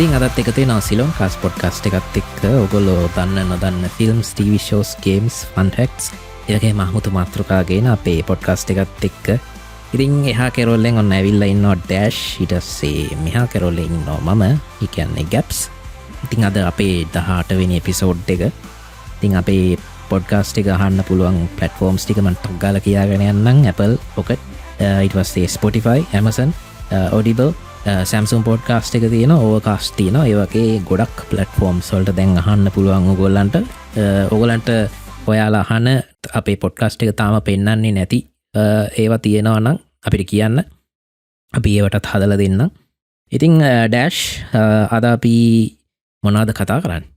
ඉතින් අදත් එක තියෙනවා සිලෝන් කාස් පොඩ්කාස්ට් එකත් එක්ක ඔයගොල්ලෝ දන්න නොදන්න films, TV shows, games, fun facts ඒවගේ මහමුතු මාතෘකා ගෙන අපේ පොඩ්කාස්ට් එකත් එක්ක ඉතින් එහා කෙරොල්ලෙන් ඔන්න ඇවිල්ලා ඉන්නවා ඩෑෂ්, ඊට පස්සේ මෙහා කෙරොල්ලෙන් ඉන්නවා මම, ඒ කියන්නේ ගැප්ස්. ඉතින් අද අපේ 18 වෙනි එපිසෝඩ් එක. ඉතින් අපේ පොඩ්කාස්ට් එක අහන්න පුළුවන් platforms ටික මම ටොක් ගාලා කියාගෙන යන්නම්. Apple Pocket, ඊට පස්සේ Spotify, Amazon, Audible, Samsung podcast එක තියෙන, Overcast තියෙන, ඒ වගේ ගොඩක් platforms වලට දැන් අහන්න පුළුවන් ඔයගොල්ලන්ට. ඔයගොල්ලන්ට ඔයාලා අහන අපේ podcast එක තාම පෙන්නන්නේ නැති ඒවා තියෙනවා නම් අපිට කියන්න. අපි ඒවටත් හදලා දෙන්නම්. ඉතින් ඩෑෂ් අද අපි මොනවද කතා කරන්නේ?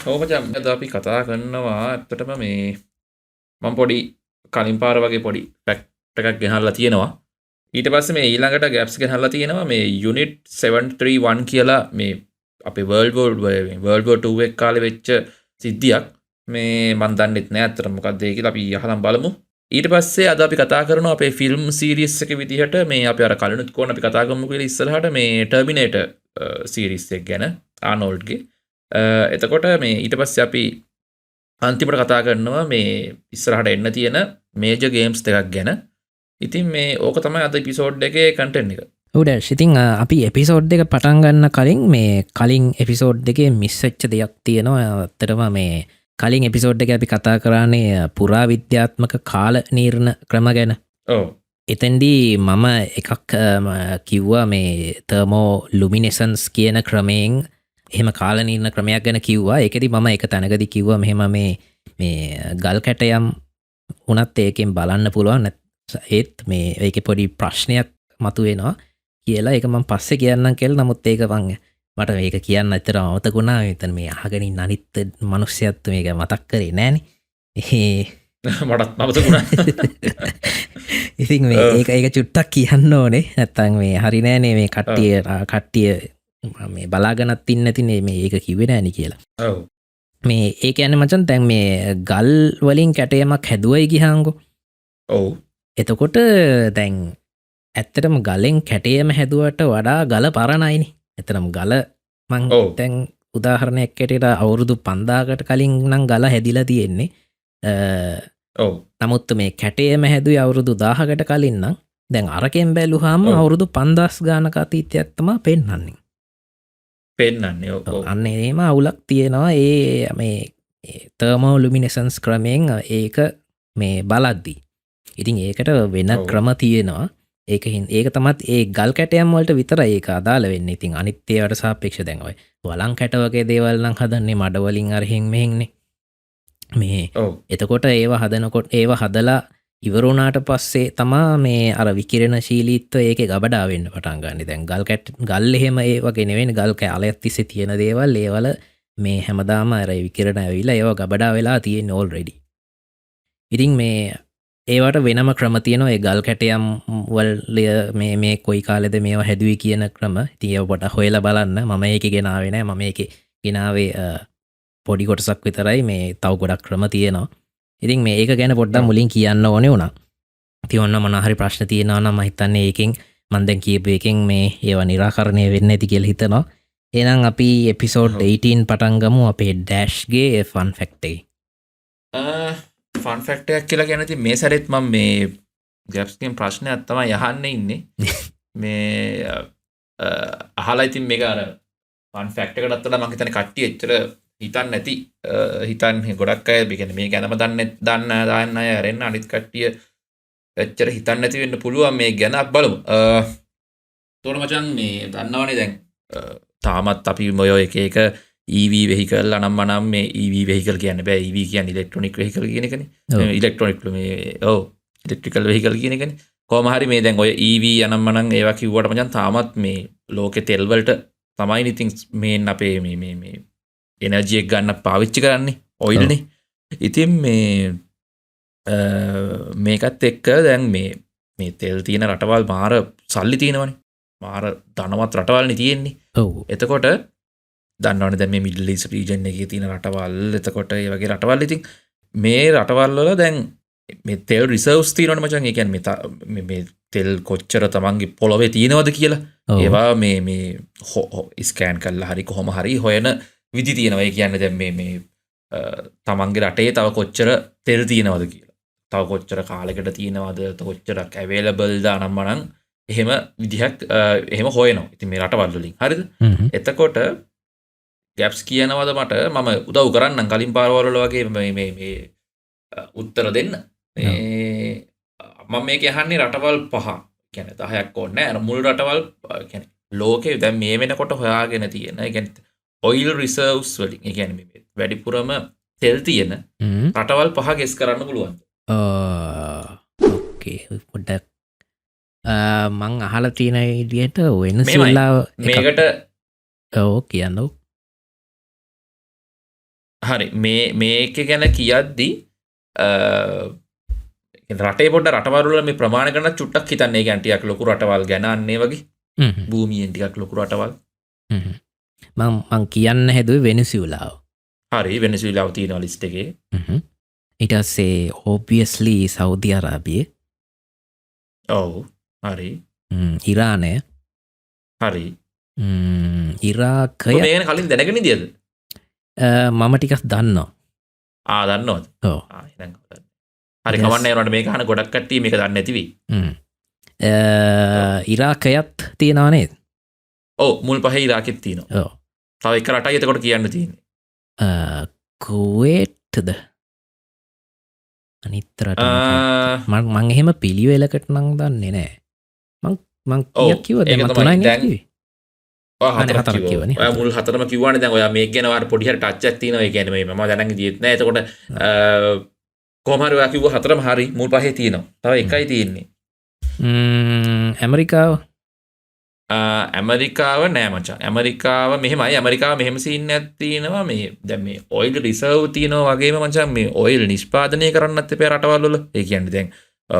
ඕමචම් අද අපි කතා කරනවා ඇත්තටම මේ මම පොඩි කලින් පාර වගේ පොඩි ෆැක්ට් එකක් ගෙනල්ලා තියෙනවා. ඊට පස්සේ මේ ඊළඟට ගැප්ස් ගෙනල්ලා තියෙනවා මේ යුනිට් 731 කියලා මේ අපේ World War 2 එක කාලේ වෙච්ච සිද්ධියක්. මේ මම දන්නෙත් නෑ අත්තට මොකක්ද ඒ කියලා අපි අහලා බලමු. ඊට පස්සේ අද අපි කතා කරනවා අපේ ෆිල්ම් සීරීස් එක විදිහට මේ අපි අර කලිනුත් කොහොම අපි කතා කරමු කියලා ඉස්සරහට මේ ටර්මිනේටර් සීරීස් එක ගැන ආනෝල්ඩ්ගේ. එතකොට මේ ඊට පස්සේ අපි අන්තිමට කතා කරනවා මේ ඉස්සරහට එන්න තියෙන මේජර් ගේම්ස් දෙකක් ගැන. ඉතින් මේ ඕක තමයි අද එපිසෝඩ් එකේ කන්ටෙන්ට් එක. ඔව් ඩෑෂ්, ඉතින් අපි එපිසෝඩ් එක පටන් ගන්න කලින් මේ කලින් එපිසෝඩ් එකේ මිස් වෙච්ච දෙයක් තියෙනවා. ඇත්තටම මේ කලින් එපිසෝඩ් එකේ අපි කතා කරානේ පුරාවිද්‍යාත්මක කාල නිර්ණ ක්‍රම ගැන. ඔව්. එතෙන්දී මම එකක් කිව්වා මේ තර්මෝ ලුමිනෙසන්ස් කියන ක්‍රමයෙන් එහෙම කාල නිර්ණ ක්‍රමයක් ගැන කිව්වා. ඒකෙදි මම එක තැනකදී කිව්වා මෙහෙම මේ ගල් කැටයම් උනත් ඒකෙන් බලන්න පුළුවන්. ඒත් මේ ඒකේ පොඩි ප්‍රශ්නයක් මතුවෙනවා කියලා ඒක මම පස්සේ කියන්නම් කියලා. නමුත් ඒක මට මේක කියන්න ඇත්තටම අමතකුණා. මෙතන මේ අහගෙන ඉන්න අනිත් මිනිස්සුත් මේක මතක් කරේ නෑනේ. මටත් මතකුණා. ඉතින් මේ ඒක චුට්ටක් කියන්න ඕනේ. නැත්තම් මේ හරි නෑනේ මේ කට්ටිය මේ බලාගෙනත් ඉන්න නැතිනේ මේ ඒක කිව්වේ නෑනේ කියලා. ඔව්. මේ ඒ කියන්නේ මචං දැන් මේ ගල් වලින් කැටයමක් හැදුවයි ගියාංගෝ. ඔව්. එතකොට දැන් ඇත්තටම ගලෙන් කැටයම හැදුවට වඩා ගල පරණයිනේ. එතරම් ගල මං දැන් උදාහරණයක් ඇටියට අවුරුදු 5000කට කලින් නම් ගල හැදිලා තියෙන්නේ. ඔව්. නමුත් මේ කැටයම හැදුවේ අවුරුදු 1000කට කලින් නම් දැන් අරකෙන් බැලුවාම අවුරුදු 5000 ගානක අතීතයක් තමයි පෙන්වන්නේ. ඔව්. අන්න එහෙම අවුලක් තියෙනවා ඒ මේ තර්මෝ ලුමිනෙසන්ස් ක්‍රමයෙන් ඒක මේ බලද්දී. ඉතින් ඒකට වෙන ක්‍රම තියෙනවා. ඒක තමත් ඒ ගල් කැටයම් වලට විතර ඒක අදාළ වෙන්නේ. ඉතින් අනිත් ඒවාට සාපේක්ෂව දැන් ඔය වලං කැට වගේ දේවල් නම් හදන්නේ මඩ වලින් අරහෙන් මෙහෙන්නේ. මේ එතකොට ඒවා හදලා ඉවර වුණාට පස්සේ තමා මේ අර විකිරණශීලීත්වය ඒකේ ගබඩා වෙන්න පටන් ගන්න. දැන් ගල් එහෙම ඒ වගේ නෙවෙයි. ගල් කැලයක් තිස්සේ තියෙන දේවල් ඒවල මේ හැමදාම අර විකිරණ ඇවිල්ලා ඒවා ගබඩා වෙලා තියෙන්නේ ඕල්රෙඩි. ඉතින් මේ ඒවට වෙනම ක්‍රම තියෙනවා. ඒ ගල් කැටයම් වල මේ කොයි කාලෙද මේවා හැදුවේ කියන ක්‍රම. ඉතින් ඒව පොඩ්ඩක් හොයලා බලන්න. මම ඒකේ ගෙනාවේ නෑ. මම ඒකේ ගෙනාවේ පොඩි කොටසක් විතරයි. මේ තව ගොඩක් ක්‍රම තියෙනවා. ඉතින් මේ ඒක ගැන පොඩ්ඩක් මුලින් කියන්න ඕනේ වුණා. ඉතින් ඔන්න මොනවා හරි ප්‍රශ්න තියෙනවා නම් මම හිතන්නේ ඒකෙන් මම දැන් කියපු එකෙන් මේ ඒවා निराකරණය වෙන්නේ නැති කියලා හිතනවා. එහෙනම් අපි එපිසෝඩ් 18 පටන් ගමු අපේ ඩෑෂ්ගේ ෆන් ෆැක්ට් එකේ. ෆන් ෆැක්ට් එකක් කියලා කියන්නේ ඉතින් මේ සැරේත් මම මේ ගැප්ස්ගෙන් ප්‍රශ්නයක් තමයි අහන්න ඉන්නේ. මේ අහලා ඉතින් මේක අර ෆන් ෆැක්ට් එකකට වඩා මම හිතන්නේ කට්ටිය එච්චර හිතන්නේ ගොඩක් අය කියන්නේ මේ ගැනම දන්න අය අරෙන්න අනිත් කට්ටිය එච්චර හිතන්නේ නැති වෙන්න පුළුවන්. මේ ගැන අපි බලමු. තෝරන මචං මේ දන්නවනේ දැන් තාමත් අපි මොය එක EV vehicle අනම්මනම් මේ EV vehicle කියන්න බෑ. EV කියන්නේ electronic vehicle කියන එකනේ. electronic මේ electrical vehicle කියන එකනේ. කොහොම හරි මේ දැන් ඔය EV අනම්මනම් ඒවා කිව්වට මචං තාමත් මේ ලෝකේ තෙල් වලට තමයි ඉතින් මේන් අපේ මේ එනර්ජි එක ගන්න පාවිච්චි කරන්නේ ඔයිල් නේ. ඉතින් මේකත් එක්ක දැන් මේ තෙල් තියෙන රටවල් මාර සල්ලි තියෙනවනේ. මාර ධනවත් රටවල්නේ තියෙන්නේ. ඔව්. එතකොට දන්නවනේ දැන් මේ මිඩල් ඊස්ට් රීජන් එකේ තියෙන රටවල්, එතකොට ඒ වගේ රටවල් ඉතින් මේ රටවල් වල දැන් මේ තෙල් රිසර්ව්ස් තියෙනවනේ මචං. ඒ කියන්නේ මේ තෙල් කොච්චර තමන්ගේ පොළොවේ තියෙනවද කියලා ඒවා මේ ස්කෑන් කල්ලා හරි කොහොම හරි හොයන විදි තියෙනවා. ඒ කියන්නේ දැන් මේ තමන්ගේ රටේ තව කොච්චර තෙල් තියෙනවද කියලා, තව කොච්චර කාලෙකට තියෙනවද, කොච්චරක් අවේලබල්ද අනම්මනම් එහෙම විදිහක් එහෙම හොයනවා. ඉතින් මේ රටවල් වලින් හරිද? එතකොට ගැප්ස් කියනවාද මට මම උදව් කරන්නම් කලින් පාරවල් වල වගේ මේ උත්තර දෙන්න. මම මේක අහන්නේ රටවල් 5 කියන්නේ 10ක් ඕනේ නෑ. අර මුල් රටවල් කියන්නේ ලෝකේ දැන් මේ වෙනකොට හොයාගෙන තියෙන. ඒ කියන්නේ ඔයිල් රිසර්ව්ස් වලින්. ඒ කියන්නේ මේ වැඩිපුරම තෙල් තියෙන රටවල් 5 ගෙස් කරන්න පුළුවන්. ඕකේ පොඩ්ඩක් මං අහලා තියෙන විදිහට වෙනසුලා මේකට කියන්න. හරි මේක ගැන කියද්දී රටේ පොඩ රටවරුල මේ ප්‍රමාණ කරන චුට්ටක් හිතන්නේ ගැන්ටියක් ලොකු රටවල් ගැන අන්නේ වගේ භූමියෙන් ටිකක් ලොකු රටවල් මං කියන්න හැදුවේ වෙනසියුලාව. හරි වෙනසියුලාව තියෙනවා ලිස්ට් එකේ. ඊට පස්සේ obviously සෞදි අරාබිය. ඔව් හරි. ඉරානය. හරි. ඉරාකය. මේ ගැන කලින් දැනගෙන ඉදියද? මම ටිකක් දන්නවා. දන්නවද? ඔව්. හරි කවන්නේ ඒනට මේක අහන ගොඩක් කට්ටිය මේක දන්නේ නැති වෙයි. ඉරාකයත් තියෙනවා නේද? ඔව් මුල් පහේ ඉරාකෙත් තියෙනවා. ඔව්. තව එක රටයි එතකොට කියන්න තියෙන්නේ. කුවේට්ද? අනිත් රට මං එහෙම පිළිවෙලකට නම් දන්නේ නැහැ. මං කීයක් කිව්වද? මම තුනයි කිව්වේ. හතරක් කිව්වනේ. ඔයා මුල් හතරම කිව්වනේ. දැන් ඔයා මේක ගැන වාර පොඩි හරි ටච් එකක් තියෙනවා. ඒ කියන්නේ මම දැනන් ගියෙත් නැහැ. එතකොට කොහොම හරි ඔයා කිව්ව හතරම හරි මුල් පහේ තියෙනවා. තව එකයි තියෙන්නේ. ඇමරිකාව. ඇමරිකාව නෑ මචං. ඇමරිකාව මෙහෙමයි. ඇමරිකාව මෙහෙම සීන් එකක් තියෙනවා. මේ දැන් මේ ඔයිල් රිසර්ව් තියෙනවා වගේම මචං මේ ඔයිල් නිෂ්පාදනය කරන්නත් එපා රටවල් වල. ඒ කියන්නේ දැන්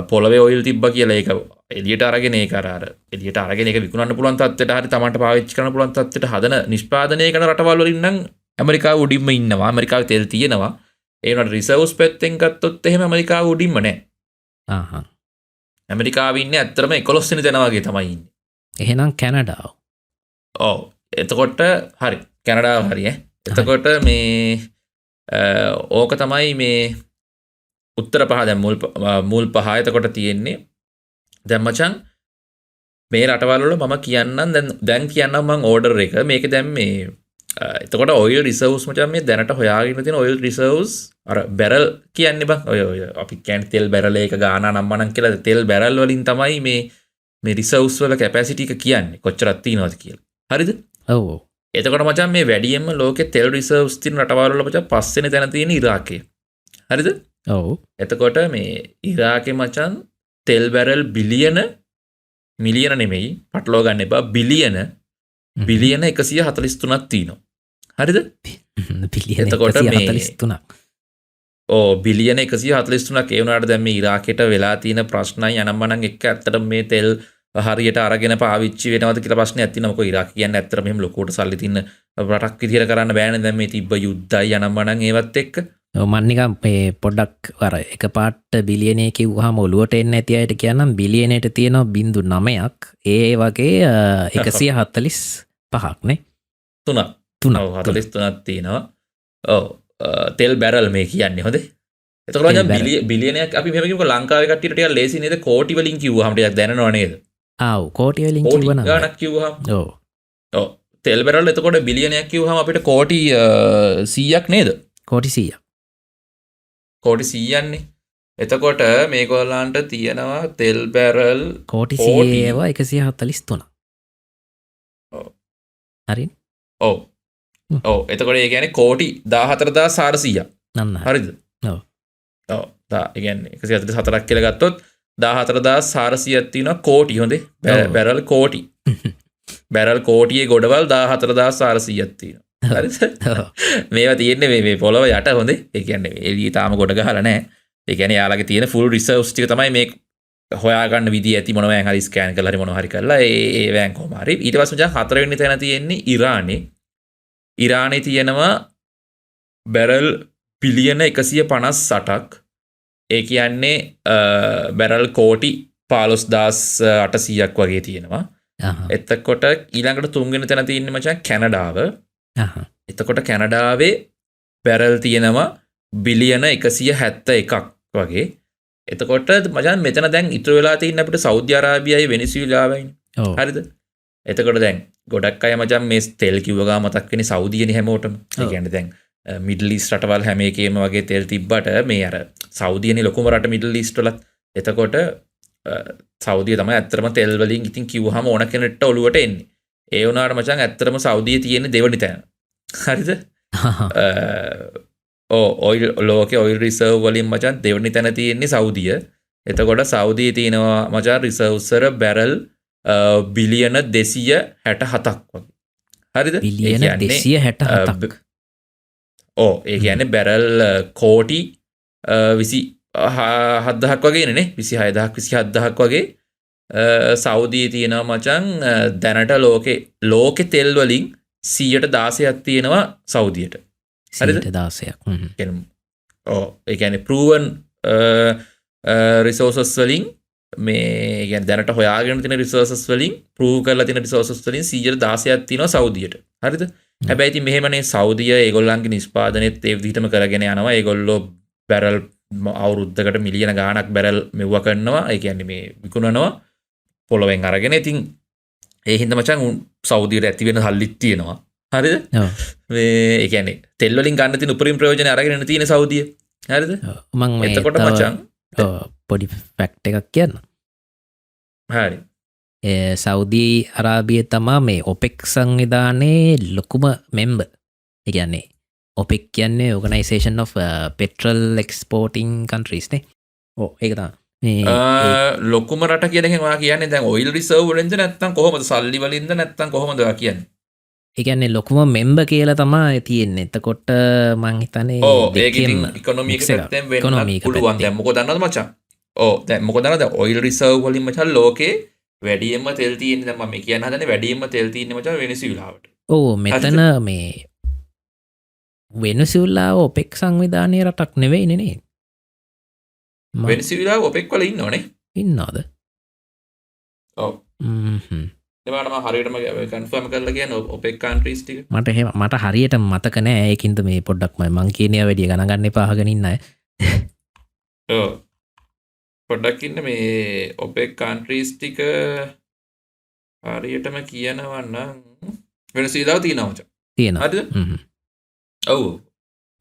පොළවේ ඔයිල් තිබ්බා කියලා ඒක එළියට අරගෙන ඒක අර එළියට අරගෙන ඒක විකුණන්න පුළුවන් තත්ත්වයට හරි තමන්ට පාවිච්චි කරන්න පුළුවන් තත්ත්වයට හදන නිෂ්පාදනය කරන රටවල් වලින් නම් ඇමරිකාව උඩින්ම ඉන්නවා. ඇමරිකාවේ තෙල් තියෙනවා. ඒ වුණාට රිසර්ව්ස් පැත්තෙන් ගත්තොත් එහෙම ඇමරිකාව උඩින්ම නෑ. ඇමරිකාවේ ඉන්නේ ඇත්තටම 11 වෙනි තැන වගේ තමයි ඉන්නේ. එහෙනම් කැනඩාව. ඔව්. එතකොට හරි. කැනඩාව හරි ඈ. එතකොට මේ ඕක තමයි මේ උත්තර පහ දැන් මුල් පහ එතකොට තියෙන්නේ. දැන් මචං මේ රටවල් වල මම කියන්නම් දැන් කියන්නම් මම ඕඩර් එක. මේක දැන් මේ එතකොට ඔයිල් රිසර්ව්ස් මචං මේ දැනට හොයාගෙන තියෙන ඔයිල් රිසර්ව්ස් අර බැරල් කියන්නේ බං. ඔය අපි කියන්නේ තෙල් බැරල් එක ගාන නම්මනම් කියලා තෙල් බැරල් වලින් තමයි මේ රිසර්ව්ස් වල කැපැසිටි එක කියන්නේ කොච්චරක් තියෙනවද කියලා. හරිද? ඔව්. එතකොට මචං මේ වැඩියෙන්ම ලෝකේ තෙල් රිසර්ව්ස් තියෙන රටවල් වල මචං පස්වෙනි තැන තියෙන ඉරාකය. හරිද? ඔව්. එතකොට මේ ඉරාකේ මචං තෙල් බැරල් මිලියන නෙමෙයි පටලවා ගන්න එපා බිලියන 143ක් තියෙනවා. හරිද? බිලියන එතකොට 143ක්. බිලියන 143ක් ඒ වුණාට දැන් මේ ඉරාකෙට වෙලා තියෙන ප්‍රශ්නයි අනම්මනම් එක්ක ඇත්තටම මේ තෙල් හරියට අරගෙන පාවිච්චි වෙනවද කියලා ප්‍රශ්නයක් තියෙනවා. මොකද ඉරාක කියන්නේ ඇත්තටම මෙහෙම ලොකුවට සල්ලි තියෙන රටක් විදිහට කරන්න බෑනේ. දැන් මේ තිබ්බ යුද්ධයි අනම්මනම් ඒවත් එක්ක මම නිකන් මේ පොඩ්ඩක් අර එකපාරට බිලියනය කිව්වහම ඔලුවට එන්නේ නැති අයට කියන්නම් බිලියනයට තියෙනවා 0.9ක්. ඒ වගේ 145ක් නේ. 43ක් තියෙනවා. ඔව්. තෙල් බැරල් මේ කියන්නේ හොඳේ. එතකොට බිලියනයක් අපි මෙහෙම කිව්වොත් ලංකාවේ කට්ටියට ටිකක් ලේසි නේද? කෝටි වලින් කිව්වහම ටිකක් දැනනව නේද? ආව් කෝටි වලින් කිව්වනම් ගාණක් කිව්වහම ඔව් තෙල් බැරල් එතකොට බිලියනයක් කිව්වහම අපිට කෝටි 100ක් නේද? කෝටි 100ක්. කෝටි 100න්නේ. එතකොට මේගොල්ලන්ට තියෙනවා තෙල් බැරල් කෝටි 100 143. ඔව්. හරිනේ? ඔව්. ඔව්. එතකොට ඒ කියන්නේ කෝටි 14400ක්. නන්න. හරිද? ඔව්. ඔව්. ඒ කියන්නේ 144ක් කියලා ගත්තොත් 14400ක් තියෙනවා කෝටි හොඳේ. බැරල් කෝටි. බැරල් කෝටියේ ගොඩවල් 14400ක් තියෙනවා. හරිද? මේවා තියෙන්නේ මේ පොළව යට හොඳේ. ඒ කියන්නේ එළිය තාම ගොඩ ගහලා නැහැ. ඒ කියන්නේ යාළගේ තියෙන ෆුල් රිසර්ව්ස් ටික තමයි මේ හොයාගන්න විදිය ඇති මොනවාන් හරි ස්කෑන් කරලා හරි මොනවා හරි කරලා ඒ වෑන් කොහම හරි. ඊට පස්සේ මචං හතරවෙනි තැන තියෙන්නේ ඉරානේ. ඉරානේ තියෙනවා බැරල් බිලියන 158ක්. ඒ කියන්නේ බැරල් කෝටි 15,800ක් වගේ තියෙනවා. එතකොට ඊළඟට තුන්වෙනි තැන තියෙන්නේ මචං කැනඩාව. එතකොට කැනඩාවේ බැරල් තියෙනවා බිලියන 171ක් වගේ. එතකොට මචං මෙතන දැන් ඉතුරු වෙලා තියෙන අපිට සෞදි අරාබියයි වෙනිසුලාවයි. හරිද? එතකොට දැන් ගොඩක් අය මචං මේ තෙල් කිව්ව ගා මතක් වෙන්නේ සෞදියනේ හැමෝටම. ඒ කියන්නේ දැන් මිඩල් ඊස්ට් රටවල් හැම එකේම වගේ තෙල් තිබ්බට මේ අර සෞදියනේ ලොකුම රට මිඩල් ඊස්ට් වලත්. එතකොට සෞදිය තමයි ඇත්තටම තෙල් වලින් ඉතින් කිව්වහම ඕන කෙනෙක්ට ඔලුවට එන්නේ. ඒ වුණාට මචං ඇත්තටම සෞදියේ තියෙන දෙවනි තැන. හරිද? ඔයිල් ලෝකේ ඔයිල් රිසර්ව් වලින් මචං දෙවනි තැන තියෙන්නේ සෞදිය. එතකොට සෞදියේ තියෙනවා මචං රිසර්ව්ස් වල බැරල් බිලියන 267ක් වගේ. හරිද? බිලියන 267ක්. ඒ කියන්නේ බැරල් කෝටි 27,000ක් වගේනේ 26,000 වගේ සෞදියේ තියෙනවා මචං දැනට ලෝකේ තෙල් වලින් 116ක් තියෙනවා සෞදියට. හරිද? 116ක්. ඒ කියන්නේ proven resources වලින් මේ කියන්නේ දැනට හොයාගෙන තියෙන resources වලින් prove කරලා තියෙන resources වලින් 116ක් තියෙනවා සෞදියට. හරිද? හැබැයි ඉතින් මෙහෙමනේ සෞදිය ඒගොල්ලන්ගේ නිෂ්පාදනෙත් ඒ විදිහටම කරගෙන යනවා. ඒගොල්ලෝ බැරල් අවුරුද්දකට මිලියන ගාණක් බැරල් මෙව්ව කරනවා. ඒ කියන්නේ මේ විකුණනවා පොළොවෙන් අරගෙන. ඉතින් ඒ හින්දා මචං සෞදියට ඇති වෙන සල්ලිත් තියෙනවා. හරිද? මේ ඒ කියන්නේ තෙල් වලින් ගන්න තියෙන උපරිම ප්‍රයෝජන අරගෙන තියෙන සෞදිය. හරිද? මම එතකොට මචං පොඩි ෆැක්ට් එකක් කියන්න. හරි. සෞදි අරාබිය තමා මේ ඔපෙක් සංවිධානයේ ලොකුම මෙම්බර්. ඒ කියන්නේ ඔපෙක් කියන්නේ Organization of Petrol Exporting Countries නේ. ඒක තමයි. ලොකුම රට කියන එකෙන් ඔයා කියන්නේ දැන් ඔයිල් රිසර්ව් වලින්ද නැත්නම් කොහොමද සල්ලි වලින්ද නැත්නම් කොහොමද ඔයා කියන්නේ? ඒ කියන්නේ ලොකුම මෙම්බර් කියලා තමයි තියෙන්නේ. එතකොට මං හිතන්නේ දෙකෙන් ඉකොනොමි එක පැත්තෙන් වෙන්න පුළුවන්. දැන් මොකද දන්නවද මචං? දැන් මොකද දන්නවද ඔයිල් රිසර්ව් වලින් මචං ලෝකේ වැඩියෙන්ම තෙල් තියෙන්නේ දැන් මම කියන්න හදන්නේ වැඩියෙන්ම තෙල් තියෙන්නේ මචං වෙනිසුලාවට. මෙතන මේ වෙනිසුලාව ඔපෙක් සංවිධානයේ රටක් නෙවෙයිනේ නේද? වෙනිසුලාව ඔපෙක් වල ඉන්නවනේ. ඉන්නවද? ඔව්. ඒකට මම හරියටම කන්ෆර්ම් කරලා කියන්නේ ඔපෙක් කන්ට්‍රීස් ටික. මට හරියට මතක නෑ. ඒකින්ද මේ පොඩ්ඩක් මං කියනවා වැඩි ගණන් ගන්න එපා අහගෙන ඉන්න අය. ඔව්. පොඩ්ඩක් ඉන්න මේ ඔපෙක් කන්ට්‍රීස් ටික හරියටම කියනවා නම් වෙනසීලාව තියෙනවා මචං. තියෙනවා. හරිද? ඔව්.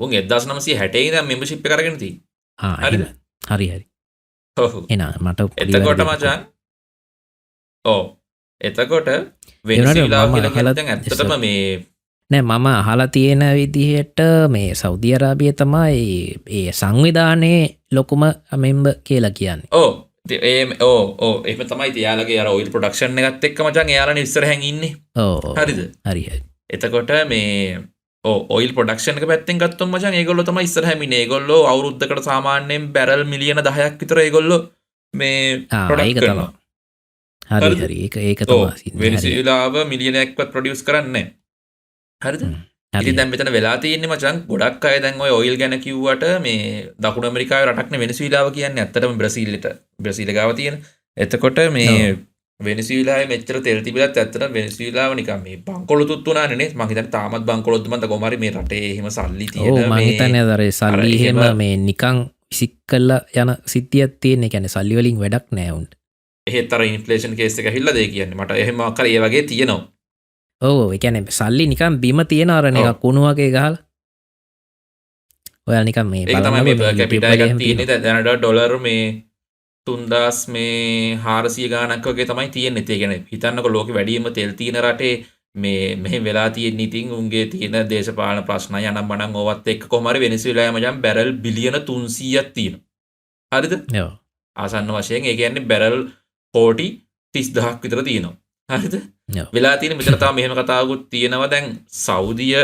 උන් 1960 ඉඳන් මෙම්බර්ෂිප් එක අරගෙන තියෙනවා. හරිද? හරි. ඔව්. එනවා මට එතකොට මචං එතකොට වෙනසීලාව කියලා කියන්නේ දැන් ඇත්තටම මේ නෑ මම අහලා තියෙන විදිහට මේ සෞදි අරාබිය තමයි ඒ සංවිධානයේ ලොකුම මෙම්බර් කියලා කියන්නේ. එහෙම තමයි තියාලගේ අර ඔයිල් ප්‍රොඩක්ෂන් එකත් එක්ක මචං එයාලානේ ඉස්සරහින් ඉන්නේ. හරිද? හරි. එතකොට මේ ඔයිල් ප්‍රොඩක්ෂන් එක පැත්තෙන් ගත්තොත් මචං ඒගොල්ලෝ තමයි ඉස්සරහින් ඉන්නේ. ඒගොල්ලෝ අවුරුද්දකට සාමාන්‍යයෙන් බැරල් මිලියන 10ක් විතර ඒගොල්ලෝ මේ ප්‍රොඩක්ට් කරනවා. හරි. ඒක තමයි. වෙනිසුලාව මිලියනයක්වත් ප්‍රොඩියුස් කරන්නේ නැහැ. හරිද? ඉතින් දැන් මෙතන වෙලා තියෙන්නේ මචං ගොඩක් අය දැන් ඔය ඔයිල් ගැන කිව්වට මේ දකුණු ඇමරිකාවේ රටක් නේ වෙනිසුලාව කියන්නේ. ඇත්තටම බ්‍රසීල් ගාව තියෙන. එතකොට මේ වෙනිසුලාවේ මෙච්චර තෙල් තිබිලත් ඇත්තටම වෙනිසුලාව නිකන් මේ බංකොලොතුත් උනානේ නේ. මං හිතන්නේ තාමත් බංකොලොත් මන්ද කොහමරි මේ රටේ එහෙම සල්ලි තියෙන මේ මං හිතන්නේ අර සල්ලි එහෙම මේ නිකන් විසික් කරලා යන සිද්ධියක් තියෙන. ඒ කියන්නේ සල්ලි වලින් වැඩක් නෑ උන්ට. එහෙත් අර ඉන්ෆ්ලේෂන් කේස් එක ඇහිල්ලා දෙයි කියන්නේ. මට එහෙම අකර ඒ වගේ තියෙනවා. ඒ කියන්නේ සල්ලි නිකන් බිම තියෙන අර නිකන් කුණු වගේ ගහලා. ඔයාලා නිකන් මේ බලන්න මේ per capita එකක් තියෙන්නේ දැනට ඩොලර් මේ 3000 මේ 400 ගාණක් වගේ තමයි තියෙන්නේ. ඒ කියන්නේ හිතන්නකො ලෝකෙ වැඩිම තෙල් තියෙන රටේ මේ මෙහෙම වෙලා තියෙන ඉතින් උන්ගේ තියෙන දේශපාලන ප්‍රශ්න යනම් මනම් ඕවත් එක්ක කොහොම හරි වෙනිසුලාවේ මචං බැරල් බිලියන 300ක් තියෙනවා. හරිද? ඔව්. ආසන්න වශයෙන් ඒ කියන්නේ බැරල් කෝටි 30000ක් විතර තියෙනවා. හරිද? වෙලා තියෙන මෙතන තාම මෙහෙම කතාවකුත් තියෙනවා. දැන් සෞදිය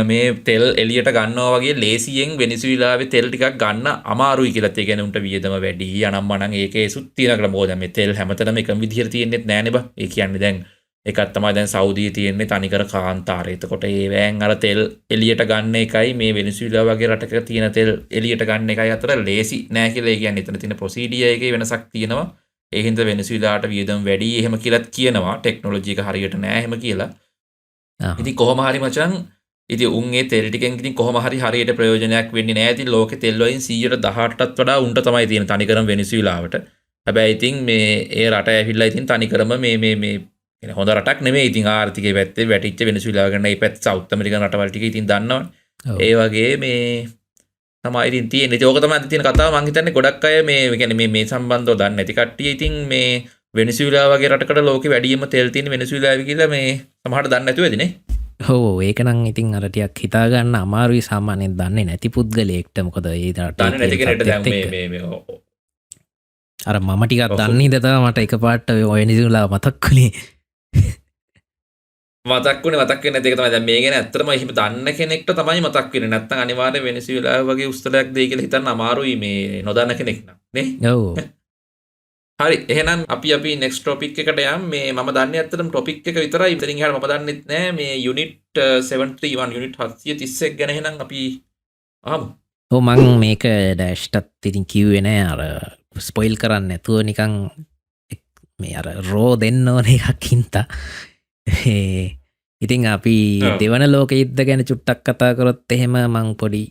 මේ තෙල් එළියට ගන්නවා වගේ ලේසියෙන් වෙනිසුලාවේ තෙල් ටිකක් ගන්න අමාරුයි කියලා. ඒ කියන්නේ උන්ට වියදම වැඩි යනම් මනම් ඒකේසුත් තියෙන කියලා. මොකද මේ තෙල් හැමතැනම එකම විදිහට තියෙන්නෙත් නෑනේ බා. ඒ කියන්නේ දැන් එකක් තමයි දැන් සෞදියේ තියෙන්නේ තනිකර කාන්තාරය. එතකොට ඒවැන් අර තෙල් එළියට ගන්න එකයි මේ වෙනසුලා වගේ රටක තියෙන තෙල් එළියට ගන්න එකයි අතර ලේසි නෑ කියලා. ඒ කියන්නේ එතන තියෙන ප්‍රොසීඩියර් එකේ වෙනසක් තියෙනවා. ඒ හින්දා වෙනසුලාට වියදම් වැඩි එහෙම කියලාත් කියනවා. ටෙක්නොලොජි එක හරියට නෑ එහෙම කියලා. ඉතින් කොහොම හරි මචං ඉතින් උන් ඒ තෙල් ටිකෙන් ඉතින් කොහොම හරි හරියට ප්‍රයෝජනයක් වෙන්නේ නෑ. ඉතින් ලෝකේ තෙල් වලින් 118ටත් වඩා උන්ට තමයි තියෙන තනිකරම වෙනසුලාවට. හැබැයි ඉතින් මේ ඒ රට ඇවිල්ලා ඉතින් තනිකරම මේ හොඳ රටක් නෙමෙයි. ඉතින් ආර්ථිකයේ පැත්තේ වැටිච්ච වෙනසුලා ගන්න මේ පැත්ත සවුත් ඇමරිකන් රටවල් ටික ඉතින් දන්නවනේ. ඒ වගේ මේ තමයි ඉතින් තියෙන්නේ. ඉතින් ඕක තමයි තියෙන කතාව. මං හිතන්නේ ගොඩක් අය මේ කියන්නේ මේ සම්බන්ධව දන්නේ නැති කට්ටිය ඉතින් මේ වෙනසුලා වගේ රටකට ලෝකෙ වැඩිම තෙල් තියෙන වෙනසුලාවි කියලා මේ සමහරට දන්නේ නැතුව ඇදිනේ. ඔව් ඒක නම් ඉතින් අර ටිකක් හිතා ගන්න අමාරුයි සාමාන්‍යයෙන් දන්නේ නැති පුද්ගලයෙක්ට. මොකද ඒ රටේ දන්නේ නැති කෙනෙක්ට දැන් මේ අර මම ටිකක් දන්නේ දතා මට එකපාරට ඔය වෙනසුලා මතක් වුණේ. මතක් වෙන්නේ නැති එක තමයි. දැන් මේ ගැන ඇත්තටම එහෙම දන්න කෙනෙක්ට තමයි මතක් වෙන්නේ. නැත්නම් අනිවාර්යෙන් වෙනසුලා වගේ උස්තරයක් දෙයි කියලා හිතන්න අමාරුයි මේ නොදන්න කෙනෙක් නම් නේ. ඔව්. හරි එහෙනම් අපි next topic එකට යමු. මේ මම දන්නේ ඇත්තටම topic එක විතරයි. ඉතින් එහාට මම දන්නෙත් නෑ මේ unit 731 unit 731 ගැන එහෙනම් අපි අහමු. ඔව් මං මේක ඩෑෂ්ටත් ඉතින් කිව්වේ නෑ අර ස්පොයිල් කරන්න නැතුව නිකන් මේ අර රෝ දෙන්න ඕන එකක් හින්දා. ඉතින් අපි දෙවන ලෝක යුද්ධ ගැන චුට්ටක් කතා කරොත් එහෙම මං පොඩි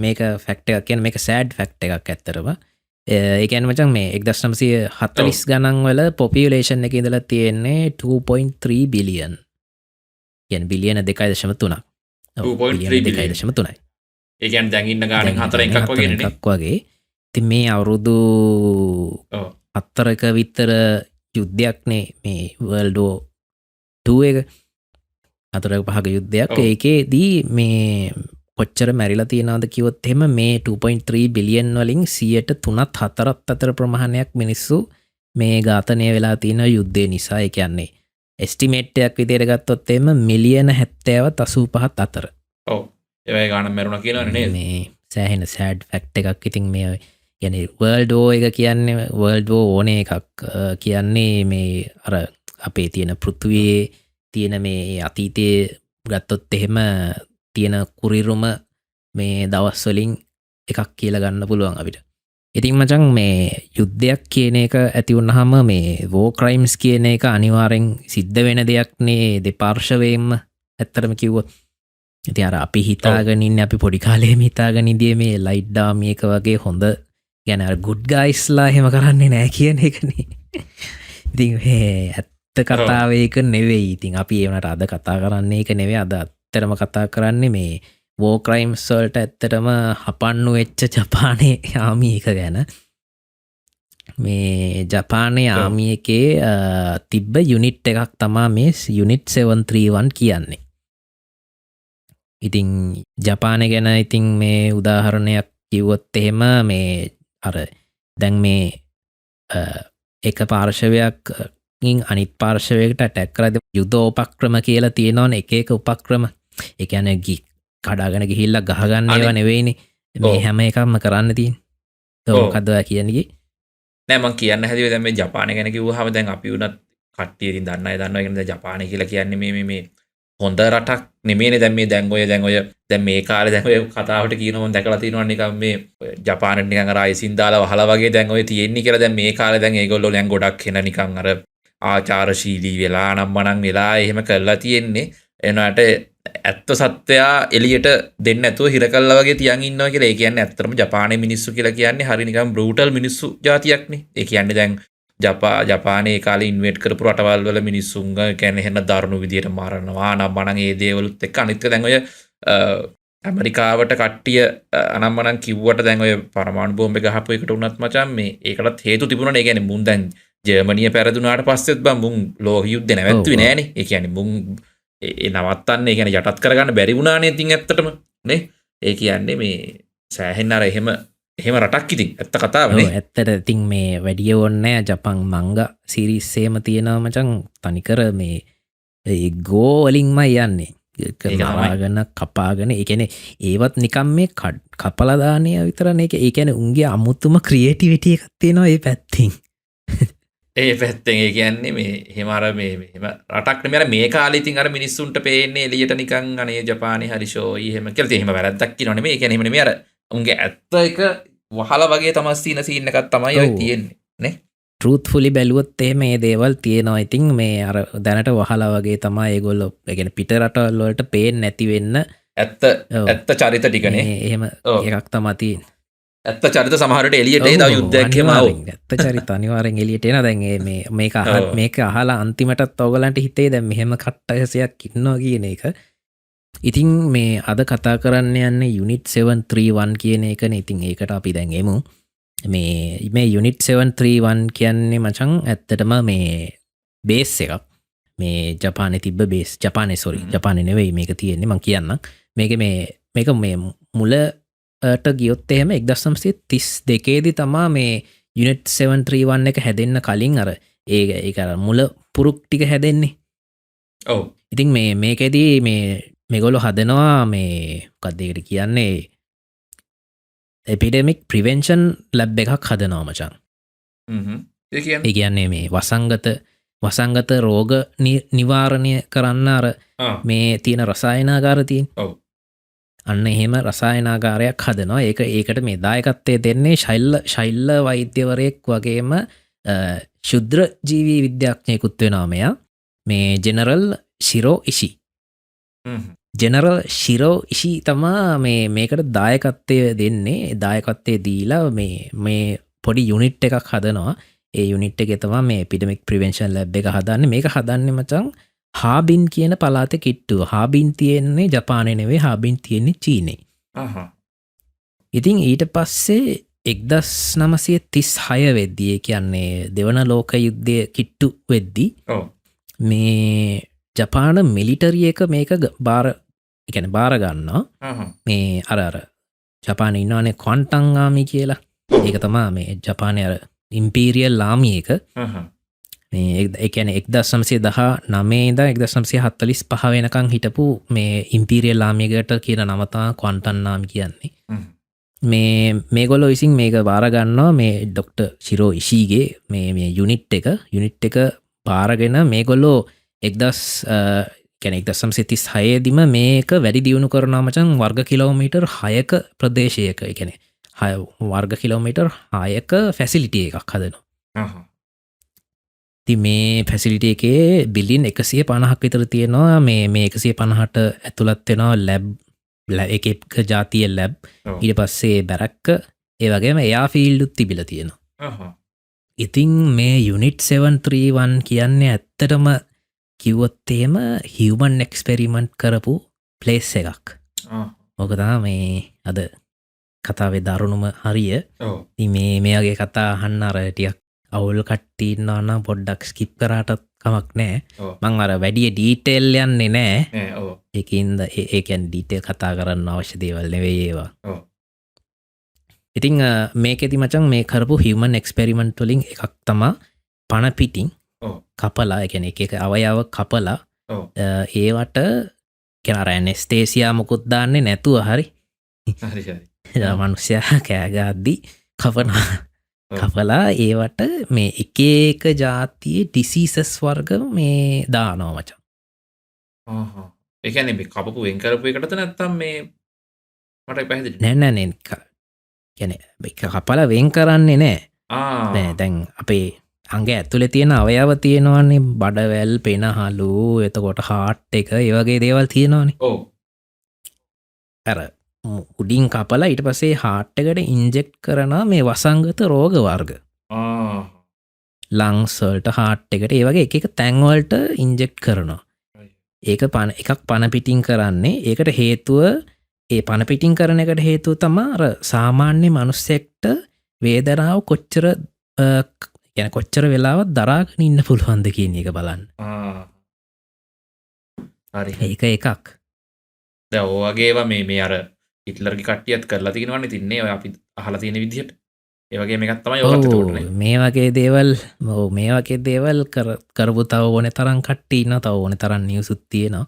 මේක ෆැක්ට් එකක් කියන්නේ මේක සෑඩ් ෆැක්ට් එකක් ඇත්තටම. ඒ කියන්නේ මචං මේ 1940 ගණන් වල පොපියුලේෂන් එකේ ඉඳලා තියෙන්නේ 2.3 බිලියන්. කියන්නේ බිලියන 2.3ක්. 2.3 ඒ කියන්නේ දැන් ඉන්න ගානෙන් 4 එකක් වගේ නේ. එකක් වගේ. ඉතින් මේ අවුරුදු 4ක විතර යුද්ධයක්නේ මේ World War 2 එක. 4ක 5ක යුද්ධයක්. ඒකේදී මේ කොච්චර මැරිලා තියෙනවද කිව්වොත් එහෙම මේ 2.3 බිලියන් වලින් 3.4ත් අතර ප්‍රමාණයක් මිනිස්සු මේ ඝාතනය වෙලා තියෙන යුද්ධය නිසා. ඒ කියන්නේ එස්ටිමේට් එකක් විදිහට ගත්තොත් එහෙම මිලියන 70ත් 85ත් අතර. ඔව්. ඒ වගේ ගානක් මැරුණා කියනවනේ නේද? මේ සෑහෙන සෑඩ් ෆැක්ට් එකක්. ඉතින් මේ කියන්නේ වර්ල්ඩ් වෝ එක කියන්නේ වර්ල්ඩ් වෝ ඕනේ එකක් කියන්නේ මේ අර අපේ තියෙන පෘථුවියේ තියෙන මේ අතීතයේ ගත්තොත් එහෙම තියෙන කුරිරුම මේ දවස් වලින් එකක් කියලා ගන්න පුළුවන් අපිට. ඉතින් මචං මේ යුද්ධයක් කියන එක ඇති වුණාම මේ වෝ ක්‍රයිම්ස් කියන එක අනිවාර්යෙන් සිද්ධ වෙන දෙයක් නේ දෙපාර්ශවයෙන්ම ඇත්තටම කිව්වොත්. ඉතින් අර අපි හිතාගෙන ඉන්නේ අපි පොඩි කාලේම හිතාගෙන ඉඳියේ මේ ලයිට් ඩාමි එක වගේ හොඳ කියන්නේ අර ගුඩ් ගයිස්ලා එහෙම කරන්නේ නැහැ කියන එකනේ. ඉතින් මේ ඇත්ත කතාව ඒක නෙවෙයි. ඉතින් අපි ඒ වුණාට අද කතා කරන්නේ ඒක නෙවෙයි. අද ඇත්තටම කතා කරන්නේ මේ වෝ ක්‍රයිම්ස් වලට ඇත්තටම හපන්නු වෙච්ච ජපානයේ ආමි එක ගැන. මේ ජපානයේ ආමි එකේ තිබ්බ යුනිට් එකක් තමයි මේ යුනිට් 731 කියන්නේ. ඉතින් ජපානය ගැන ඉතින් මේ උදාහරණයක් කිව්වොත් එහෙම මේ අර දැන් මේ එක පාර්ශවයක් අනිත් පාර්ශවයකට ඇටැක් කරද්දී යුද උපක්‍රම කියලා තියෙනවනේ එක උපක්‍රම. ඒ කියන්නේ කඩාගෙන ගිහිල්ලා ගහගන්න ඒවා නෙවෙයිනේ මේ හැම එකක්ම කරන්න තියෙන්නේ. ඒක මොකද්ද ඔයා කියන්නේ? නෑ මං කියන්න හැදුවේ දැන් මේ ජපානය ගැන කිව්වහම දැන් අපි උනත් කට්ටිය ඉතින් දන්න අය දන්නවා. ඒ කියන්නේ ජපානය කියලා කියන්නේ මේ හොඳ රටක් නෙමෙයිනේ. දැන් ඔය දැන් මේ කාලේ දැන් ඔය කතාවට කියනවා මම දැකලා තියෙනවා නිකන් මේ ජපානෙට නිකන් අර අයිසින් දාලා වහලා වගේ දැන් ඔය තියෙන්නේ කියලා. දැන් මේ කාලේ දැන් ඒගොල්ලෝ දැන් ගොඩක් එන නිකන් අර ආචාරශීලී වෙලා නම්මනම් වෙලා එහෙම කරලා තියෙන්නේ. එනවාට ඇත්ත සත්‍යයා එළියට දෙන්න නැතුව හිර කළා වගේ තියන් ඉන්නවා කියලා. ඒ කියන්නේ ඇත්තටම ජපානයේ මිනිස්සු කියලා කියන්නේ හරි නිකන් බෲටල් මිනිස්සු జాතියක්නේ. ඒ කියන්නේ දැන් ජපානයේ කාලේ ඉන්වේඩ් කරපු රටවල් වල මිනිස්සුන්ග කියන්නේ එහෙම දරුණු විදියට මරනවා නම්මනම් ඒ දේවලුත් එක්ක. අනිත් දැන් ඔය ඇමරිකාවට කට්ටිය අනම්මනම් කිව්වට දැන් ඔය පරමාණු බෝම්බ ගහපු එකට උනත් මචං මේ ඒකටත් හේතු තිබුණානේ. ඒ කියන්නේ මුන් දැන් ජර්මනිය පැරදුනාට පස්සෙත් බං මුන් ලෝක යුද්ධ නැවැත්තුවේ නෑනේ. ඒ කියන්නේ මුන් ඒ නවත්තන්නේ ඒ කියන්නේ යටත් කරගන්න බැරි වුණානේ ඉතින් ඇත්තටම නේ. ඒ කියන්නේ මේ සෑහෙන අර එහෙම රටක් ඉතින් ඇත්ත කතාවනේ. ඔව් ඇත්තට ඉතින් මේ වැඩි ඕනේ ජපන් මංගා සිරීස් එහෙම තියෙනවා මචං. තනිකර මේ ඒ ගෝ වලින්මයි යන්නේ. මරාගෙන කපාගෙන ඒ කියන්නේ ඒවත් නිකන් මේ කපලා දාන්නේ විතරනේ. ඒ කියන්නේ උන්ගේ අමුතුම ක්‍රියේටිවිටි එකක් තියෙනවා මේ පැත්තෙන්. ඒ පැත්තෙන් ඒ කියන්නේ මේ එහෙම අර මේ මෙහෙම රටක් නෙමෙයි අර මේ කාලේ ඉතින් අර මිනිස්සුන්ට පේන්නේ එළියට නිකන් අනේ ජපානයේ හරි ෂෝයි එහෙම කියලා. ඉතින් එහෙම වැරද්දක් කියනව නෙමෙයි. ඒ කියන්නේ එහෙම නෙමෙයි අර උන්ගේ ඇත්ත එක වහලා වගේ තමයි සීන සීන් එකක් තමයි ඔය තියෙන්නේ නේ. ටෘත්ෆුලි බැලුවොත් එහෙම මේ දේවල් තියෙනවා. ඉතින් මේ අර දැනට වහලා වගේ තමයි ඒගොල්ලෝ ඒ කියන්නේ පිට රටවල් වලට පේන්නේ නැති වෙන්න ඇත්ත චරිත ටිකනේ. එහෙම එකක් තමයි තියෙන්නේ. ඇත්ත චරිත සමහරට එළියට එනවා යුද්ධයක් එහෙම ආවොත්. ඇත්ත චරිත අනිවාර්යෙන් එළියට එනවා. දැන් මේක අහලා අන්තිමටත් ඔයගලන්ට හිතේ දැන් මෙහෙම කට්ටයසයක් ඉන්නවා කියන එක. ඉතින් මේ අද කතා කරන්න යන්නේ යුනිට් 731 කියන එකනේ. ඉතින් ඒකට අපි දැන් එමු. මේ යුනිට් 731 කියන්නේ මචං ඇත්තටම මේ බේස් එකක්. මේ ජපානයේ තිබ්බ බේස්. ජපානයේ නෙවෙයි මේක තියෙන්නේ මං කියන්නම්. මේක මේ මුලට ගියොත් එහෙම 1932 දී තමා මේ යුනිට් 731 එක හැදෙන්න කලින් අර ඒක අර මුල පුරුක් ටික හැදෙන්නේ. ඔව්. ඉතින් මේකෙදී මේගොල්ලෝ හදනවා මේ මොකක්ද ඒකට කියන්නේ එපිඩෙමික් ප්‍රිවෙන්ෂන් ලැබ් එකක් හදනවා මචං. ඒ කියන්නේ මේ වසංගත රෝග නිවාරණය කරන්න අර මේ තියෙන රසායනාගාර තියෙන. ඔව්. අන්න එහෙම රසායනාගාරයක් හදනවා. ඒකට මේ දායකත්වය දෙන්නේ ශෛල්ල වෛද්‍යවරයෙක් වගේම ශුද්‍ර ජීවී විද්‍යාඥයෙකුත් වෙනවා මෙයා. මේ ජෙනරල් ශිරෝ ඉෂි. ජෙනරල් ශිරෝ ඉෂි තමා මේකට දායකත්වය දෙන්නේ. දායකත්වය දීලා මේ පොඩි යුනිට් එකක් හදනවා. ඒ යුනිට් එකේ තමයි මේ එපිඩෙමික් ප්‍රිවෙන්ෂන් ලැබ් එක හදන්නේ. මේක හදන්නේ මචං හාබින් කියන පළාතේ කිට්ටුව. හාබින් තියෙන්නේ ජපානයේ නෙවෙයි, හාබින් තියෙන්නේ චීනේ. ඉතින් ඊට පස්සේ 1936 වෙද්දී, ඒ කියන්නේ දෙවන ලෝක යුද්ධය කිට්ටු වෙද්දී මේ ජපාන මිලිටරි එක මේක බාර ගන්නවා. මේ අර ජපානයේ ඉන්නවනේ ක්වන්ටන් ආමි කියලා. ඒක තමයි මේ ජපානයේ අර ඉම්පීරියල් ආමි එක. මේ ඒ කියන්නේ 1919 ඉඳන් 1945 වෙනකන් හිටපු මේ ඉම්පීරියල් ආමි එකට කියන නම තමයි ක්වන්ටන් ආමි කියන්නේ. මේගොල්ලෝ විසින් මේක බාර ගන්නවා මේ ඩොක්ටර් ශිරෝ ඉෂීගේ මේ යුනිට් එක බාරගෙන මේගොල්ලෝ 1936 දිම මේක වැඩි දියුණු කරනවා මචං වර්ග කිලෝමීටර් 6ක ප්‍රදේශයක. ඒ කියන්නේ වර්ග කිලෝමීටර් 6ක ෆැසිලිටි එකක් හදනවා. ඉතින් මේ ෆැසිලිටි එකේ බිලියන් 150ක් විතර තියෙනවා. මේ 150ට ඇතුළත් වෙනවා ලැබ් එක ජාතිය ලැබ්. ඊට පස්සේ බැරක්ක, ඒ වගේම එයා ෆීල්ඩුත් තිබිලා තියෙනවා. ඉතින් මේ යුනිට් 731 කියන්නේ ඇත්තටම කිව්වොත් එහෙම හියුමන් එක්ස්පෙරිමන්ට් කරපු ප්ලේස් එකක්. ඕක තමයි මේ අද කතාවේ දරුණුම හරිය. ඉතින් මේ වගේ කතා අහන්න අර ටිකක් අවුල් කට්ටිය ඉන්නවා නම් පොඩ්ඩක් ස්කිප් කරාටත් කමක් නැහැ. මං අර වැඩි ඩීටේල් යන්නේ නැහැ. ඒකින්ද ඒ කියන්නේ ඩීටේල් කතා කරන්න අවශ්‍ය දේවල් නෙවෙයි ඒවා. ඉතින් මේකෙදි මචං මේ කරපු හියුමන් එක්ස්පෙරිමන්ට් වලින් එකක් තමයි පණ පිටින් කපලා, ඒ කියන්නේ එක අවයව කපලා ඒවට කියන අර ඇනස්තේසියා මොකුත් දාන්නේ නැතුව හරි මනුස්සයා කෑ ගහද්දි කපලා ඒවට මේ එක ජාතියේ ඩිසීසස් වර්ග මේ දානවා මචං. ඒ කියන්නේ මේ කපපු වෙන් කරපු එකටද නැත්නම් මේ මට පැහැදිලි නෑ කියන්නේ කපලා වෙන් කරන්නේ නෑ. දැන් අපේ අංග ඇතුලේ තියෙන අවයව තියෙනවානේ, බඩවැල්, පෙනහලු, එතකොට හાર્ට් එක, ඒ වගේ දේවල් තියෙනවානේ. ඔව්. අර උඩින් කපලා ඊට පස්සේ හાર્ට් එකට ඉන්ජෙක්ට් කරනවා මේ වසංගත රෝග වර්ග. ලංස් වලට, හાર્ට් එකට, ඒ වගේ එක තැන් වලට ඉන්ජෙක්ට් කරනවා. ඒක එකක් පණ පිටින් කරන්නේ. ඒකට හේතුව, ඒ පණ පිටින් කරන එකට හේතුව තමයි අර සාමාන්‍ය මිනිස්සෙක්ට වේදනාව කොච්චර වෙලාවක් දරාගෙන ඉන්න පුළුවන්ද කියන එක බලන්න. හරි. ඒක එකක්. දැන් ඔය වගේවා මේ අර හිට්ලර්ගේ කට්ටියත් කරලා තියෙනවනේ තින්නේ ඔය අපි අහලා තියෙන විදිහට. ඒ වගේ මේකක් තමයි ඔයගොල්ලෝ තෝරන්නේ. මේ වගේ දේවල් කරපු තව ඕනේ තරම් කට්ටිය ඉන්නවා. තව ඕනේ තරම් නිවුසුත් තියෙනවා.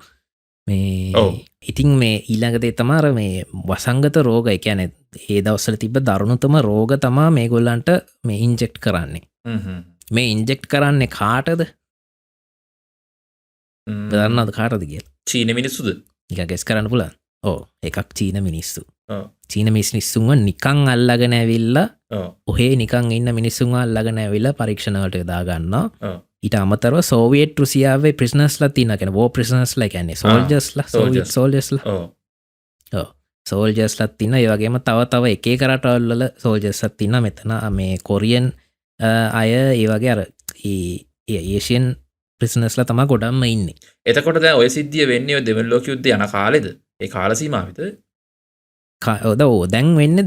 ඉතින් මේ ඊළඟ දේ තමයි අර මේ වසංගත රෝග. ඒ කියන්නේ ඒ දවස්වල තිබ්බ දරුණුතම රෝග තමයි මේගොල්ලන්ට මේ ඉන්ජෙක්ට් කරන්නේ. මේ ඉන්ජෙක්ට් කරන්නේ කාටද දන්නවද කාටද කියලා චීන මිනිස්සුද නික ගෙස් කරන්න පුලන් ඕ එකක් චීන මිනිස්සු ඔව්. චීන මිනිස්සුන්ව නිකං අල්ලගෙන ඇවිල්ල ඔව්. ඔහේ නිකං ඉන්න මිනිස්සුන් අල්ලගෙන ඇවිල්ල පරීක්ෂණවලට දාගන්න ඔව්. ඊට අමතරව සෝවියට් රුසියාවේ ප්‍රිස්නස්ලා තියනගෙන වෝ ප්‍රිස්නස්ලා කියන්නේ සෝල්ජස්ලා සෝල්ජස්ලා ඔව්. සෝල්ජස්ලත් තින්න ඒවගේම තව එක කරටවල්ල සෝල්ජස්සත් තින්න මෙතන මේ කොරියන් අය ඒවගේ අර ඒෂයන් ප්‍රිස්නස්ල තම ගොඩම්ම ඉන්න එතකොට දැන් ඔය සිද්ධිය වෙන්නේ ඔය දෙවන ලෝක යුද්ධය යන කාලෙද ඒ කාල සීමාවද ඔද දැන් වෙන්න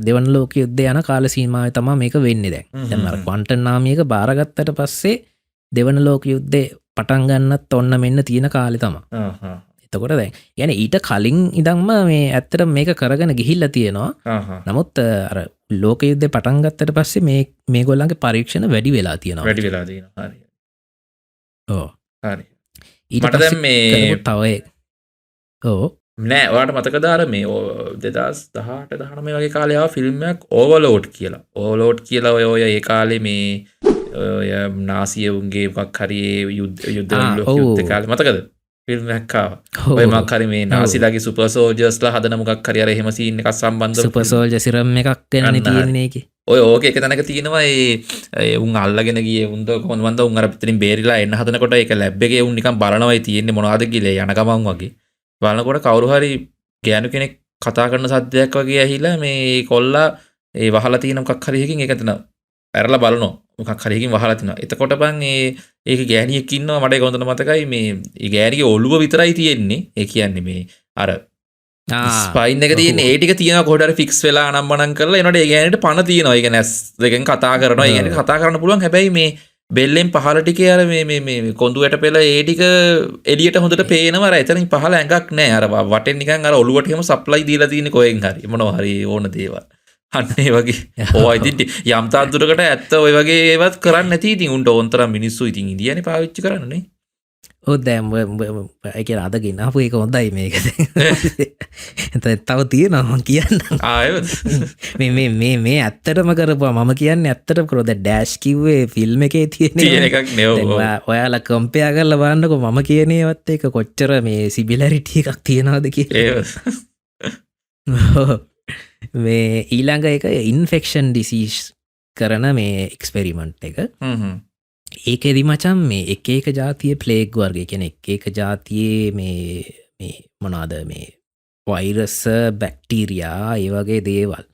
දෙවන් ලෝක යුද්ධ යන කාල සීමාව තමා මේක වෙන්න දැන් දැමර කොන්ටන් නාමියක බාරගත්තට පස්සේ දෙවන ලෝක යුද්ධය පටන්ගන්නත් ඔන්න මෙන්න තියෙන කාලෙ තම එතකොට දැන් යන ඊට කලින් ඉදම්ම මේ ඇත්තට මේක කරගෙන ගිහිල්ල තියෙනවා නමුත් අර ලෝක යුද්ධ පටන්ගත්තට පස්සේ මේ ගොල්ලන්ගේ පරීක්ෂණ වැඩි වෙලා තියෙනවා වැඩි වෙලා තියෙනවා හරි ඕ හරි ඊට මට දැන් මේ තවය ඕ නෑ ඔයාට මතකදාර මේ 2018 මේ වගේ කාලයාව ෆිල්ම්මයක් ඕවලෝඩ් කියලා ඕලෝඩ් කියලා ඔය ඒ කාලේ මේ ඔය නාසියවුන්ගේ මොකක් හරි යුද්ධ කාලේ මතකද ෆිල්ම් එකක් ආවා ඔය මොකක් හරි මේ නාසිලාගේ සුපර් සෝල්ජර්ස්ලා හදන මොකක් හරි අර එහෙම සීන් එකක් සම්බන්ධව සුපර් සෝල්ජර් සිරම් එකක් ගන්න තියෙන්නේ ඒකේ ඔය ඕක එක තැනක තියෙනවා ඒ උන් අල්ලගෙන ගියේ උන්ද කොහොමද මන්ද උන් අර පිටින් බේරිලා එන්න හදනකොට ඒක ලැබ් එකේ උන් නිකන් බලනවායි තියෙන්නේ මොනවද කියලා යන ගමන් වගේ බලනකොට කවුරු හරි ගෑනු කෙනෙක් කතා කරන සද්දයක් වගේ ඇහිලා මේ කොල්ලා ඒ වහලා තියෙන මොකක් හරි එකකින් ඒක එතන ඇරලා බලනවා මොකක් හරි එකකින් වහලා තිනවා එතකොට බං ඒක ගෑණියෙක් ඉන්නවා මට ඒක හොඳට මතකයි මේ ඒ ගෑණිගේ ඔළුව විතරයි තියෙන්නේ ඒ කියන්නේ මේ අර ස්පයින් එක තියෙන්නේ ඒ ටික තියෙනවා කොහොඩ හරි ෆික්ස් වෙලා අනම්මනම් කරලා එනකොට ඒ ගෑණිට පණ තියෙනවා ඒක නැස් දෙකෙන් කතා කරනවා ඒ ගෑණිට කතා කරන්න පුළුවන් හැබැයි මේ බෙල්ලෙන් පහල ටිකේ අර මේ කොඳුයට පෙළ ඒ ටික එළියට හොඳට පේනවා අර එතනින් පහල ඇඟක් නැහැ අර වටෙන් නිකන් අර ඔළුවට එහෙම සප්ලයි දීලා තියෙන්නේ කොහෙන් හරි මොනවා හරි ඕන දේවල් අන්න ඒ වගේ ඕවා ඉතින් යම් තාක් දුරකට ඇත්ත ඔය වගේ ඒවත් කරන්නේ නැති ඉතින් උන්ට ඕන්තරම් මිනිස්සු ඉතින් ඉන්දියානේ පාවිච්චි කරන්නේ ඔව් දැන් ඒක අද ගෙනාපු එක හොඳයි මේක තව තියෙනවා මම කියන්නම් මේ ඇත්තටම කරපුවා මම කියන්නේ ඇත්තටම කරෝ දැන් ඩෑෂ් කිව්වේ ෆිල්ම් එකේ තියෙන එකක් නේ ඔයාලා කම්පෙයාර් කරලා බලන්නකෝ මම කියන ඒවත් එක කොච්චර මේ සිමිලැරිටි එකක් තියෙනවද කියලා මේ ඊළඟ එක ඉන්ෆෙක්ෂන් ඩිසීස් කරන මේ එක්ස්පෙරිමන්ට් එක ඒකෙදි මචන් මේ එක ජාතිය ප්ලේග් වර්ගය කියන එක ජාතියේ මේ මොනාද මේ වෛරස බැක්ටීරයා ඒ වගේ දේවල්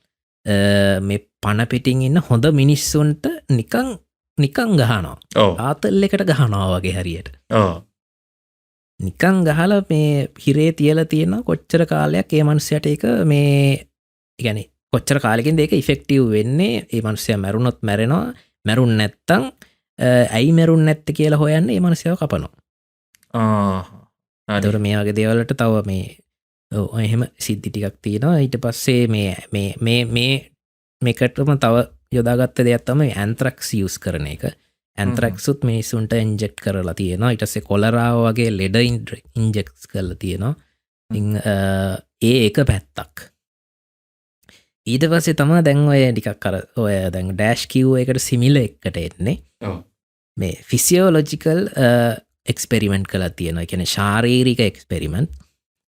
මේ පණපිටින් ඉන්න හොඳ මිනිස්සුන්ට නිකං ගහනවා ආතල් එකට ගහනවා වගේ හරියට නිකං ගහල මේ හිරේ තියල තියෙන කොච්චර කාලයක් ඒ මනුස්සයට එක මේ ගැන කොච්චර කාලකින් දෙක ඉෆෙක්ටව් වෙන්නේ ඒ මනුස්සය මැරුණොත් මැරෙනවා මැරුන් නැත්තං ඇයි මැරුන් නැත්ත කියලා හොයන්න ඒ මනුස්සයව කපනවා අදර මේ වගේ දේවල්ලට තව මේ එහෙම සිද්ධි ටිකක් තියෙනවා ඊට පස්සේ මේකටම තව යොදාගත්ත දෙයක් තමයි ඇන්ත්‍රක්ස් යස් කරන එක ඇන්ත්‍රක්සුත් මිනිස්සුන්ට ඉන්ජෙක්ට් කරලා තියෙනවා ඊටස්සේ කොලරාව වගේ ලෙඩ ඉන්ජෙක්ස් කරලා තියෙනවා ඒ එක පැත්තක් ඊට පස්සේ තමා දැන් ඔය ටිකක් කර ඔය දැන් ඩෑෂ් කිව් එකට සිමිල එකට එන්නේ මේ ෆිසියෝලොජිකල් එක්ස්පෙරිමෙන්ට් කලා තියෙනවා එකන ශාරීරික එක්ස්පෙරිමෙන්ට්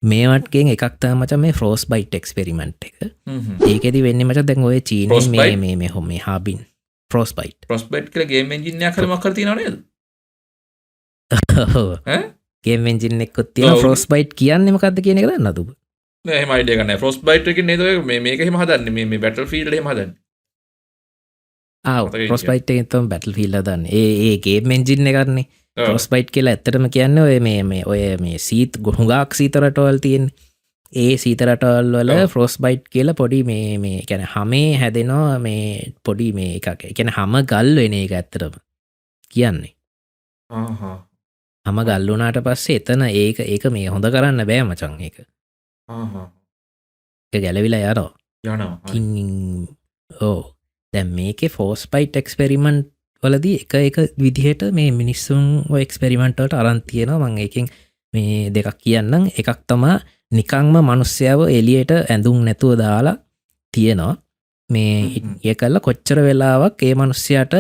මේවටගෙන් එකක් තම මච මේ ෆ්‍රෝස් බයිට් එක්ස්පෙරිමෙන්ට් එක ඒකෙදි වෙන්න මච දැන් ඔය චීන මේ හොම හාබින් ෆ්‍රෝස් බයිට් ප්‍රොස් බයිට් කළ ගේම එන්ජිනය කළමක් කර තියෙනවනේද ගේම එන්ජින් එක්කොත් තියෙන ෆ්‍රෝස් බයිට් කියන්නේ මොකක්ද කියන එක දන්නවද ඔබ මයිඩ කන ෆොස් බයිට එක නේද මේක හිම හදන්න මේ බැටල් ෆිල්ඩ හදන්න ෆොස් බයිට් තම බැටල් ෆිල්ල දන්න ඒගේ මෙන්ජින්න කරන්නේ ෆොස් බයිට් කියලා ඇත්තටම කියන්න ඔය ඔය මේ සීත් ගොහුගක් සීතරටවල් තියෙන් ඒ සීතරටවල් වල ෆ්‍රෝස් බයිට් කියලා පොඩි මේ කැන හමේ හැදෙනවා මේ පොඩි මේ එකක් එකැන හම ගල් වෙන එක ඇත්තරම කියන්නේ හම ගල්ලුනාට පස්සේ එතන ඒක මේ හොඳ කරන්න බෑ මචන් එක ගැලවිලා යනවා ඕ දැන් මේක ෆෝස් පයිට් එක්ස්පෙරිමන්ට් වලදී එක විදිහට මේ මිනිස්සුන් එක්ස්පෙරිමෙන්ට්වලට අරන් තියෙනවා මං ඒකෙන් මේ දෙකක් කියන්නම් එකක් තමා නිකංම මනුස්්‍යාව එලියට ඇඳුම් නැතුව දාලා තියෙනවා මේ ඒ කල්ල කොච්චර වෙලාවක් ඒ මනුස්්‍යයට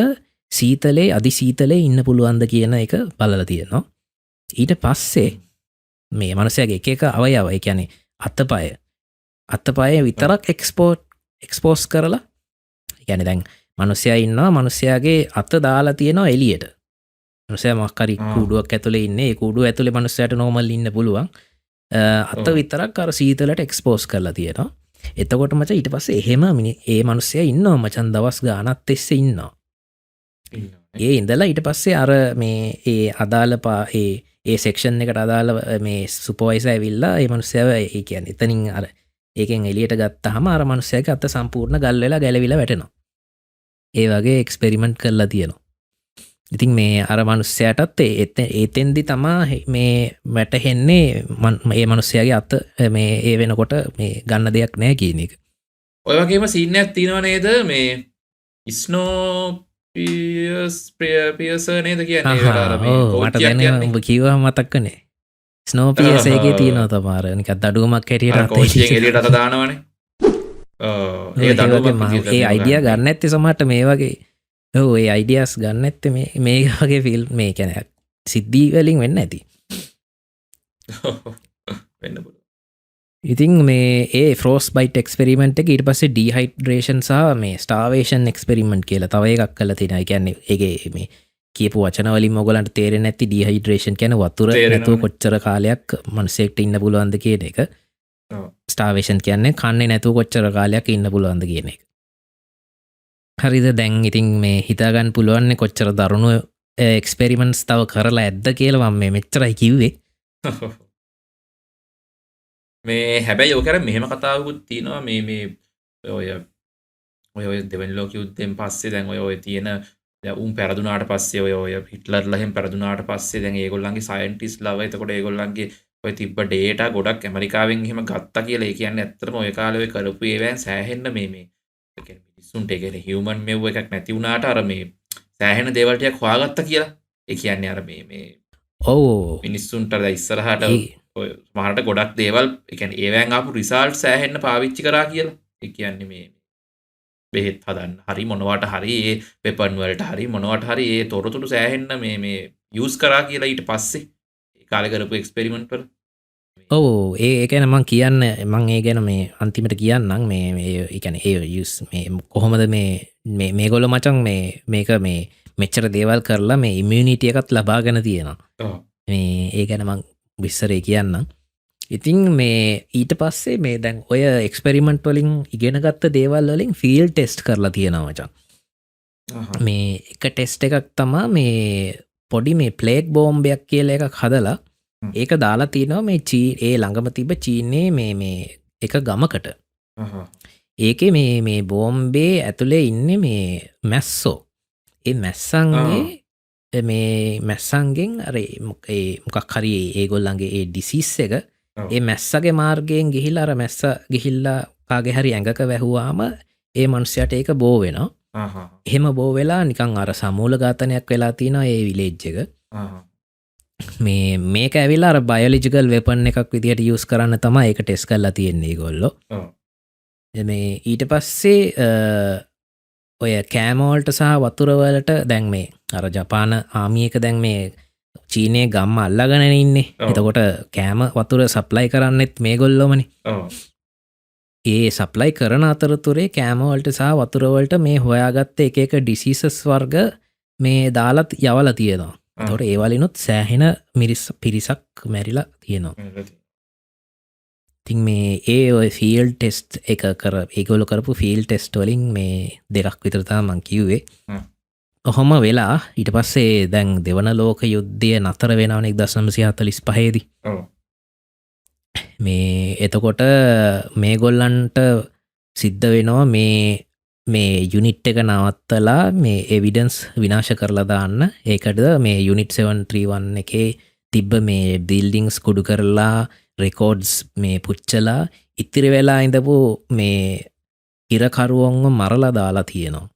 සීතලේ අධි සීතලේ ඉන්න පුළුවන්ද කියන එක බලලා තියෙනවා. ඊට පස්සේ මේ මනුස්සයාගේ එක අවයව ඒ කියන්නේ අතපය විතරක් එක්ස්පෝස් කරලා කියන්නේ දැන් මනුස්සයා ඉන්නවා මනුස්සයාගේ අත දාලා තියෙනවා එළියට. මනුස්සයා මොකක් හරි කූඩුවක් ඇතුලේ ඉන්නේ. ඒ කූඩුව ඇතුලේ මනුස්සයාට නෝමල් ඉන්න පුළුවන්. අත විතරක් අර සීතලට එක්ස්පෝස් කරලා තියෙනවා. එතකොට මචං ඊට පස්සේ එහෙම ඒ මනුස්සයා ඉන්නවා මචං දවස් ගාණක් තිස්සේ ඉන්නවා. ඒ ඉඳලා ඊට පස්සේ අර මේ ඒ අදාළ ඒ සෙක්ෂන් එකට අදාළ මේ සුපර්වයිසර් ඇවිල්ලා ඒ මනුස්සයාව ඒ කියන්නේ එතනින් අර ඒකෙන් එළියට ගත්තාම අර මනුස්සයාගේ අත සම්පූර්ණ ගල් වෙලා ගැලවිලා වැටෙනවා. ඒ වගේ එක්ස්පෙරිමන්ට් කරලා තියෙනවා. ඉතින් මේ අර මනුස්සයාටත් එතෙන්දි තමා මේ වැටහෙන්නේ මේ මනුස්සයාගේ අත මේ ඒ වෙනකොට මේ ගන්න දෙයක් නැහැ කියන එක. ඔය වගේම සීන් එකක් තියෙනව නේද මේ ස්නෝපියර්ස් නේද කියන්නේ අර මේ මට දැනෙනවා උඹ කිව්වම මතක්කනේ. ස්නෝපියර්ස් එකේ තියෙනවා තමාර නිකන් දඩුවමක් හැටියට කෝච්චියෙන් එළියට අත දානවනේ. ඒ දඩුවම ඒ අයිඩියා ගන්න ඇත්තේ සමහරට මේ වගේ ඒ අයිඩියස් ගන්න ඇත්තේ මේ වගේ ෆිල්ම් මේ කියන්නේ සිද්ධි වලින් වෙන්න ඇති. වෙන්න පුළුවන්. ඉතින් මේ ඒ ෆ්‍රෝස් බයිට් එක්ස්පෙරිමන්ට් එක ඊට පස්සේ ඩීහයිඩ්‍රේෂන් සහ මේ ස්ටාර්වේෂන් එක්ස්පෙරිමන්ට් කියලා තව එකක් කරලා තියෙනවා. ඒ කියන්නේ ඒකේ මේ කියපු වචන වලින් ඔයගලන්ට තේරෙන්නේ නැති ඩීහයිඩ්‍රේෂන් කියන්නේ වතුර නැතුව කොච්චර කාලයක් මිනිසෙක්ට ඉන්න පුළුවන්ද කියන එක. ස්ටාර්වේෂන් කියන්නේ කන්නේ නැතුව කොච්චර කාලයක් ඉන්න පුළුවන්ද කියන එක. හරිද? දැන් ඉතින් මේ හිතා ගන්න පුළුවන් කොච්චර දරුණු එක්ස්පෙරිමන්ට්ස් තව කරලා ඇද්ද කියලා මම මේ මෙච්චරයි කිව්වේ. මේ හැබැයි ඔය කරා මෙහෙම කතාවකුත් තියෙනවා මේ ඔය දෙවන ලෝක යුද්ධයෙන් පස්සේ දැන් ඔය තියෙන උන් පැරදුනාට පස්සේ ඔය හිට්ලර්ලා එහෙම පැරදුනාට පස්සේ දැන් ඒගොල්ලන්ගේ සයන්ටිස්ට්ලාව එතකොට ඒගොල්ලන්ගේ ඔය තිබ්බ ඩේටා ගොඩක් ඇමරිකාවෙන් එහෙම ගත්තා කියලා. ඒ කියන්නේ ඇත්තටම ඔය කාලේ ඔය කරපු ඒවාන් සෑහෙන්න මේ ඒ කියන්නේ මිනිස්සුන්ට ඒ කියන්නේ හියුමන් මෙව් එකක් නැති වුණාට අර මේ සෑහෙන දේවල් ටිකක් හොයාගත්තා කියලා. ඒ කියන්නේ අර මේ ඔව් මිනිස්සුන්ට ඉස්සරහට ඔය සමහරට ගොඩක් දේවල් ඒ කියන්නේ ඒවෙන් ආපු රිසල්ට් සෑහෙන්න පාවිච්චි කරා කියලා. ඒ කියන්නේ මේ බෙහෙත් හදන්න හරි මොනවට හරි ඒ වෙපන් වලට හරි මොනවට හරි ඒ තොරතුරු සෑහෙන්න මේ යූස් කරා කියලා ඊට පස්සේ ඒ කාලේ කරපු එක්ස්පෙරිමන්ට් වල. ඔව් ඒ ගැන මම කියන්න මම ඒ ගැන මේ අන්තිමට කියන්නම් මේ ඒ කියන්නේ ඒ යූස් මේ කොහොමද මේගොල්ලෝ මචං මේක මේ මෙච්චර දේවල් කරලා මේ ඉමුනිටි එකත් ලබාගෙන තියෙනවා. මේ ඒ ගැන මම විස්තරේ කියන්නම්. ඉතින් මේ ඊට පස්සේ මේ දැන් ඔය එක්ස්පෙරිමන්ට් වලින් ඉගෙන ගත්ත දේවල් වලින් ෆීල්ඩ් ටෙස්ට් කරලා තියෙනවා මචං. මේ එක ටෙස්ට් එකක් තමයි මේ පොඩි මේ ප්ලේග් බෝම්බයක් කියලා එකක් හදලා ඒක දාලා තියෙනවා මේ ඒ ළඟම තිබ්බ චීනයේ මේ එක ගමකට. ඒකේ මේ බෝම්බේ ඇතුලේ ඉන්නේ මේ මැස්සෝ. ඒ මැස්සන්ගෙන් අර මොකක් හරි ඒගොල්ලන්ගේ ඒ ඩිසීස් එක ඒ මැස්සගේ මාර්ගයෙන් ගිහිල්ලා අර මැස්ස ගිහිල්ලා කාගේ හරි ඇඟක වැහුවාම ඒ මනුස්සයාට ඒක බෝ වෙනවා. එහෙම බෝ වෙලා නිකන් අර සමූල ඝාතනයක් වෙලා තියෙනවා ඒ විලේජ් එක. මේක ඇවිල්ලා අර බයොලොජිකල් වෙපන් එකක් විදිහට යූස් කරන්න තමයි ඒක ටෙස්ට් කරලා තියෙන්නේ ඒගොල්ලෝ. මේ ඊට පස්සේ ඔය කෑමෝල්ට සහ වතුර වලට දැන් මේ අර ජපාන ආමි එක දැන් මේ චීනයේ ගම්ම අල්ලගෙන ඉන්නේ. එතකොට කෑම වතුර සප්ලයි කරන්නෙත් මේගොල්ලෝමනේ. ඒ සප්ලයි කරන අතරතුරේ කෑම වලට සහ වතුර වලට මේ හොයාගත්ත එක එක ඩිසීසස් වර්ග මේ දාලා යවලා තියෙනවා. එතකොට ඒ වලිනුත් සෑහෙන පිරිසක් මැරිලා තියෙනවා. ඉතින් මේ ඔය ෆීල්ඩ් ටෙස්ට් එක ඒගොල්ලෝ කරපු ෆීල්ඩ් ටෙස්ට් වලින් මේ දෙකක් විතර තමයි මම කිව්වේ. ඔහොම වෙලා ඊට පස්සේ දැන් දෙවන ලෝක යුද්ධය නතර වෙනවනේ 1945 දී. මේ එතකොට මේගොල්ලන්ට සිද්ධ වෙනවා මේ යුනිට් එක නවත්තලා මේ එවිඩන්ස් විනාශ කරලා දාන්න. ඒකද මේ යුනිට් 731 එකේ තිබ්බ මේ බිල්ඩින්ග්ස් කුඩු කරලා රෙකෝඩ්ස් මේ පුච්චලා ඉතිරි වෙලා ඉඳපු මේ ඉරකරුවන්ව මරලා දාලා තියෙනවා.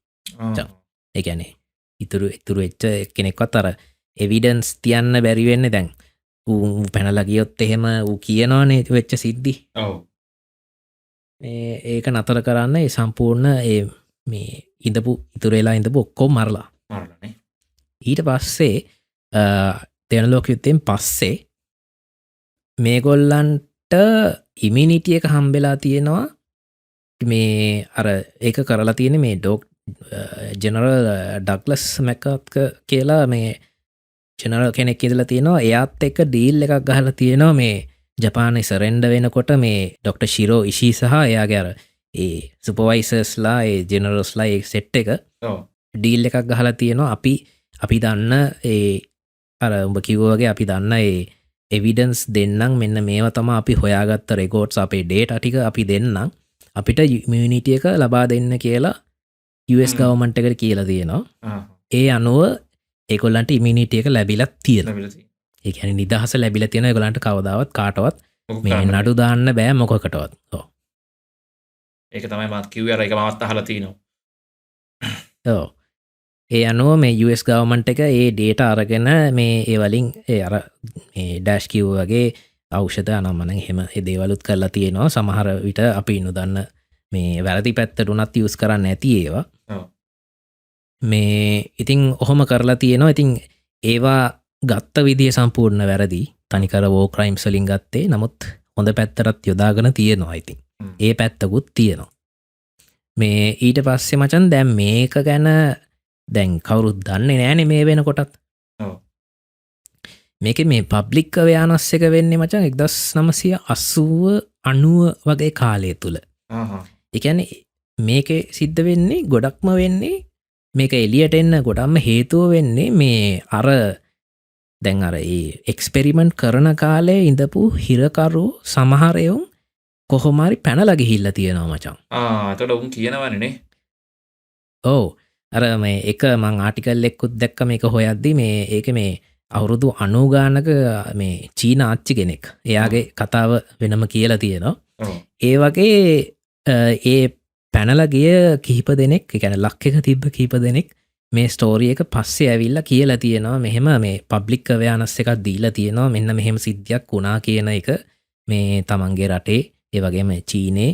ඒ කියන්නේ ඉතුරු වෙච්ච කෙනෙක්වත් අර එවිඩන්ස් තියන්න බැරි වෙන්නේ දැන් ඌ පැනලා ගියොත් එහෙම ඌ කියනවනේ වෙච්ච සිද්ධි. ඔව්. ඒක නතර කරන්න ඒ සම්පූර්ණ මේ ඉඳපු ඉතුරු වෙලා ඉඳපු ඔක්කොම මරලා. මරලානේ. ඊට පස්සේ දෙවන ලෝක යුද්ධයෙන් පස්සේ මේගොල්ලන්ට ඉමිනිටිය එක හම්බෙලා තියෙනවා මේ අර ඒක කරලා තියෙන මේ ඩොක් ජෙනරල් ඩක්ලස් මැකත්ක කියලා මේ ජෙනරල් කෙනෙක් ඉදලා තියෙනවා එයාත් එක්ක ඩීල් එකක් ගහලා තියෙනවා මේ ජපානයේ සරෙන්ඩ වෙනකොට මේ ඩොක්ටර් ශිරෝ ඉෂී සහ එයාගේ අර ඒ සුපර්වයිසර්ස්ලා ඒ ජෙනරල්ස්ලා ඒ සෙට් එක ඔව්. ඩීල් එකක් ගහලා තියෙනවා අපි දන්න ඒ අර උඹ කිව්වා වගේ අපි දන්න ඒ එවිඩන්ස් දෙන්නම් මෙන්න මේවා තමයි අපි හොයාගත්ත රෙකෝඩ්ස් අපේ ඩේටා ටික අපි දෙන්නම් අපිට ඉමියුනිටි එක ලබා දෙන්න කියලා US ගවර්න්මන්ට් එකට කියලා තියෙනවා. ඒ අනුව ඒගොල්ලන්ට ඉමියුනිටි එක ලැබිලා තියෙනවා. ඒ කියන්නේ නිදහස ලැබිලා තියෙනවා ඒගොල්ලන්ට කවදාවත් කාටවත් මේ නඩු දාන්න බෑ මොකකටවත්. ඔව්. ඒක තමයි මම කිව්වේ අර ඒක මමත් අහලා තිනවා. ඔව්. ඒ අනුව මේ US ගවර්න්මන්ට් එක ඒ ඩේටා අරගෙන මේ ඒ වලින් ඒ අර මේ ඩෑෂ් කිව් වගේ ඖෂධ අනම්මන එහෙම ඒ දේවලුත් කරලා තියෙනවා. සමහර විට අපි නොදන්න මේ වැරදි පැත්තට උනත් යූස් කරන්න ඇති ඒවා. ඔව්. මේ ඉතින් ඔහොම කරලා තියෙනවා. ඉතින් ඒවා ගත්ත විදිය සම්පූර්ණ වැරදි. තනිකර වෝ ක්‍රයිම්ස් වලින් ගත්තේ. නමුත් හොඳ පැත්තටත් යොදාගෙන තියෙනවා. ඉතින් ඒ පැත්තකුත් තියෙනවා. මේ ඊට පස්සේ මචන් දැන් මේක ගැන දැන් කවුරුත් දන්නේ නෑනේ මේ වෙනකොටත්. ඔව්. මේකේ මේ පබ්ලික් අවයානස් එක වෙන්නේ මචන් 1980 90 වගේ කාලය තුල. ඒ කියන්නේ මේකේ සිද්ධ වෙන්නේ ගොඩක්ම වෙන්නේ මේක එළියට එන්න ගොඩක්ම හේතුව වෙන්නේ මේ අර දැන් අර ඒ එක්ස්පෙරිමන්ට් කරන කාලේ ඉඳපු හිරකරු සමහරයෝ කොහොම හරි පැනලා ගිහිල්ලා තියෙනවා මචං. එතකොට උන් කියනවනේ නේ. ඔව්. අර මේ එක මං ආටිකල් එකකුත් දැක්ක මේක හොයද්දි මේ ඒක මේ අවුරුදු 90 ගානක මේ චීන ආච්චි කෙනෙක්. එයාගේ කතාව වෙනම කියලා තියෙනවා. ඔව්. ඒ වගේ ඒ පැනලා ගිය කිහිප දෙනෙක්, ඒ කියන්නේ ලක් එක තිබ්බ කිහිප දෙනෙක් මේ ස්ටෝරි එක පස්සේ ඇවිල්ලා කියලා තියෙනවා මෙහෙම මේ පබ්ලික් අවයානස් එකක් දීලා තියෙනවා මෙන්න මෙහෙම සිද්ධියක් වුණා කියන එක මේ තමන්ගේ රටේ ඒ වගේම චීනේ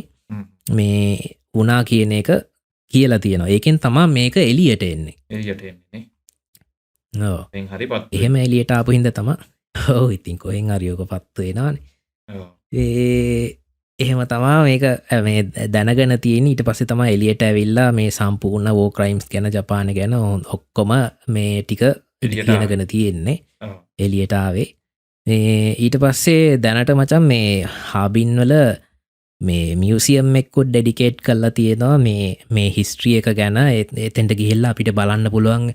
මේ වුණා කියන එක කියලා තියෙනවා. ඒකෙන් තමයි මේක එළියට එන්නේ. එළියට එන්නේ නේ. ඔව්. එන් හරි පත්. එහෙම එළියට ආපු හින්දා තමයි. ඔව් ඉතින් කොහෙන් හරි ඔක පත්තු වෙනානේ. ඔව්. එහෙම තමා මේක මේ දැනගෙන තියෙන. ඊට පස්සේ තමයි එළියට ඇවිල්ලා මේ සම්පූර්ණ වෝ ක්‍රයිම්ස් ගැන ජපාන ගැන ඔක්කොම මේ ටික ඉගෙනගෙන තියෙන්නේ. ඔව්. එළියට ආවේ. මේ ඊට පස්සේ දැනට මචං මේ හාබින් වල මේ මියසියම් එක්කුත් ඩෙඩිකේට් කරලා තියෙනවා මේ හිස්ට්‍රි එක ගැන. එතෙන්ට ගිහිල්ලා අපිට බලන්න පුළුවන්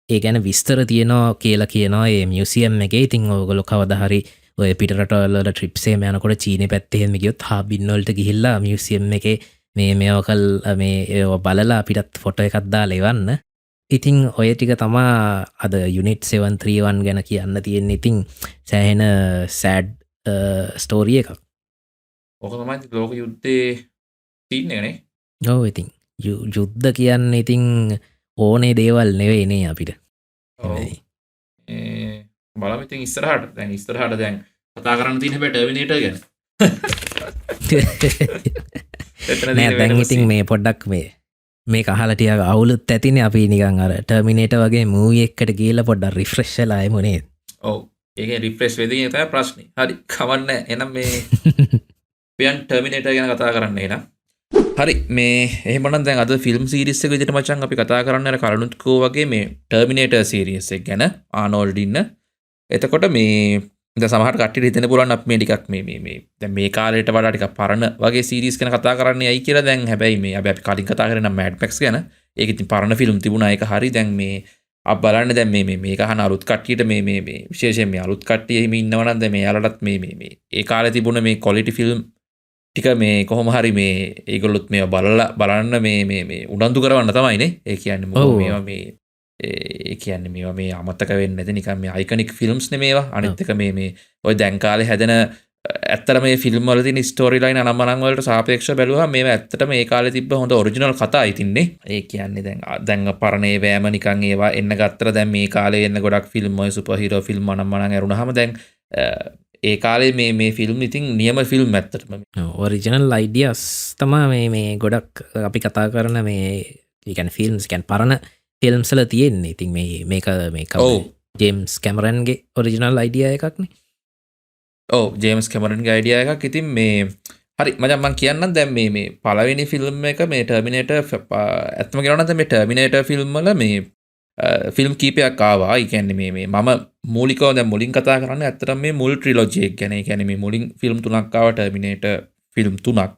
ඒ ගැන විස්තර තියෙනවා කියලා කියනවා ඒ මියසියම් එකේ. ඉතින් ඔයගොල්ලෝ කවදා හරි ඔය පිටරටවල ට්‍රිප්ස් එහෙම යනකොට චීනේ පැත්තේ එහෙම ගියොත් හාබින් වලට ගිහිල්ලා මියසියම් එකේ මේවා කල් මේ ඒවා බලලා අපිටත් ෆොටෝ එකක් දාලා එවන්න. ඉතින් ඔය ටික තමා අද යුනිට් 731 ගැන කියන්න තියෙන්නේ. ඉතින් සෑහෙන සෑඩ් ස්ටෝරි එකක්. ඕක තමයි ලෝක යුද්ධේ සීන් එක නේ. ඔව් ඉතින් යුද්ධ කියන්නේ ඉතින් ඕනේ දේවල් නෙවෙයි නේ අපිට. ඔව්. බලමු ඉතින් ඉස්සරහට දැන් කතා කරන්න තියෙන හැබැයි ටර්මිනේටර් ගැන. නෑ දැන් ඉතින් මේ පොඩ්ඩක් මේක අහලා ටිකක් අවුලුත් ඇතිනේ. අපි නිකන් අර ටර්මිනේටර් වගේ මූවි එකකට ගිහලා පොඩ්ඩක් රිෆ්‍රෙෂ් වෙලා එමු නේද? ඔව්. ඒකේ රිෆ්‍රෙෂ් වෙද කියන තමයි ප්‍රශ්නේ. හරි කවන්නේ. එහෙනම් මේ පියන් ටර්මිනේටර් ගැන කතා කරන්න එහෙනම්. හරි මේ එහෙමනම් දැන් අද ෆිල්ම් සීරීස් එක විදිහට මචං අපි කතා කරන්න අර කලනුත් කෝ වගේ මේ ටර්මිනේටර් සීරීස් එක ගැන ආනෝල්ඩ් ඉන්න. එතකොට මේ දැන් සමහර කට්ටියට හිතෙන්න පුළුවන් අපි මේ ටිකක් මේ දැන් මේ කාලේට වඩා ටිකක් පරණ වගේ සීරීස් ගැන කතා කරන්නේ ඇයි කියලා. දැන් හැබැයි මේ අපි කලින් කතා කරේ නම් මැඩ් මැක්ස් ගැන. ඒක ඉතින් පරණ ෆිල්ම් තිබුණා ඒක හරි. දැන් මේ අප බලන්න දැන් මේක අහන අලුත් කට්ටියට මේ විශේෂයෙන් මේ අලුත් කට්ටිය එහෙම ඉන්නවා නම් දැන් මේ යාලටත් මේ ඒ කාලේ තිබුණ මේ ක්වොලිටි ෆිල්ම් ටික මේ කොහොම හරි මේ ඒගොල්ලොත් මේවා බලන්න මේ උනන්දු කරවන්න තමයිනේ. ඒ කියන්නේ මොකද මේවා ඒ කියන්නේ මේවා මේ අමතක වෙන්නේ නැති නිකන් මේ අයිකනික් ෆිල්ම්ස් නේ මේවා. අනිත් එක මේ ඔය දැන් කාලේ හැදෙන ඇත්තට මේ ෆිල්ම් වල තියෙන ස්ටෝරි ලයින් අනම්මනම් වලට සාපේක්ෂව බැලුවා මේවා ඇත්තටම ඒ කාලේ තිබ්බ හොඳ ඔරිජිනල් කතා ඉතින්නේ. ඒ කියන්නේ දැන් පරණේ වෑම නිකන් ඒවා එන්න ගත්තට දැන් මේ කාලේ එන්න ගොඩක් ෆිල්ම් ඔය සුපර් හීරෝ ෆිල්ම් අනම්මනම් ඇරුණාම දැන් ඒ කාලේ මේ ෆිල්ම් ඉතින් නියම ෆිල්ම් ඇත්තටම ඔරිජිනල් අයිඩියාස් තමයි මේ ගොඩක් අපි කතා කරන මේ කියන්නේ ෆිල්ම්ස් කියන්නේ පරණ ෆිල්ම්සල තියෙන්නේ ඉතින් මේක ඔව් ජේම්ස් කැමරන්ගේ ඔරිජිනල් අයිඩිය එකක්නේ ඔව් ජේම්ස් කැමරන්ගේ අයිඩියා එකක් ඉතින් මේ හරි මචං මං කියන්නම් දැන් මේ පළවෙනි ෆිල්ම් එක මේ ටර්මිනේටර් ඇත්තම කියනවා නම් මේ ටර්මිනේටර් ෆිල්ම් වල මේ ෆිල්ම් කීපයක් ආවා. ඒ කියන්නේ මේ මම මූලිකව දැන් මුලින් කතා කරන්නේ ඇත්තටම මේ මුල් ට්‍රිලොජි එක ගැන. ඒ කියන්නේ මේ මුලින් ෆිල්ම් තුනක් ආවා ටර්මිනේටර් ෆිල්ම් තුනක්.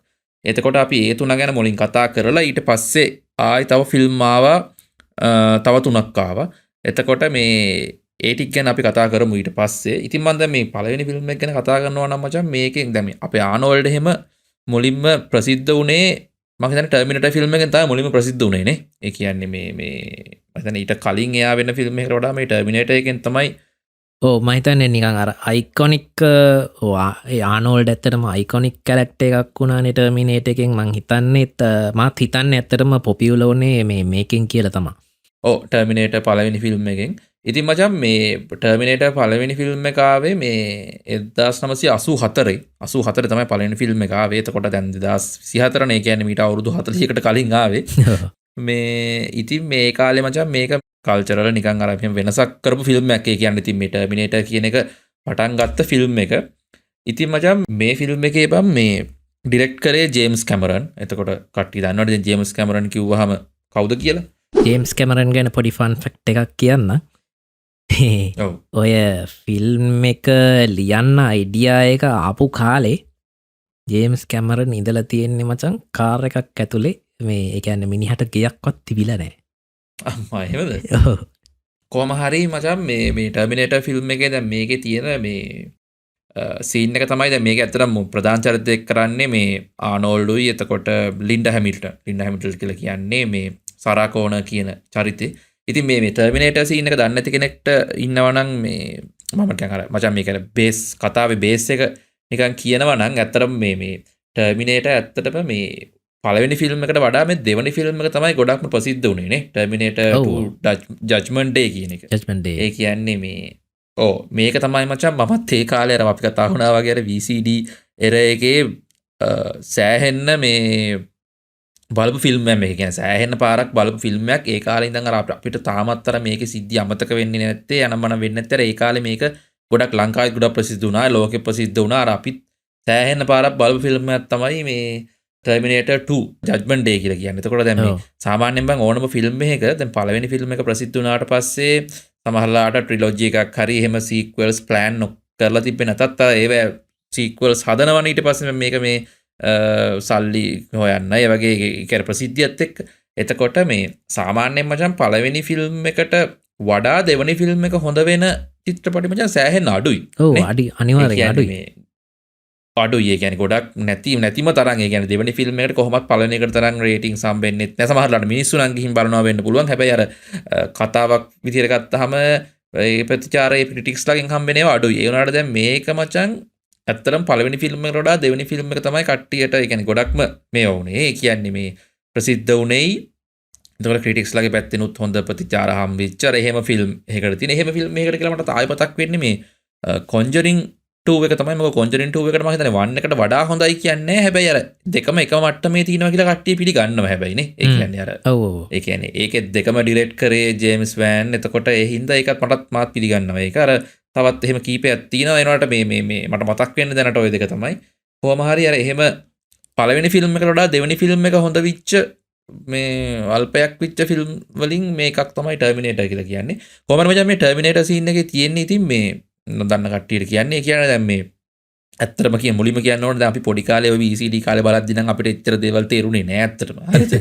එතකොට අපි ඒ තුන ගැන මුලින් කතා කරලා ඊට පස්සේ ආයි තව ෆිල්ම් ආවා තව තුනක් ආවා. එතකොට මේ ඒ ටික ගැන අපි කතා කරමු ඊට පස්සේ. ඉතින් මම දැන් මේ පළවෙනි ෆිල්ම් එක ගැන කතා කරනවා නම් මචං මේකෙන් දැන් අපේ ආනෝල්ඩ් එහෙම මුලින්ම ප්‍රසිද්ධ වුණේ මම හිතන්නේ ටර්මිනේටර් ෆිල්ම් එකෙන් තමයි මුලින්ම ප්‍රසිද්ධ වුණේ නේ. ඒ කියන්නේ මේ මම හිතන්නේ ඊට කලින් එයා වෙන ෆිල්ම් එකකට වඩා මේ ටර්මිනේටර් එකෙන් තමයි මම හිතන්නේ නිකන් අර අයිකොනික් ආනෝල්ඩ් ඇත්තටම අයිකොනික් කැරක්ටර් එකක් වුණානේ ටර්මිනේටර් එකෙන් මං හිතන්නේත් මාත් හිතන්නේ ඇත්තටම පොපියුලර් වුණේ මේකෙන් කියලා තමයි. ඔව් ටර්මිනේටර් පළවෙනි ෆිල්ම් එකෙන්. ඉතින් මචං මේ ටර්මිනේටර් පළවෙනි ෆිල්ම් එක ආවේ මේ 1984 තමයි පළවෙනි ෆිල්ම් එක ආවේ. එතකොට දැන් 2024 නේ. කියන්නේ මීට අවුරුදු 40කට කලින් ආවේ. මේ ඉතින් මේ කාලේ මචං මේක කල්චරල් නිකන් අර වෙනසක් කරපු ෆිල්ම් එකක්. ඒ කියන්නේ ඉතින් මේ ටර්මිනේටර් කියන එක පටන් ගත්ත ෆිල්ම් එක. ඉතින් මචං මේ ෆිල්ම් එකේ බම් මේ ඩිරෙක්ට් කරේ ජේම්ස් කැමරන්. එතකොට කට්ටිය දන්නවද දැන් ජේම්ස් කැමරන් කිව්වහම කවුද කියලා? ජේම්ස් කැමරන් ගැන පොඩි ෆන් ෆැක්ට් එකක් කියන්න. ඔය ෆිල්ම් එක ලියන්න අයිඩියා එක ආපු කාලේ ජේම්ස් කැමරන් ඉඳලා තියෙන්නේ මචං කාර් එකක් ඇතුලේ මේ ඒ කියන්නේ මිනිහට ගියක්වත් තිබිලා නැහැ. අම්මා එහෙමද? කොහොම හරි මචං මේ ටර්මිනේටර් ෆිල්ම් එකේ දැන් මේකේ තියෙන මේ සීන් එක තමයි දැන් මේක ඇත්තටම ප්‍රධාන චරිතයක් කරන්නේ මේ ආනෝල්ඩුයි එතකොට ලින්ඩා හැමිල්ටන් කියලා කියන්නේ මේ සරා කෝනර් කියන චරිතේ. ඉතින් මේ ටර්මිනේටර් සීන් එක දන්නේ නැති කෙනෙක්ට ඉන්නවා නම් මේ මම නිකන් අර මචං මේක බේස් කතාවේ බේස් එක නිකන් කියනවා නම් ඇත්තටම මේ ටර්මිනේටර් ඇත්තටම මේ පළවෙනි ෆිල්ම් එකට වඩා මේ දෙවෙනි ෆිල්ම් එක තමයි ගොඩක්ම ප්‍රසිද්ධ වුණේ නේ. ටර්මිනේටර් 2 ජජ්මන්ට් ඩේ කියන එක. ඒ කියන්නේ මේ මේක තමයි මචං මමත් ඒ කාලේ අර අපි කතා වුණා වගේ අර VCD එර එකේ සෑහෙන්න මේ බලපු ෆිල්ම් එකක්. කියන්නේ සෑහෙන්න පාරක් බලපු ෆිල්ම් එකක්. ඒ කාලේ ඉඳන් අර අපිට තාමත් අර මේකේ සිද්ධි අමතක වෙන්නේ නැත්තේ අනම්මන වෙන්නේ නැත්තේ. ඒ කාලේ මේක ගොඩක් ලංකාවේ ගොඩක් ප්‍රසිද්ධ වුණා. ලෝකෙ ප්‍රසිද්ධ වුණා. අර අපිත් සෑහෙන්න පාරක් බලපු ෆිල්ම් එකක් තමයි මේ ටර්මිනේටර් 2 ජජ්මන්ට් ඩේ කියලා කියන්නේ. එතකොට දැන් මේ සාමාන්‍යයෙන් බං ඕනම ෆිල්ම් එකක දැන් පළවෙනි ෆිල්ම් එක ප්‍රසිද්ධ වුණාට පස්සේ සමහරලාට ට්‍රිලොජි එකක් හරි එහෙම සීක්වල්ස් ප්ලෑන් කරලා තිබ්බේ නැතත් ඒව සීක්වල්ස් හදනවනේ ඊට පස්සේ මේක මේ සල්ලි හොයන්න ඒ වගේ කර ප්‍රසිද්ධියත් එක්ක. එතකොට මේ සාමාන්‍යයෙන් මචං පළවෙනි ෆිල්ම් එකට වඩා දෙවෙනි ෆිල්ම් එක හොඳ වෙන චිත්‍රපටි මචං සෑහෙන අඩුයි. අනිවාර්යයෙන් අඩුයි. අඩුයි. ඒ කියන්නේ ගොඩක් නැතිම තරම්. ඒ කියන්නේ දෙවෙනි ෆිල්ම් එකට කොහොමත් පළවෙනි එකට තරම් රේටින්ග්ස් හම්බෙන්නේ නැහැ. සමහරවිට මිනිස්සු නම් ගිහින් බලනවා වෙන්න පුළුවන්. හැබැයි අර කතාවක් විදියට ගත්තාම ඒ ප්‍රතිචාරයේ ක්‍රිටික්ස්ලාගෙන් හම්බෙන ඒවා අඩුයි. ඒ වුණාට දැන් මේක මචං ඇත්තටම පළවෙනි ෆිල්ම් එකට වඩා දෙවෙනි ෆිල්ම් එක තමයි කට්ටියට ඒ කියන්නේ ගොඩක්ම මේ වුනේ. ඒ කියන්නේ මේ ප්‍රසිද්ධ වුණේයි. එතකොට ක්‍රිටික්ස්ලාගේ පැත්තෙනුත් හොඳ ප්‍රතිචාර හම්බෙච්ච අර එහෙම ෆිල්ම් එකකට තියෙන. එහෙම ෆිල්ම් එකකට කියලා මට ආයෙ මතක් වෙන්නේ මේ කොන්ජරින් 2 එක තමයි. මොකද කොන්ජරින් 2 එකට මම හිතන්නේ 1 එකට වඩා හොඳයි කියන්නේ. හැබැයි අර දෙකම එකම මට්ටමේ තියෙනවා කියලා කට්ටිය පිළිගන්නවා හැබැයි නේ. ඒ කියන්නේ අර ඒ කියන්නේ ඒකෙත් දෙකම ඩිරෙක්ට් කරේ ජේම්ස් වෑන්. එතකොට ඒ හින්දා ඒකත් මටත් මාත් පිළිගන්නවා. ඒක අර තවත් එහෙම කීපයක් තියෙනවා. එනකොට මේ මට මතක් වෙන්නේ දැනට ওই දෙක තමයි. කොහොම හරි අර එහෙම පළවෙනි ෆිල්ම් එකට වඩා දෙවෙනි ෆිල්ම් එක හොඳ විච්ච මේ අල්පයක් විච්ච ෆිල්ම් වලින් මේකක් තමයි ටර්මිනේටර් කියලා කියන්නේ. කොහොමද මචං මේ ටර්මිනේටර් සීන් එකේ තියෙන්නේ ඉතින් මේ නොදන්න කට්ටියට කියන්නේ. ඒ කියන්නේ දැන් මේ ඇත්තටම මුලින්ම කියන්න ඕනේ දැන් අපි පොඩි කාලේ ඔය VCD කාලේ බලද්දි නම් අපිට එච්චර දේවල් තේරුනේ නෑ ඇත්තටම. හරිද?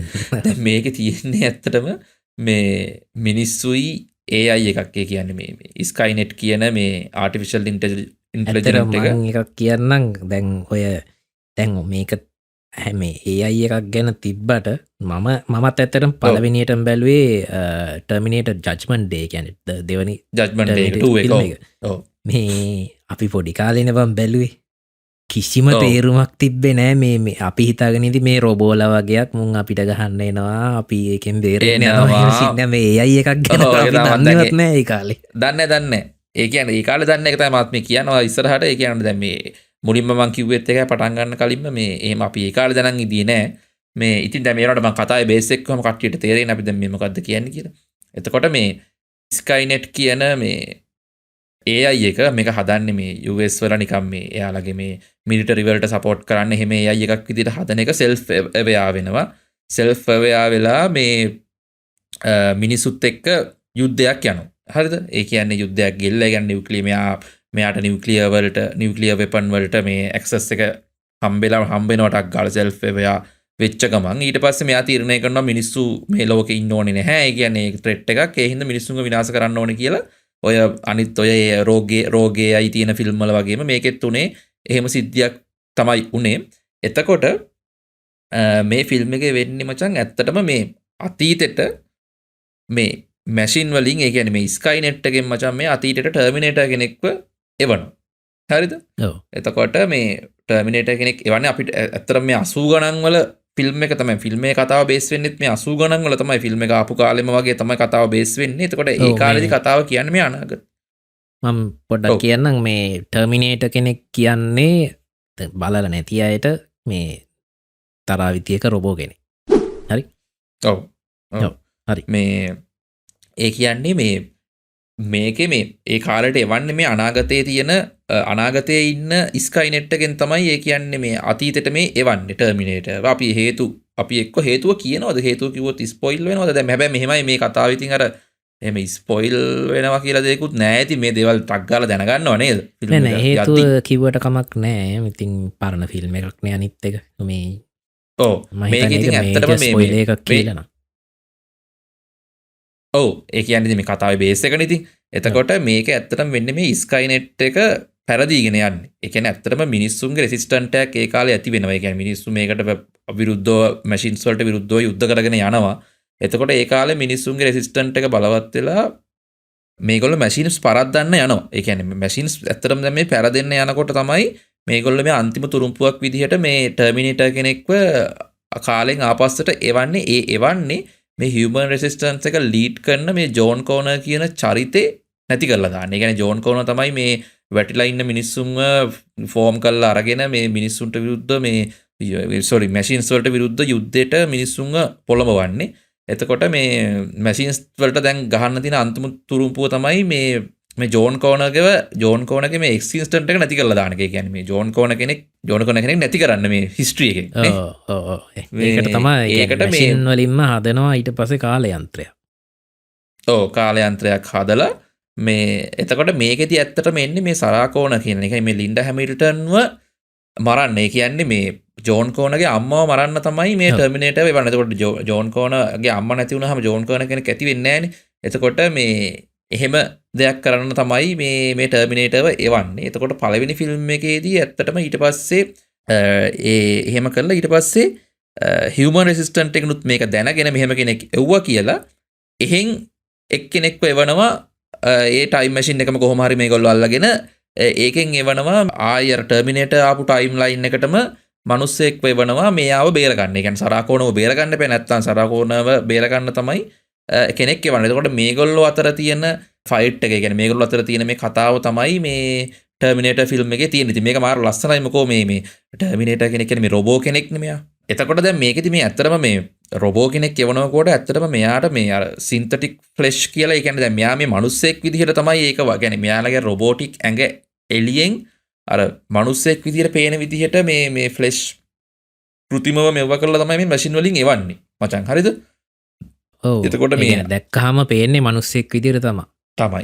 දැන් මේකේ තියෙන්නේ ඇත්තටම මේ මිනිස්සුයි AI එකක්. ඒ කියන්නේ මේ ස්කයිනෙට් කියන මේ ආටිෆිෂල් ඉන්ටෙලිජන්ට් එකක් කියන්නම්. දැන් ඔය දැන් මේක හැම AI එකක් ගැන තිබ්බට මමත් ඇත්තටම පළවෙනියටම බැලුවේ ටර්මිනේටර් ජජ්මන්ට් ඩේ කියන්නේ දෙවනි ජජ්මන්ට් ඩේ 2 එක. ඔව් මේ අපි පොඩි කාලේනේ බම් බැලුවේ. කිසිම තේරුමක් තිබ්බේ නෑ. මේ අපි හිතාගෙන ඉඳි මේ රොබෝල වගේක් මුන් අපිට ගහන්න එනවා. අපි ඒකෙන් බේරෙන්න යනවා. මේ AI එකක් ගැන අපි දන්නේවත් නෑ ඒ කාලේ. දන්නේ. ඒ කියන්නේ ඒ කාලේ දන්න එක තමයි මාත් මේ කියනවා ඉස්සරහට. ඒ කියන්නේ දැන් මේ මුලින්ම මම කිව්වෙත් එකයි පටන් ගන්න කලින්ම මේ එහෙම අපි ඒ කාලේ දැනන් ඉදී නෑ. මේ ඉතින් දැන් මේනට මම කතාවේ බේස් එක කොහොම කට්ටියට තේරෙන්නේ අපි දැන් මේ මොකද්ද කියන්නේ කියලා. එතකොට මේ ස්කයිනෙට් කියන මේ AI එක මේක හදන්නේ මේ US වල නිකම් මේ එයාලගේ මේ මිලිටරි වලට සපෝට් කරන්න එහෙම AI එකක් විදිහට හදන එක self aware වෙනවා. self aware වෙලා මේ මිනිසුත් එක්ක යුද්ධයක් යනවා. හරිද? ඒ කියන්නේ යුද්ධයක් ගෙල්ලා ගන්න මෙයාට නියුක්ලියර් වෙපන් වලට මේ ඇක්සස් එක හම්බෙනවටක් ගාලා self aware වෙච්ච ගමන් ඊට පස්සේ මෙයා තීරණය කරනවා මිනිස්සු මේ ලෝකේ ඉන්න ඕනේ නැහැ. ඒ කියන්නේ ත්‍රෙට් එකක්. ඒ හින්දා මිනිස්සුන්ව විනාශ කරන්න ඕනේ කියලා ඔය අනිත් ඔය රෝගයයි තියෙන ෆිල්ම් වල වගේම මේකෙත් උනේ එහෙම සිද්ධියක් තමයි උනේ. එතකොට මේ ෆිල්ම් එකේ වෙන්නේ මචං ඇත්තටම මේ අතීතෙට මේ මැෂින් වලින් ඒ කියන්නේ මේ ස්කයිනෙට් එකෙන් මචං මේ අතීතෙට ටර්මිනේටර් කෙනෙක්ව එවනවා. හරිද? ඔව්. එතකොට මේ ටර්මිනේටර් කෙනෙක් එවන්නේ අපිට ඇත්තටම මේ 80 ගණන් වල ෆිල්ම් එක තමයි ෆිල්ම් එකේ කතාව බේස් වෙන්නෙත් මේ 80 ගණන් වල තමයි ෆිල්ම් එක ආපු කාලෙම වගේ තමයි කතාව බේස් වෙන්නේ. එතකොට ඒ කාලේදී කතාව කියන්නේ මේ අනාගත. මම පොඩ්ඩක් කියන්නම් මේ ටර්මිනේටර් කෙනෙක් කියන්නේ බලලා නැති අයට මේ තරාවිතියක රොබෝ කෙනෙක්. හරි? ඔව්. හරි. මේ ඒ කියන්නේ මේකේ මේ ඒ කාලේට එවන්නේ මේ අනාගතයේ ඉන්න ස්කයිනෙට් එකෙන් තමයි ඒ කියන්නේ මේ අතීතෙට මේ එවන්නේ ටර්මිනේටර්. අපි එක්ක හේතුව කියනවද? හේතුව කිව්වොත් ස්පොයිල් වෙනවද? දැන් හැබැයි මෙහෙමයි මේ කතාව ඉතින් අර එහෙම ස්පොයිල් වෙනවා කියලා දෙයක්වත් නැහැ. ඉතින් මේ දේවල් ටක් ගාලා දැනගන්නව නේද? නෑ හේතුව කිව්වට කමක් නෑ. ඉතින් පරණ ෆිල්ම් එකක් නේ අනිත් එක. මේ ඔව් මේක ඉතින් ඇත්තටම ස්පොයිල් එකක් කියලා නා. ඔව් ඒ කියන්නේ මේ කතාවේ බේස් එකනේ ඉතින්. එතකොට මේක ඇත්තටම වෙන්නේ මේ ස්කයිනෙට් එක පැරදීගෙන යන්නේ. ඒ කියන්නේ ඇත්තටම මිනිස්සුන්ගේ රෙසිස්ටන්ට් එකක් ඒ කාලේ ඇති වෙනවා. ඒ කියන්නේ මිනිස්සු මේකට විරුද්ධව මැෂින්ස් වලට විරුද්ධව යුද්ධ කරගෙන යනවා. එතකොට ඒ කාලේ මිනිස්සුන්ගේ රෙසිස්ටන්ට් එක බලවත් වෙලා මේගොල්ලෝ මැෂින්ස් පරද්දන්න යනවා. ඒ කියන්නේ මැෂින්ස් ඇත්තටම දැන් මේ පැරදෙන්න යනකොට තමයි මේගොල්ලෝ මේ අන්තිම තුරුම්පුවක් විදිහට මේ ටර්මිනේටර් කෙනෙක්ව කාලෙන් ආපස්සට එවන්නේ මේ හියුමන් රෙසිස්ටන්ස් එක ලීඩ් කරන මේ ජෝන් කෝනර් කියන චරිතේ නැති කරලා දාන්න. ඒ කියන්නේ ජෝන් කෝනර් තමයි මේ වැටිලා ඉන්න මිනිස්සුන්ව ෆෝම් කරලා අරගෙන මේ මිනිස්සුන්ට විරුද්ධ මැෂින්ස් වලට විරුද්ධ යුද්ධයට මිනිස්සුන්ව පොළඹවන්නේ. එතකොට මේ මැෂින්ස් වලට දැන් ගහන්න තියෙන අන්තිම තුරුම්පුව තමයි මේ ජෝන් කෝනර්ගේ මේ එක්සිස්ටන්ට් එක නැති කරලා දාන එක. ඒ කියන්නේ මේ ජෝන් කෝනර් කෙනෙක් නැති කරන්න මේ හිස්ටරි එකේ. ඒකට තමයි මැෂින් වලින්ම හදනවා ඊට පස්සේ කාලයන්ත්‍රයක්. ඔව් කාලයන්ත්‍රයක් හදලා මේ එතකොට මේකෙදි ඇත්තටම එන්නේ මේ සරා කෝනර් කියන එකයි මේ ලින්ඩා හැමිල්ටන්ව මරන්න. ඒ කියන්නේ මේ ජෝන් කෝනර්ගේ අම්මව මරන්න තමයි මේ ටර්මිනේටර් වෙවන්නේ. එතකොට ජෝන් කෝනර්ගේ අම්මා නැති වුණාම ජෝන් කෝනර් කෙනෙක් ඇති වෙන්නේ නැහනේ. එතකොට මේ එහෙම දෙයක් කරන්න තමයි මේ ටර්මිනේටර්ව එවන්නේ. එතකොට පළවෙනි ෆිල්ම් එකේදී ඇත්තටම ඊට පස්සේ එහෙම කරලා ඊට පස්සේ හියුමන් රෙසිස්ටන්ට් එකනුත් මේක දැනගෙන මෙහෙම කෙනෙක් එව්වා කියලා එහෙන් එක්කෙනෙක්ව එවනවා. ඒ ටයිම් මැෂින් එකම කොහොම හරි මේගොල්ලෝ අල්ලගෙන ඒකෙන් එවනවා ආයෙ අර ටර්මිනේටර් ආපු ටයිම් ලයින් එකටම මිනිස්සෙක්ව එවනවා මෙයාව බේරගන්න. ඒ කියන්නේ සරා කෝනර්ව බේරගන්න බෑ. නැත්තම් සරා කෝනර්ව බේරගන්න තමයි කෙනෙක් එවන්නේ. එතකොට මේගොල්ලෝ අතර තියෙන ෆයිට් එක, ඒ කියන්නේ මේගොල්ලෝ අතර තියෙන මේ කතාව තමයි මේ ටර්මිනේටර් ෆිල්ම් එකේ තියෙන. ඉතින් මේක මාර ලස්සනයි. මොකෝ මේ ටර්මිනේටර් කෙනෙක් කියන්නේ මේ රොබෝ කෙනෙක් නේ මෙයා. එතකොට දැන් මේකෙදි මේ ඇත්තටම මේ රොබෝ කෙනෙක් එවනකොට ඇත්තටම මෙයාට මේ අර සින්තටික් ෆ්ලෙෂ් කියලා, ඒ කියන්නේ දැන් මෙයා මේ මිනිස්සෙක් විදිහට තමයි ඒක කියන්නේ මෙයාලගේ රොබෝටික් ඇඟ එළියෙන් අර මිනිස්සෙක් විදිහට පේන විදිහට මේ ෆ්ලෙෂ් කෘතිමව මෙව්ව කරලා තමයි මේ මැෂින් වලින් එවන්නේ මචං. හරිද? ඔව්. එතකොට මේ දැක්කහම පේන්නේ මිනිස්සෙක් විදිහට තමයි.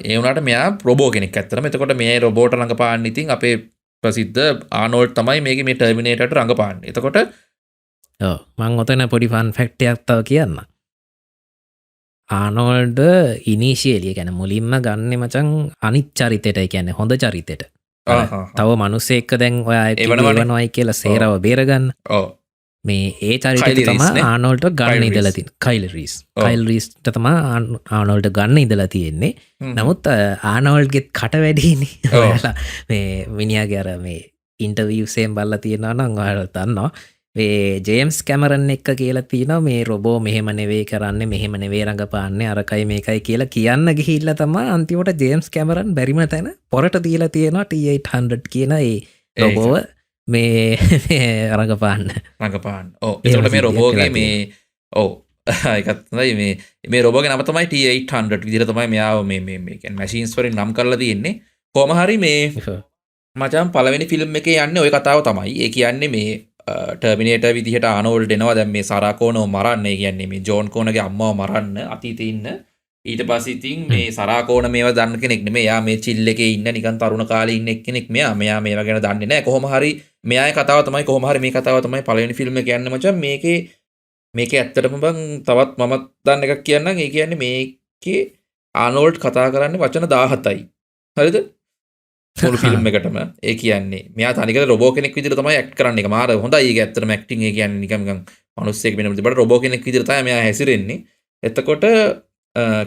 ඒ වුණාට මෙයා රොබෝ කෙනෙක් ඇත්තටම. එතකොට මේ රොබෝට රඟපාන්න ඉතින් අපේ ප්‍රසිද්ධ ආනෝල්ඩ් තමයි මේකේ මේ ටර්මිනේටර්ට රඟපාන්නේ. එතකොට මං ඔතන පොඩි ෆන් ෆැක්ට් එකක් තව කියන්න. ආනෝල්ඩ් ඉනිෂියලි කියන්නේ මුලින්ම ගන්නෙ මචං අනිත් චරිතෙට, ඒ කියන්නේ හොඳ චරිතෙට. තව මිනිස්සෙක් දැන් ඔයා එවනවයි කියලා සේරව බේරගන්න. මේ ඒ චරිතෙට තමයි ආනෝල්ඩ් ගන්න ඉඳලා තියෙන්නේ. කයිල් රීස්ට තමයි ආනෝල්ඩ් ගන්න ඉඳලා තියෙන්නේ. නමුත් ආනෝල්ඩ්ගෙත් කට වැඩිනේ. ඔයාලා මේ මිනිහාගේ අර මේ ඉන්ටර්වියුස් එකෙන් බලලා තියෙනවා නම් ඔයාලා දන්නවා. මේ ජේම්ස් කැමරන් එක්ක කියලා තියෙනවා මේ රොබෝ මෙහෙම නෙවෙයි කරන්නේ, මෙහෙම නෙවෙයි රඟපාන්නේ, අරකයි මේකයි කියලා කියන්න ගිහිල්ලා තමයි අන්තිමට ජේම්ස් කැමරන් බැරිම තැන පොරට දීලා තියෙනවා T800 කියන ඒ රොබෝව මේ රඟපාන්න. ඔව්. එතකොට මේ රොබෝගේ එකත්යි මේ රොබෝගේ නම තමයි T800 විදිහට තමයි මෙයාව මේ කියන්නේ මැෂින්ස් වලින් නම් කරලා තියෙන්නේ. කොහොම හරි මේ මචං පළවෙනි ෆිල්ම් එකේ යන්නේ ওই කතාව තමයි. ඒ කියන්නේ මේ ටර්මිනේටර් විදිහට ආනෝල්ඩ් එනවා දැන් මේ සාරා කෝනෝ මරන්න. ඒ කියන්නේ මේ ජෝන් කෝනගේ අම්මව මරන්න අතීතේ ඉන්න. ඊට පස්සේ ඉතින් මේ සාරා කෝන මේවා දන්න කෙනෙක් නෙමෙයි. එයා මේ චිල් එකේ ඉන්න නිකන් තරුණ කාලේ ඉන්න එක්කෙනෙක්. මෙයා මේවා ගැන දන්නේ නැහැ. කොහොම හරි මෙයාගේ කතාව තමයි කොහොම හරි මේ කතාව තමයි පළවෙනි ෆිල්ම් එක යන්නේ මචං. මේකේ ඇත්තටම බං තවත් මම දන්න එකක් කියන්නම්. ඒ කියන්නේ මේකේ ආනෝල්ඩ් කතා කරන්නේ වචන 17යි. හරිද? මුළු ෆිල්ම් එකටම. ඒ කියන්නේ මෙයා තනිකර රොබෝ කෙනෙක් විදිහට තමයි ඇක්ට් කරන්නේ. ඒක මාර හොඳයි. ඒක ඇත්තටම ඇක්ටිං ඒ කියන්නේ නිකන් මිනිස්සෙක් වෙන විදිහට රොබෝ කෙනෙක් විදිහට තමයි මෙයා හැසිරෙන්නේ. එතකොට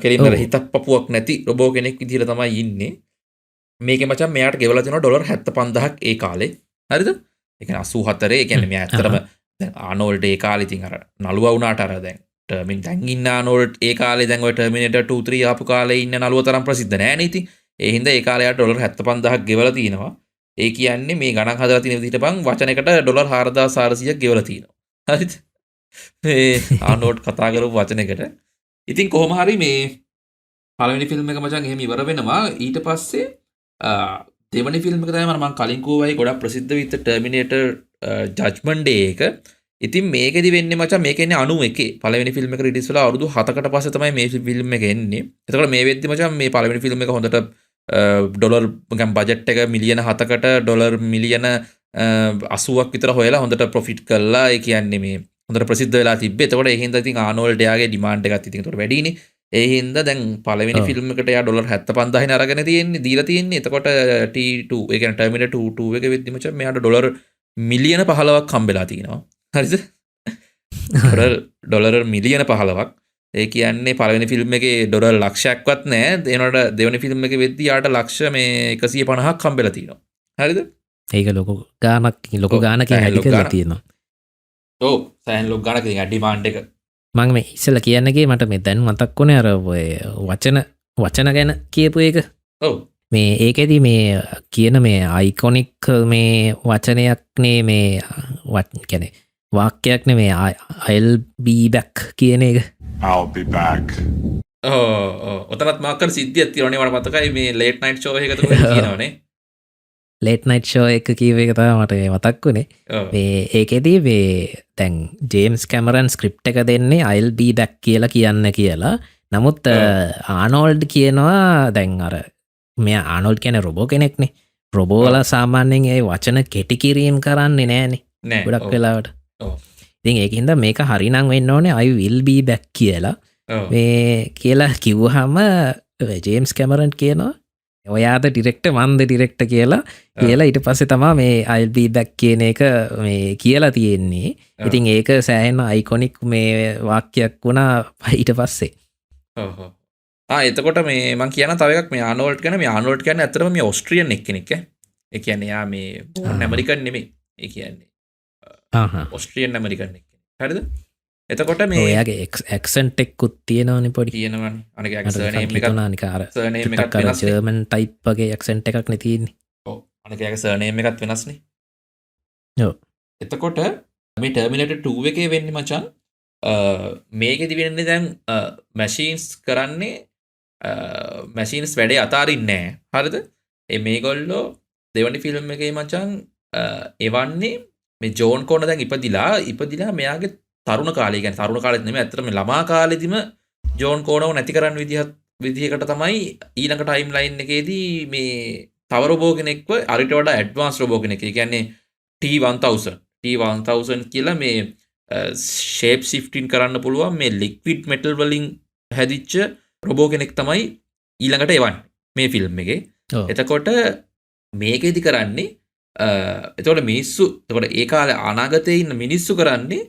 කෙලින්ම හිතක් පපුවක් නැති රොබෝ කෙනෙක් විදිහට තමයි ඉන්නේ. මේකේ මචං මෙයාට ගෙවලා තියෙනවා ඩොලර් 75000ක් ඒ කාලේ. හරිද? ඒ කියන්නේ 84. ඒ කියන්නේ මෙයා ඇත්තටම දැන් ආනෝල්ඩ් ඒ කාලේ ඉතින් අර නළුවා වුණාට අර දැන් දැන් ඉන්න ආනෝල්ඩ් ඒ කාලේ දැන් ඔය ටර්මිනේටර් 2 3 ආපු කාලේ ඉන්න නළුවා තරම් ප්‍රසිද්ධ නෑ නේ ඉතින්. ඒ හින්දා ඒ කාලේ යාට ඩොලර් 75000ක් ගෙවලා තිනවා. ඒ කියන්නේ මේ ගණන් හදලා තියෙන විදිහට බං වචනයකට ඩොලර් 4400ක් ගෙවලා තිනවා. හරිද? මේ ආනෝල්ඩ් කතා කරපු වචනයකට. ඉතින් කොහොම හරි මේ පළවෙනි ෆිල්ම් එක මචං එහෙම ඉවර වෙනවා. ඊට පස්සේ දෙවනි ෆිල්ම් එක තමයි මම කලින් කෝවයි ගොඩක් ප්‍රසිද්ධ වෙච්ච ටර්මිනේටර් ජජ්මන්ට් ඩේ එක. ඉතින් මේකෙදි වෙන්නේ මචං මේක එන්නේ 91. පළවෙනි ෆිල්ම් එක රිලීස් වෙලා අවුරුදු 7කට පස්සේ තමයි මේ ෆිල්ම් එක එන්නේ. එතකොට මේ වෙද්දි මචං මේ පළවෙනි ෆිල්ම් එක හොඳට ඩොලර් නිකන් බජට් එක මිලියන 7කට ඩොලර් මිලියන 80ක් විතර හොයලා හොඳට ප්‍රොෆිට් කළා. ඒ කියන්නේ මේ හොඳට ප්‍රසිද්ධ වෙලා තිබ්බේ. එතකොට ඒ හින්දා ඉතින් ආනෝල්ඩ් එයාගේ ඩිමාන්ඩ් එකත් ඉතින් ඒකට වැඩිනේ. ඒ හින්දා දැන් පළවෙනි ෆිල්ම් එකට එයා ඩොලර් 75000 නේ අරගෙන තියෙන්නේ දීලා තියෙන්නේ. එතකොට T2 ඒ කියන්නේ ටර්මිනේටර් 2 එක වෙද්දි මචං මෙයාට ඩොලර් මිලියන 15ක් හම්බෙලා තිනවා. හරිද? ඩොලර් මිලියන 15ක්. ඒ කියන්නේ පළවෙනි ෆිල්ම් එකේ ඩොලර් ලක්ෂයක්වත් නැහැ. එනකොට දෙවෙනි ෆිල්ම් එකේ වෙද්දි යාට ලක්ෂ මේ 150ක් හම්බෙලා තිනවා. හරිද? ඒක ලොකු ගානකින් වැඩි කරලා තියෙනවා. ඔව් සෑහෙන ලොකු ගානකින් ඩිමාන්ඩ් එක. මම මේ ඉස්සෙල්ලා කියන්නගේ මට මේ දැන් මතක් වුණේ අර ඔය වචන ගැන කියපු එක. ඔව්. මේ ඒකෙදි මේ කියන මේ අයිකොනික් මේ වචනයක්නේ මේ කියන්නේ වාක්‍යයක්නේ මේ I'll be back කියන එක. I'll be back. ඔතනත් මාකර් සිද්ධියක් තියෙනවනේ මට මතකයි මේ ලේට් නයිට් ෂෝ එකකට කියනවනේ. ලේට් නයිට් ෂෝ එක කීව එක තමයි මට මතක් වුණේ. මේ ඒකෙදී මේ දැන් ජේම්ස් කැමරන් ස්ක්‍රිප්ට් එක දෙන්නේ I'll be back කියලා කියන්න කියලා. නමුත් ආනෝල්ඩ් කියනවා දැන් අර මෙයා ආනෝල්ඩ් කියන්නේ රොබෝ කෙනෙක්නේ. රොබෝලා සාමාන්‍යයෙන් ඒ වචන කෙටි කිරීම කරන්නේ නෑනේ. ගොඩක් වෙලාවට. ඉතින් ඒකින්ද මේක හරිනම් වෙන්න ඕනේ I will be back කියලා. මේ කියලා කිව්වහම ජේම්ස් කැමරන් කියනවා ඔයාද ඩිරෙක්ටර් මන්ද ඩිරෙක්ටර් කියලා ඊට පස්සේ තමයි මේ I'll be back කියන එක මේ කියලා තියෙන්නේ. ඉතින් ඒක සෑහෙන අයිකොනික් මේ වාක්‍යයක් වුණා ඊට පස්සේ. එතකොට මේ මං කියන තව එකක් මේ ආනෝල්ඩ් ගැන. මේ ආනෝල්ඩ් කියන්නේ ඇත්තටම මේ ඔස්ට්‍රියන් කෙනෙක් ඈ. ඒ කියන්නේ යා මේ ඇමරිකන් නෙමෙයි. ඒ කියන්නේ ඔස්ට්‍රියන් ඇමරිකන් කෙනෙක්. හරිද? එතකොට මේ ඔයාගේ ඇක්සන්ට් එකකුත් තියෙනවනේ පොඩි. තියෙනවනේ. අනික සර්නේම් එකක් සර්නේම් එකක් වෙනස්. ජර්මන් ටයිප් වගේ ඇක්සන්ට් එකක් නේ තියෙන්නේ. ඔව්. අනික යාගේ සර්නේම් එකත් වෙනස්නේ. ඔව්. එතකොට මේ ටර්මිනේටර් 2 එකේ වෙන්නේ මචං මේකෙදි වෙන්නේ දැන් මැෂින්ස් කරන්නේ මැෂින්ස් වැඩේ අතාරින්නේ නැහැ. හරිද? මේගොල්ලෝ දෙවනි ෆිල්ම් එකේ මචං එවන්නේ මේ ජෝන් කෝන දැන් ඉපදිලා මෙයාගේ තරුණ කාලේ කියන්නේ තරුණ කාලෙත් නෙමෙයි ඇත්තටම ළමා කාලෙදිම ජෝන් කෝනව නැති කරන්න විදිහකට තමයි ඊළඟ ටයිම් ලයින් එකේදී මේ තව රොබෝ කෙනෙක්ව අරිට වඩා ඇඩ්වාන්ස් රොබෝ කෙනෙක්. ඒ කියන්නේ T1000 කියලා මේ ෂේප් ෂිෆ්ටින් කරන්න පුළුවන් මේ ලික්විඩ් මෙටල් වලින් හැදිච්ච රොබෝ කෙනෙක් තමයි ඊළඟට එවන්නේ මේ ෆිල්ම් එකේ. එතකොට මේකෙදි කරන්නේ එතකොට ඒ කාලේ අනාගතයේ ඉන්න මිනිස්සු කරන්නේ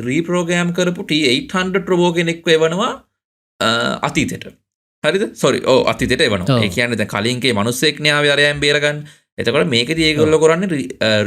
රීප්‍රෝග්‍රෑම් කරපු T800 රොබෝ කෙනෙක්ව එවනවා අතීතයට. හරිද? අතීතයට එවනවා. ඒ කියන්නේ දැන් කලින්කේ මිනිස්සෙක් නේ ආවේ අරයන් බේරගන්න. එතකොට මේකදී ඒගොල්ලෝ කරන්නේ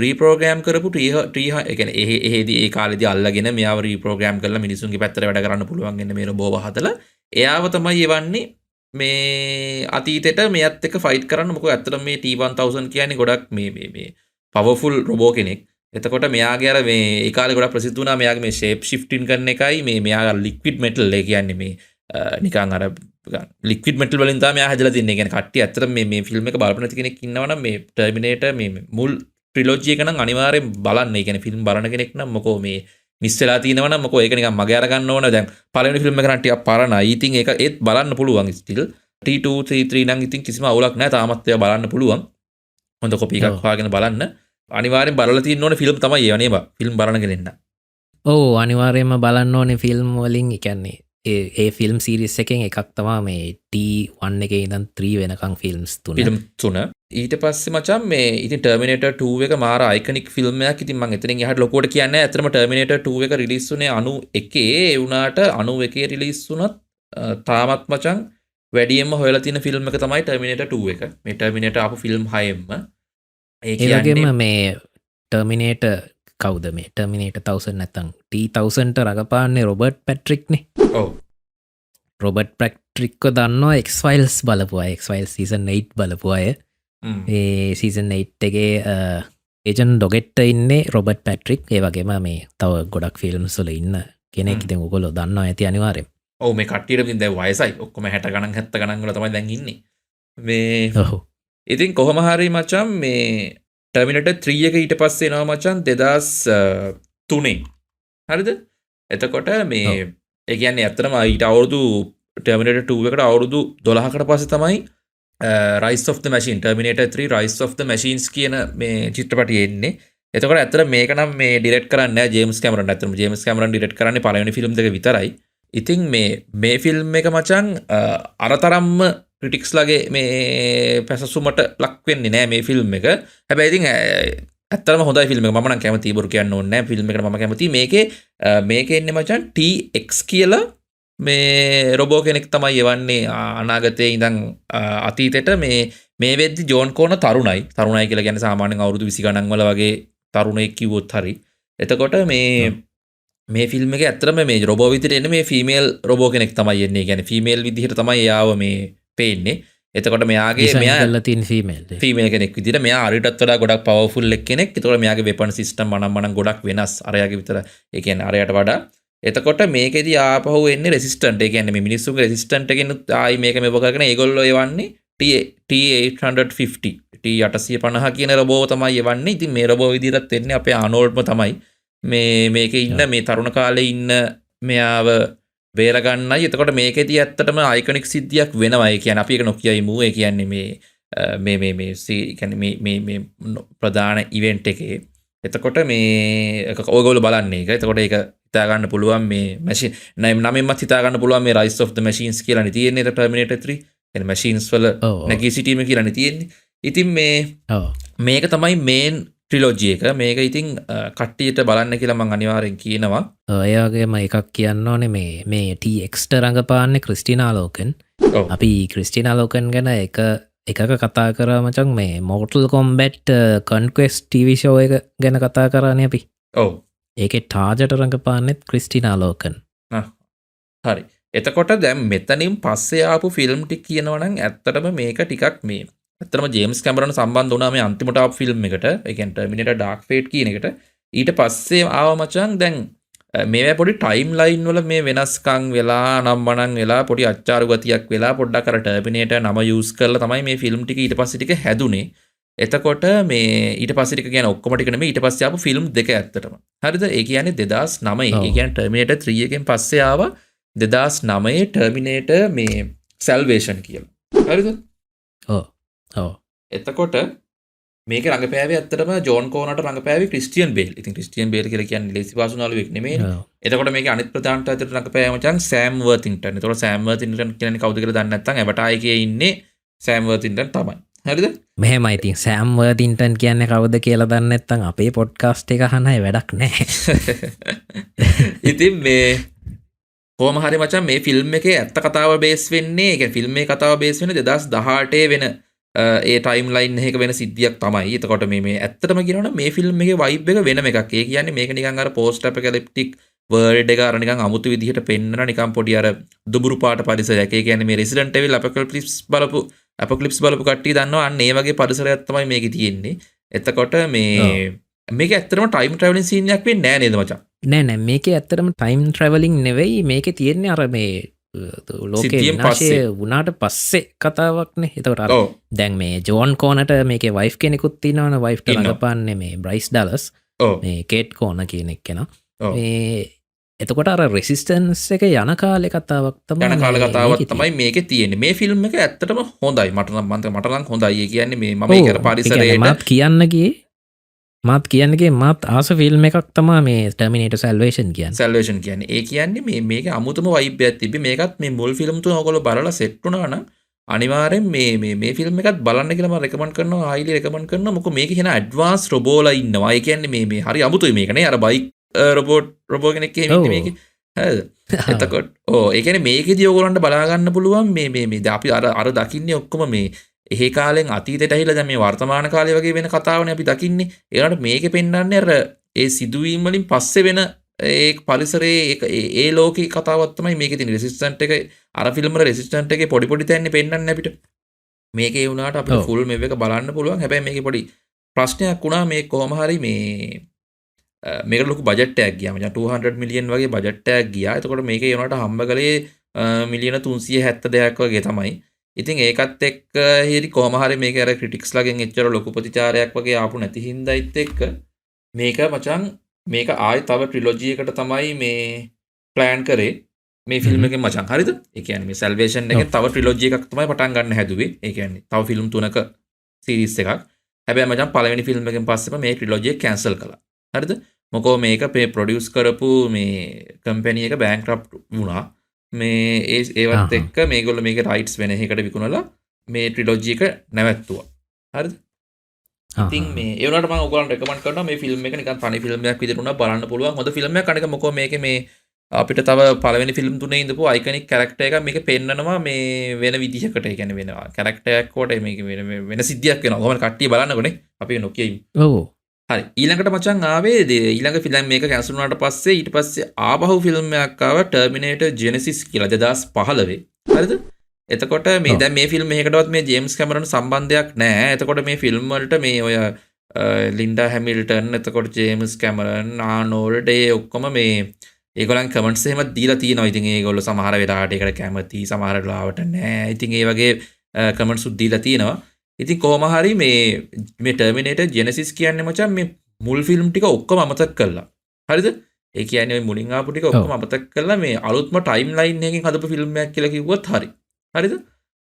රීප්‍රෝග්‍රෑම් කරපු ඒ කියන්නේ එහෙදී ඒ කාලේදී අල්ලගෙන මෙයාව රීප්‍රෝග්‍රෑම් කරලා මිනිසුන්ගේ පැත්තට වැඩ කරන්න පුළුවන් වෙන මේ රොබෝව හදලා එයාව තමයි එවන්නේ මේ අතීතයට මෙයත් එක්ක ෆයිට් කරන්න. මොකද ඇත්තටම මේ T1000 කියන්නේ ගොඩක් මේ පවර්ෆුල් රොබෝ කෙනෙක්. එතකොට මෙයාගේ අර මේ ඒ කාලේ ගොඩක් ප්‍රසිද්ධ වුණා මෙයාගේ මේ ෂේප් ෂිෆ්ටින් කරන එකයි මේ මෙයා ලික්විඩ් මෙටල් ඒ කියන්නේ මේ නිකන් අර ලික්විඩ් මෙටල් වලින් තමයි මෙයා හදලා තින්නේ. ඒ කියන්නේ කට්ටිය ඇත්තටම මේ ෆිල්ම් එක බලපු නැති කෙනෙක් ඉන්නවනම් මේ ටර්මිනේටර් මේ මුල් ට්‍රිලොජි එක නම් අනිවාර්යෙන් බලන්න. ඒ කියන්නේ ෆිල්ම් බලන කෙනෙක් නම් මොකෝ මේ මිස් වෙලා තියෙනවා නම් මොකෝ ඒක නිකන් මගේ අර ගන්න ඕන. දැන් පළවෙනි ෆිල්ම් එක නම් ටිකක් පරණයි. ඉතින් ඒක ඒත් බලන්න පුළුවන් ස්ටිල්. T2 3 නම් ඉතින් කිසිම අවුලක් නැහැ. තාමත් ඒවා බලන්න පුළුවන්. හොඳ කොපි එකක් හොයාගෙන බලන්න. අනිවාර්යෙන් බලලා තියෙන්න ඕනේ ෆිල්ම් තමයි ඒව නේද? ෆිල්ම් බලන කෙනෙක් නම්. ඔව් අනිවාර්යයෙන්ම බලන්න ඕනේ ෆිල්ම් වලින්. ඒ කියන්නේ ඒ ෆිල්ම් සීරීස් එකෙන් එකක් තමයි මේ T1 එකේ ඉඳන් 3 වෙනකන් ෆිල්ම්ස් තුන. ෆිල්ම් 3. ඊට පස්සේ මචං මේ ඉතින් ටර්මිනේටර් 2 එක මාර අයිකනික් ෆිල්ම් එකක්. ඉතින් මම එතනින් එහාට ලොකුවට කියන්නේ නැහැ. ඇත්තටම ටර්මිනේටර් 2 එක රිලීස් වුණේ 91 ඒ වුණාට 91 රිලීස් වුණත් තාමත් මචං වැඩියෙන්ම හොයලා තියෙන ෆිල්ම් එක තමයි ටර්මිනේටර් 2 එක. මේ ටර්මිනේටර් ආපු ෆිල්ම් 6ෙම. ඒ වගේම මේ ටර්මිනේටර් කවුද මේ ටර්මිනේටර් 1000 නැත්තම් T1000ට රඟපාන්නේ රොබර්ට් පැට්‍රික්නේ. ඔව්. රොබර්ට් පැට්‍රික්ව දන්නවා X-Files බලපු අය. X-Files season 8 බලපු අය. ඒ season 8 එකේ ඒජන්ට් ඩොගෙට් ඉන්නේ රොබර්ට් පැට්‍රික්. ඒ වගේම මේ තව ගොඩක් ෆිල්ම්ස් වල ඉන්න කෙනෙක්. ඉතින් ඔයගොල්ලෝ දන්නවා ඇති අනිවාර්යෙන්. ඔව් මේ කට්ටියට ඉතින් දැන් වයසයි. ඔක්කොම 60 ගණන් 70 ගණන් වල තමයි දැන් ඉන්නේ. මේ ඔව්. ඉතින් කොහොම හරි මචං මේ ටර්මිනේටර් 3 එක ඊට පස්සේ එනවා මචං 2003. හරිද? එතකොට මේ ඒ කියන්නේ ඇත්තටම ඊට අවුරුදු ටර්මිනේටර් 2 එකට අවුරුදු 12කට පස්සේ තමයි Rise of the Machine Terminator 3 Rise of the Machines කියන මේ චිත්‍රපටය එන්නේ. එතකොට ඇත්තට මේක නම් මේ ඩිරෙක්ට් කරන්නේ නැහැ ජේම්ස් කැමරන්. ඇත්තටම ජේම්ස් කැමරන් ඩිරෙක්ට් කරන්නේ පළවෙනි ෆිල්ම් දෙක විතරයි. ඉතින් මේ ෆිල්ම් එක මචං අරතරම්ම ක්‍රිටික්ස්ලාගේ මේ පැසසුමට ලක් වෙන්නේ නැහැ මේ ෆිල්ම් එක. හැබැයි ඉතින් ඇත්තටම හොඳයි ෆිල්ම් එක. මම නම් කැමතියි බොරු කියන්න ඕනේ නැහැ. ෆිල්ම් එකට මම කැමතියි. මේකේ එන්නේ මචං TX කියලා මේ රොබෝ කෙනෙක් තමයි එවන්නේ අනාගතයේ ඉඳන් අතීතයට මේ වෙද්දි ජෝන් කෝන තරුණයි කියලා කියන්නේ සාමාන්‍යයෙන් අවුරුදු 20 ගණන් වල වගේ තරුණයෙක් කිව්වොත් හරි. එතකොට මේ ෆිල්ම් එකේ ඇත්තටම මේ රොබෝ විදිහට එන්නේ මේ ෆීමේල් රොබෝ කෙනෙක් තමයි එන්නේ. කියන්නේ ෆීමේල් විදිහට තමයි එයාව මේ පේන්නේ. එතකොට මෙයා තියෙන ෆීමේල් කෙනෙක් විදිහට මෙයා අරිටත් වඩා ගොඩක් පවර්ෆුල් කෙනෙක්. එතකොට මෙයාගේ වෙපන් සිස්ටම් මනම් ගොඩක් වෙනස් අරයාගේ විතර. ඒ කියන්නේ අරයට වඩා. එතකොට මේකෙදි ආපහු එන්නේ රෙසිස්ටන්ට්. ඒ කියන්නේ මේ මිනිස්සුගේ රෙසිස්ටන්ට් එකෙන් ආයි මේක මෙව කරගෙන ඒගොල්ලෝ එවන්නේ T850 T850 කියන රොබෝව තමයි එවන්නේ. ඉතින් මේ රොබෝ විදිහට එන්නේ අපේ ආනෝල්ඩ්ම තමයි. මේකේ ඉන්න මේ තරුණ කාලේ ඉන්න මෙයාව බේරගන්නයි. එතකොට මේකෙදී ඇත්තටම අයිකනික් සිද්ධියක් වෙනවා. ඒ කියන්නේ අපි ඒක නොකියයිමු. ඒ කියන්නේ මේ ප්‍රධාන ඉවෙන්ට් එකේ. එතකොට මේ ඔයගොල්ලෝ බලන්නේ ඒක. එතකොට ඒක හිතා ගන්න පුළුවන් මේ මැෂින් නමෙන්මත් හිතා ගන්න පුළුවන් මේ Rise of the Machines කියලා නේ තියෙන්නේ Terminator 3. يعني machines වල නැගී සිටීම කියලා නේ තියෙන්නේ. ඉතින් මේක තමයි මේන් ට්‍රිලොජි එක. මේක ඉතින් කට්ටියට බලන්න කියලා මම අනිවාර්යෙන් කියනවා. ඒ වගේම එකක් කියන්න ඕනේ මේ TX-ට රඟපාන්නේ ක්‍රිස්ටිනා ලෝකන්. අපි ක්‍රිස්ටිනා ලෝකන් ගැන එකක කතා කරා මචං මේ Mortal Kombat Conquest TV show එක ගැන කතා කරානේ අපි. ඔව්. ඒකේ ටාජට රඟපාන්නෙත් ක්‍රිස්ටිනා ලෝකන්. හරි. එතකොට දැන් මෙතනින් පස්සේ ආපු ෆිල්ම් ටික කියනවා නම් ඇත්තටම මේක ටිකක් මේ ඇත්තටම ජේම්ස් කැමරන් සම්බන්ධ වුණා මේ අන්තිමට ආපු ෆිල්ම් එකට. ඒ කියන්නේ Terminator Dark Fate කියන එකට. ඊට පස්සේ ආව මචං දැන් මේවා පොඩි ටයිම් ලයින් වල මේ වෙනස්කම් වෙලා නම්මනම් වෙලා පොඩි අච්චාරු ගතියක් වෙලා පොඩ්ඩක් අර Terminator නම යූස් කරලා තමයි මේ ෆිල්ම් ටික ඊට පස්සේ ටික හැදුනේ. එතකොට මේ ඊට පස්සේ ටික කියන්නේ ඔක්කොම ටික නෙමෙයි ඊට පස්සේ ආපු ෆිල්ම් දෙක ඇත්තටම. හරිද? ඒ කියන්නේ 2009. ඒ කියන්නේ Terminator 3 එකෙන් පස්සේ ආවා 2009 Terminator මේ Salvation කියලා. හරිද? ඔව්. එතකොට මේක රඟපෑවේ ඇත්තටම ජෝන් කෝනට රඟපෑවේ ක්‍රිස්ටියන් බේල්. ඉතින් ක්‍රිස්ටියන් බේල් කියලා කියන්නේ ලේසි පාසුනාලුවෙක් නෙමෙයිනේ. එතකොට මේකේ අනිත් ප්‍රධාන තාත්තට රඟපෑව මචං සෑම් වර්තින්ටන්. එතකොට සෑම් වර්තින්ටන් කියන්නේ කවුද කියලා දන්නේ නැත්නම් ඇවටාර් එකේ ඉන්නේ සෑම් වර්තින්ටන් තමයි. හරිද? මෙහෙමයි ඉතින් සෑම් වර්තින්ටන් කියන්නේ කවුද කියලා දන්නේ නැත්නම් අපේ පොඩ්කාස්ට් එක අහන අය වැඩක් නැහැ. ඉතින් මේ කොහොම හරි මචං මේ ෆිල්ම් එකේ ඇත්ත කතාව බේස් වෙන්නේ, ඒ කියන්නේ ෆිල්ම් එකේ කතාව බේස් වෙන්නේ 2018 වෙන ඒ ටයිම් ලයින් එකක වෙන සිද්ධියක් තමයි. එතකොට මේ ඇත්තටම කියනවනම් මේ ෆිල්ම් එකේ වයිබ් එක වෙනම එකක්. ඒ කියන්නේ මේක නිකන් අර පෝස්ට් අපොකැලිප්ටික් වර්ල්ඩ් එක අර නිකන් අමුතු විදිහට පෙන්නන නිකන් පොඩි අර දුඹුරු පාට පරිසරයක්. ඒ කියන්නේ මේ රෙසිඩන්ට් එවිල් අපොකැලිප්ස් බලපු කට්ටිය දන්නවා අන්න ඒ වගේ පරිසරයක් තමයි මේකේ තියෙන්නේ. එතකොට මේ මේක ඇත්තටම ටයිම් ට්‍රැවලින් සීන් එකක් වෙන්නේ නැහැ නේද මචං? නෑ මේක ඇත්තටම ටයිම් ට්‍රැවලින් නෙවෙයි මේක තියෙන්නේ අර මේ ලෝකේ සිද්ධියෙන් විනාශය පස්සේ. වුණාට පස්සේ කතාවක්නේ. එතකොට අර ඔව්. දැන් මේ ජෝන් කෝනට මේකේ වයිෆ් කෙනෙකුත් ඉන්නවනේ. වයිෆ්ට ඉන්නවා. රඟපාන්නේ මේ බ්‍රයිස් ඩලස්. ඔව්. මේ කේට් කෝන කියන එක කෙනා. ඔව්. මේ එතකොට අර රෙසිස්ටන්ස් එක යන කාලේ කතාවක් තමයි යන කාල මේ- කතාවක් මේකේ තමයි මේකේ තියෙන්නේ. මේ ෆිල්ම් එක ඇත්තටම හොඳයි. මට නම් හොඳයි. ඒ කියන්නේ මේ මම ඔව්, ඒක අර ඒ කියන්නේ පරිසරයට මාත් කියන්නගේ මාත් ආස ෆිල්ම් එකක් තමා මේ ටර්මිනේටර් සැල්වේෂන් කියන්න. සැල්වේෂන් කියන්නේ. ඒ කියන්නේ මේක අමුතුම වයිබ් එකක් තිබ්බේ. මේකත් මේ මුල් ෆිල්ම් තුන ඔයගොල්ලෝ බලලා සෙට් වුණා නම් අනිවාර්යෙන් මේ ෆිල්ම් එකත් බලන්න කියලා මම රෙකමන්ඩ් කරනවා. හයිලි රෙකමන්ඩ් කරනවා. මොකද මේකේ කියන ඇඩ්වාන්ස් රොබෝලා ඉන්නවා. ඒ කියන්නේ මේ හරි අමුතුයි මේක නේ. අර බයික් රොබෝ කෙනෙක් එහෙම ඉන්නේ මේකේ. හරිද? එතකොට ඒ කියන්නේ මේකෙදී ඔයගොල්ලන්ට බලා ගන්න පුළුවන් මේ අපි අර දකින්නේ ඔක්කොම මේ එහෙ කාලෙන් අතීතයට ඇහිලා දැන් මේ වර්තමාන කාලේ වගේ වෙන කතාවනේ අපි දකින්නේ. ඒකට මේකේ පෙන්වන්නේ අර ඒ සිදුවීම් වලින් පස්සේ වෙන ඒ පරිසරයේ ඒ ලෝකේ කතාවක් තමයි මේකේ තියෙන. රෙසිස්ටන්ට් එක අර ෆිල්ම් වල රෙසිස්ටන්ට් එකේ පොඩි තැන්නේ පෙන්වන්නේ අපිට. මේකේ වුණාට අපිට ඔව්. ෆුල් මේව එක බලන්න පුළුවන්. හැබැයි මේකේ පොඩි ප්‍රශ්නයක් වුණා මේ කොහොම හරි මේ මේකට ලොකු බජට් එකක් ගියා. මචං 200 මිලියන් වගේ බජට් එකක් ගියා. එතකොට මේකේ ඒනට හම්බ කළේ මිලියන 372ක් වගේ තමයි. ඉතින් ඒකත් එක්ක හිරි කොහොම හරි මේක අර ක්‍රිටික්ස් ලගෙන් එච්චර ලොකු ප්‍රතිචාරයක් වගේ ආපු නැති හින්දායිත් එක්ක මේක මචං මේක ආයෙ තව ට්‍රිලොජි එකට තමයි මේ ප්ලෑන් කරේ මේ ෆිල්ම් එකෙන් මචං. හරිද? ඒ කියන්නේ මේ සල්වේෂන් එකෙන් තව ට්‍රිලොජි එකක් තමයි පටන් ගන්න හැදුවේ. ඒ කියන්නේ තව ෆිල්ම් 3ක සීරීස් එකක්. හැබැයි මචං පළවෙනි ෆිල්ම් එකෙන් පස්සේම මේ ට්‍රිලොජි එක කැන්සල් කළා. හරිද? මොකෝ මේක ප්‍රොඩියුස් කරපු මේ කම්පැනි එක බෑන්ක්‍රප්ට් වුණා. මේ ඒවත් එක්ක මේගොල්ලෝ මේක රයිට්ස් වෙන එකකට විකුණලා මේ ට්‍රිලොජි එක නැවැත්තුවා. හරිද? ඉතින් මේ ඒ වුණාට මම ඔයගොල්ලන්ට රෙකමන්ඩ් කරනවා මේ ෆිල්ම් එක නිකන් තනි ෆිල්ම් එකක් විදිහට උනා බලන්න පුළුවන්. හොඳ ෆිල්ම් එකක්. අනික මොකෝ මේකේ මේ අපිට තව පළවෙනි ෆිල්ම් තුනේ ඉඳපු අයිකනික් කැරක්ටර් එකක් මේක පෙන්නනවා මේ වෙන විදිහකට. ඒ කියන්නේ වෙනවා කැරක්ටර් එකක් කොට මේක වෙන සිද්ධියක් වෙනවා. කොහොමද කට්ටිය බලන්නකොනේ. අපි නොකියමු. ඔව්. හරි ඊළඟට මචං ආවේ ඊළඟ ෆිල්ම් මේක කැන්සල් වුණාට පස්සේ ඊට පස්සේ ආපහු ෆිල්ම් එකක් ආවා ටර්මිනේටර් ජෙනසිස් කියලා 2015. හරිද? එතකොට මේ දැන් මේ ෆිල්ම් එකකටවත් මේ ජේම්ස් කැමරන් සම්බන්ධයක් නැහැ. එතකොට මේ ෆිල්ම් වලට මේ ඔය ලින්ඩා හැමිල්ටන් එතකොට ජේම්ස් කැමරන් ආනෝල්ඩ් ඒ ඔක්කොම මේ ඒගොල්ලන් කමෙන්ට්ස් එහෙම දීලා තියෙනවා. ඉතින් ඒගොල්ලෝ සමහර වෙලාවට ඒකට කැමති සමහර වෙලාවට නැහැ. ඉතින් ඒ වගේ කමෙන්ට්ස් උත් දීලා තියෙනවා. ඉතින් කොහොම හරි මේ ටර්මිනේටර් ජෙනසිස් කියන්නේ මචං මේ මුල් ෆිල්ම් ටික ඔක්කොම අමතක කළා. හරිද? ඒ කියන්නේ ඔය මුලින් ආපු ටික ඔක්කොම අමතක කළා මේ අලුත්ම ටයිම් ලයින් එකකින් හදපු ෆිල්ම් එකක් කියලා කිව්වොත් හරි. හරිද?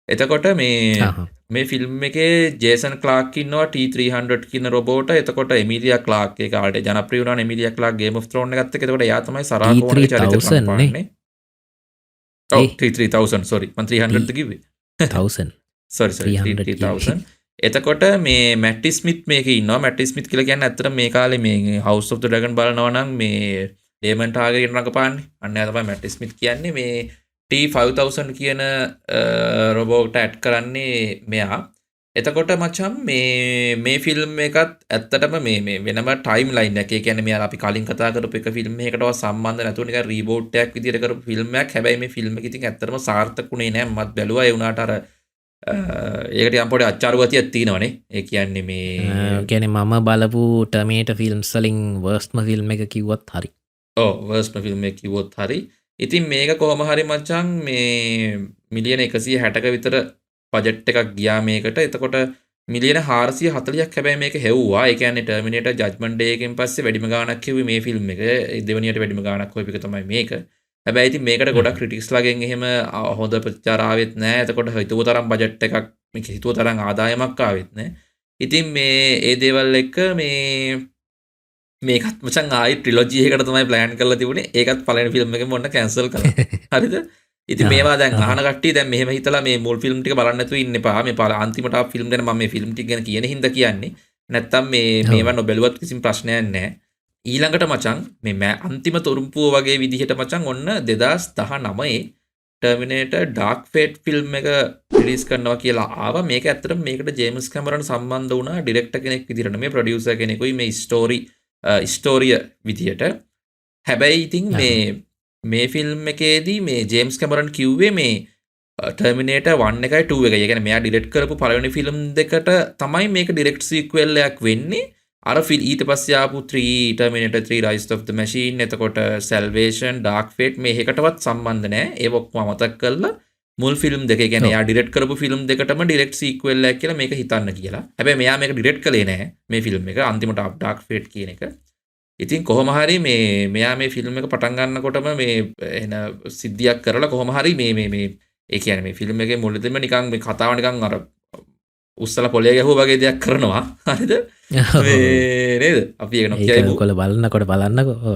එතකොට මේ ෆිල්ම් එකේ ජේසන් ක්ලාක් ඉන්නවා T300 කියන රොබෝට. එතකොට එමිලියා ක්ලාක් ඒක ආල්ට ජනප්‍රිය වුණානේ එමිලියා ක්ලාක් ගේම් ඔෆ් ත්‍රෝන් එකත් එක්ක. එතකොට එයා තමයි සරා කෝනගේ චරිතය කරන්නේ. ඔව් T3000 sorry මම 300 ද කිව්වේ. 1000 sorry 3000. එතකොට මේ මැට්ටි ස්මිත් මේකේ ඉන්නවා. මැට්ටි ස්මිත් කියලා කියන්නේ ඇත්තට මේ කාලේ මේ House of the Dragon බලනවා නම් මේ ඩේමන් ටාගර් රඟපාන්නේ. අන්න එයා තමයි මැට්ටි ස්මිත් කියන්නේ. මේ T5000 කියන රොබෝට ඇඩ් කරන්නේ මෙයා. එතකොට මචං මේ ෆිල්ම් එකත් ඇත්තටම මේ වෙනම ටයිම් ලයින් එකක්. ඒ කියන්නේ මෙයා අපි කලින් කතා කරපු එක ෆිල්ම් එකකටවත් සම්බන්ධ නැතුව නිකන් රීබූට් එකක් විදිහට කරපු ෆිල්ම් එකක්. හැබැයි මේ ෆිල්ම් එක ඉතින් ඇත්තටම සාර්ථකුනේ නෑ. මත් බැලුවා ඒ වුණාට අර ඒකට යම් පොඩි අච්චාරු ගතියක් තියෙනවනේ. ඒ කියන්නේ මේ කියන්නේ මම බලපු ටර්මිනේටර් ෆිල්ම්ස් වලින් වර්ස්ට්ම ෆිල්ම් එක කිව්වත් හරි. ඔව් වර්ස්ට්ම ෆිල්ම් එක කිව්වොත් හරි. ඉතින් මේක කොහොම හරි මචං මේ මිලියන 160ක විතර බජට් එකක් ගියා මේකට. එතකොට මිලියන 440ක් හැබැයි මේක හෙව්වා. ඒ කියන්නේ ටර්මිනේටර් ජජ්මන්ට් ඩේ එකෙන් පස්සේ වැඩිම ගාණක් කිව්වේ මේ ෆිල්ම් එක. දෙවෙනියට වැඩිම ගාණක් හොයපු එක තමයි මේක. හැබැයි ඉතින් මේකට ගොඩක් ක්‍රිටික්ස් ලගෙන් එහෙම හොඳ ප්‍රතිචාර ආවෙත් නැහැ. එතකොට හිතුව තරම් බජට් එකක් මේක හිතුව තරම් ආදායමක් ආවෙත් නැහැ. ඉතින් මේ ඒ දේවල් එක්ක මේකත් මචං ආයි ට්‍රිලොජි එකකට තමයි ප්ලෑන් කරලා තිබුණේ. ඒකත් පළවෙනි ෆිල්ම් එකෙන් මොන්න කැන්සල් කළා. හරිද? ඉතින් මේවා දැන් අහන කට්ටිය දැන් මෙහෙම හිතලා මේ මුල් ෆිල්ම් ටික බලන්න නැතුව ඉන්න එපා. මේ අන්තිමට ආපු ෆිල්ම් ගැන මම මේ ෆිල්ම් ටික ගැන කියන හින්දා කියන්නේ. නැත්තම් මේවා නොබැලුවත් කිසිම ප්‍රශ්නයක් නැහැ. ඊළඟට මචං මේ අන්තිම තොරම්පුව වගේ විදිහට මචං ඔන්න 2019 ටර්මිනේටර් ඩාර්ක් ෆේට් ෆිල්ම් එක රිලීස් කරනවා කියලා ආවා. මේක ඇත්තටම මේකට ජේම්ස් කැමරන් සම්බන්ධ වුණා ඩිරෙක්ටර් කෙනෙක් විදිහට නෙමෙයි ප්‍රොඩියුසර් කෙනෙකුයි මේ ස්ටෝරිය විදිහට. හැබැයි ඉතින් මේ ෆිල්ම් එකේදී මේ ජේම්ස් කැමරන් කිව්වේ මේ ටර්මිනේටර් 1 එකයි 2 එකයි. ඒ කියන්නේ මෙයා ඩිරෙක්ට් කරපු පළවෙනි ෆිල්ම් දෙකට තමයි මේක ඩිරෙක්ට් සීක්වල් එකක් වෙන්නේ. අර ෆිල් ඊට පස්සේ ආපු 3 Terminator 3 Rise of the Machine එතකොට Salvation Dark Fate මේ එකකටවත් සම්බන්ධ නැහැ. ඒක ඔක්කොම මතක් කරලා මුල් ෆිල්ම් දෙක කියන්නේ එයා ඩිරෙක්ට් කරපු ෆිල්ම් දෙකටම ඩිරෙක්ට් සීක්වල් එකක් කියලා මේක හිතන්න කියලා. හැබැයි මෙයා මේක ඩිරෙක්ට් කළේ නැහැ මේ ෆිල්ම් එක අන්තිමට Dark Fate කියන එක. ඉතින් කොහොම හරි මෙයා මේ ෆිල්ම් එක පටන් ගන්නකොටම මේ එන සිද්ධියක් කරලා කොහොම හරි මේ ඒ කියන්නේ මේ ෆිල්ම් එකේ මුලදීම නිකන් මේ කතාව නිකන් අර උස්සලා පොලේ ගැහුවා වගේ දෙයක් කරනවා. හරිද? නේද? අපි ඒක නොකියයි කොල බලන්නකෝ.